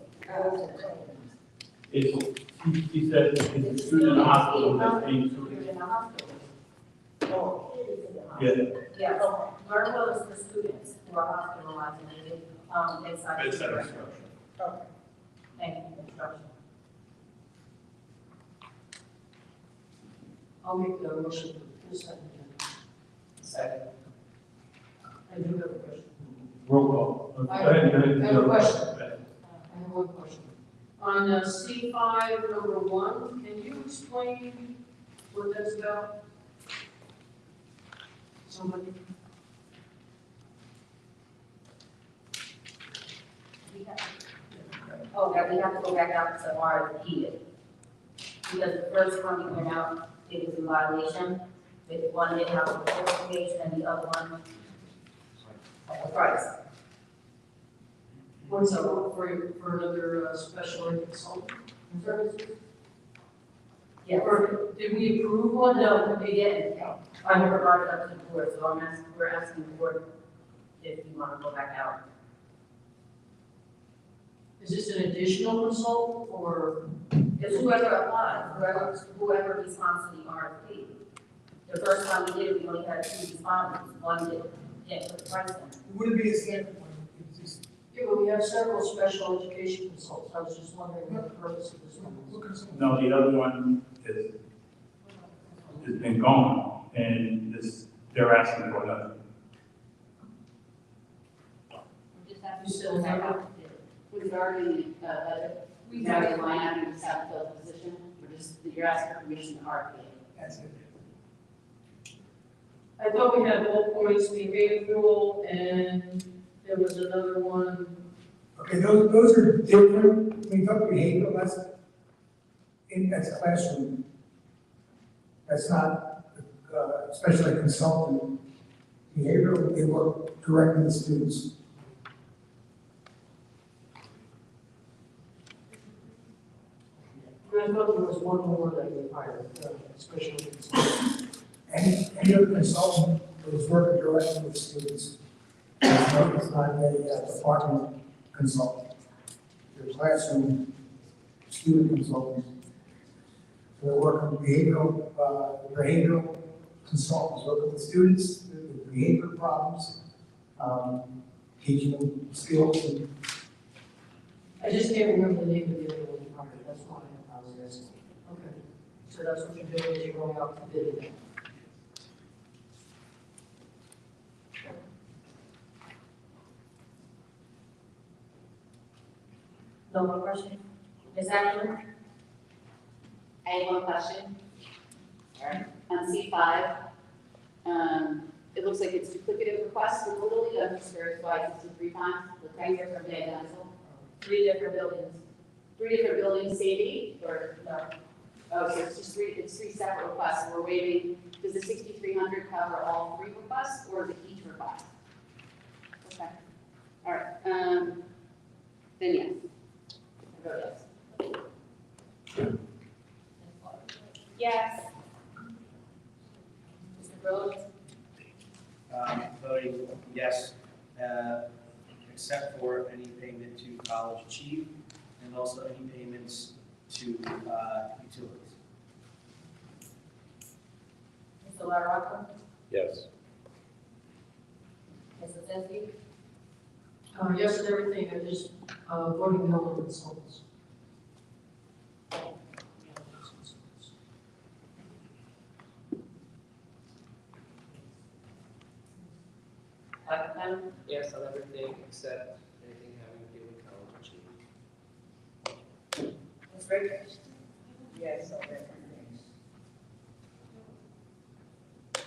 It's, he said, it's a student in the hospital that's being treated. In the hospital. Oh, it is in the hospital. Yeah. Yes, Learnwell is for students who are hospitalized and they live, inside. Bedside the instruction. Okay. Thank you, instruction. I'll make the motion for consent agenda. Second. I do have a question. Roll call. I Go ahead, go ahead. I have a question. Go ahead. I have one question. On C5, number 1, can you explain what that's about? Somebody? Oh, that we have to go back out to RFP it. Because the first one we went out, it was in violation. With one didn't have a qualification and the other one at the price. What's up for another special ed consultant services? Yes. Or did we approve one? No, we didn't. I never brought it up to the board, so we're asking the board if you want to go back out. Is this an additional consultant or? It's whoever applied, whoever responds to the RFP. The first time we did it, we only had 2 respondents. One didn't put the price in. Would it be a second one? It's just, Yeah, but we have several special education consultants. I was just wondering what the purpose of this one was. No, the other one has been gone, and they're asking for another. Just have You still have it? We've already, we've already line out and decided to fill the position, you're asking for permission to RFP. that's it. I thought we had bullet points, behavioral, and there was another one. Okay, those are different. When you talk behavioral, that's classroom. That's not special ed consultant. Behavioral, they work directly with students. I thought there was one more that we hired, special ed consultant. Any other consultant that is working directly with students, it's not a department consultant. They're classroom student consultants. They're working with behavioral consultants, working with students, with behavior problems, teaching them skills. And I just can't remember the name of the other one you hired, that's why I was asking. Okay, so that's what you're doing, is you're going out to bid again. No more questions? Ms. Ashland? I have one question. All right. On C5, it looks like it's duplicative requests for Little League. I'm just curious why it's 3 times. The things are from the identical. 3 different buildings. 3 different buildings, CD, or no? Oh, so it's just 3 separate requests. We're waiting. Does the 6,300 cover all 3 requests, or is it each request? Okay. All right. Then yes. I vote yes. Yes. Mr. Rhodes? Voting yes, except for any payment to College Achieve and also any payments to utilities. Mr. LaRocca? Yes. Mr. Zeski? Yes to everything, I just, voting no on the consultants. Yes on everything except anything having to do with College Achieve. Ms. Ricker? Yes, on everything.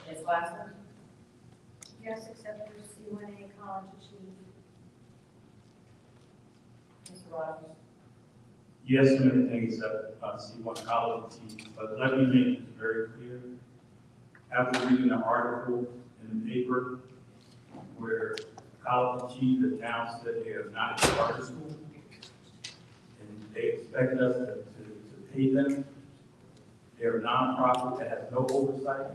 Ms. Glassman? Yes, except for C1A College Achieve. Mr. Rogers? Yes, and everything except C1 college team. But let me make it very clear. After reading an article in the paper where college chief announced that they are not a charter school, and they expect us to pay them. They're a nonprofit that has no oversight.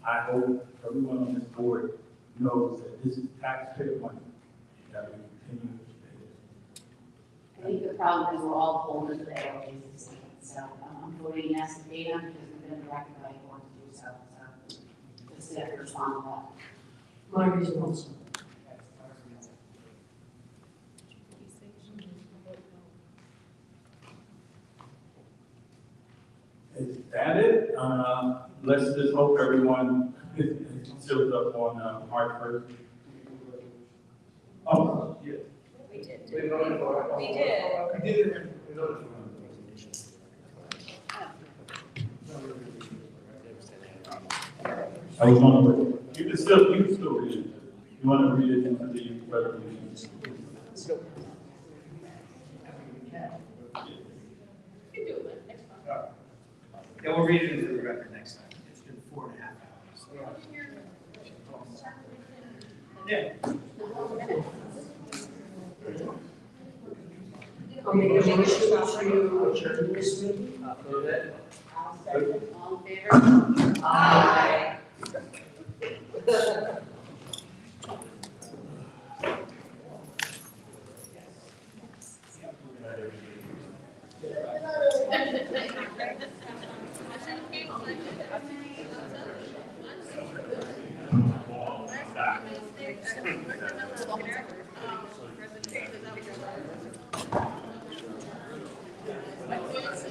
I hope everyone on this board knows that this is taxpayer money that we continue to pay. I think the problem is we're all holders of the ALJ's system, so I'm voting yes for data because we've been directed by the board to do so, so just to respond to that. Margaret Wilson. Is that it? Let's just hope everyone shows up on March 1st. Oh, yeah. We did. We voted for it. We did. We did. We voted for it. I was on the, you can still read it. You want to read it into the resolution? Yeah, we'll read it into the record next time. It's been 4.5 hours. Yeah. I'll make a motion to adjourn this meeting. All in favor? Aye.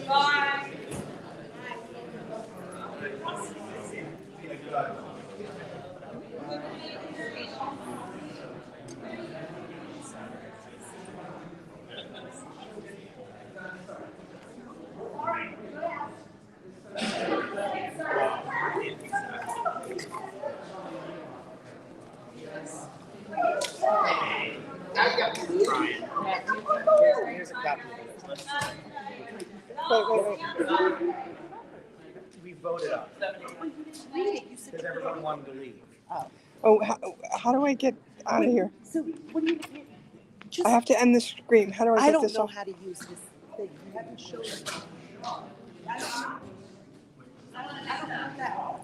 Bye. Here's a copy of it. Wait. We voted on it. Because everyone wanted to leave. Oh, how do I get out of here? So, what do you, I have to end the stream. How do I get this off? how to use this thing. You haven't shown me. I don't know that.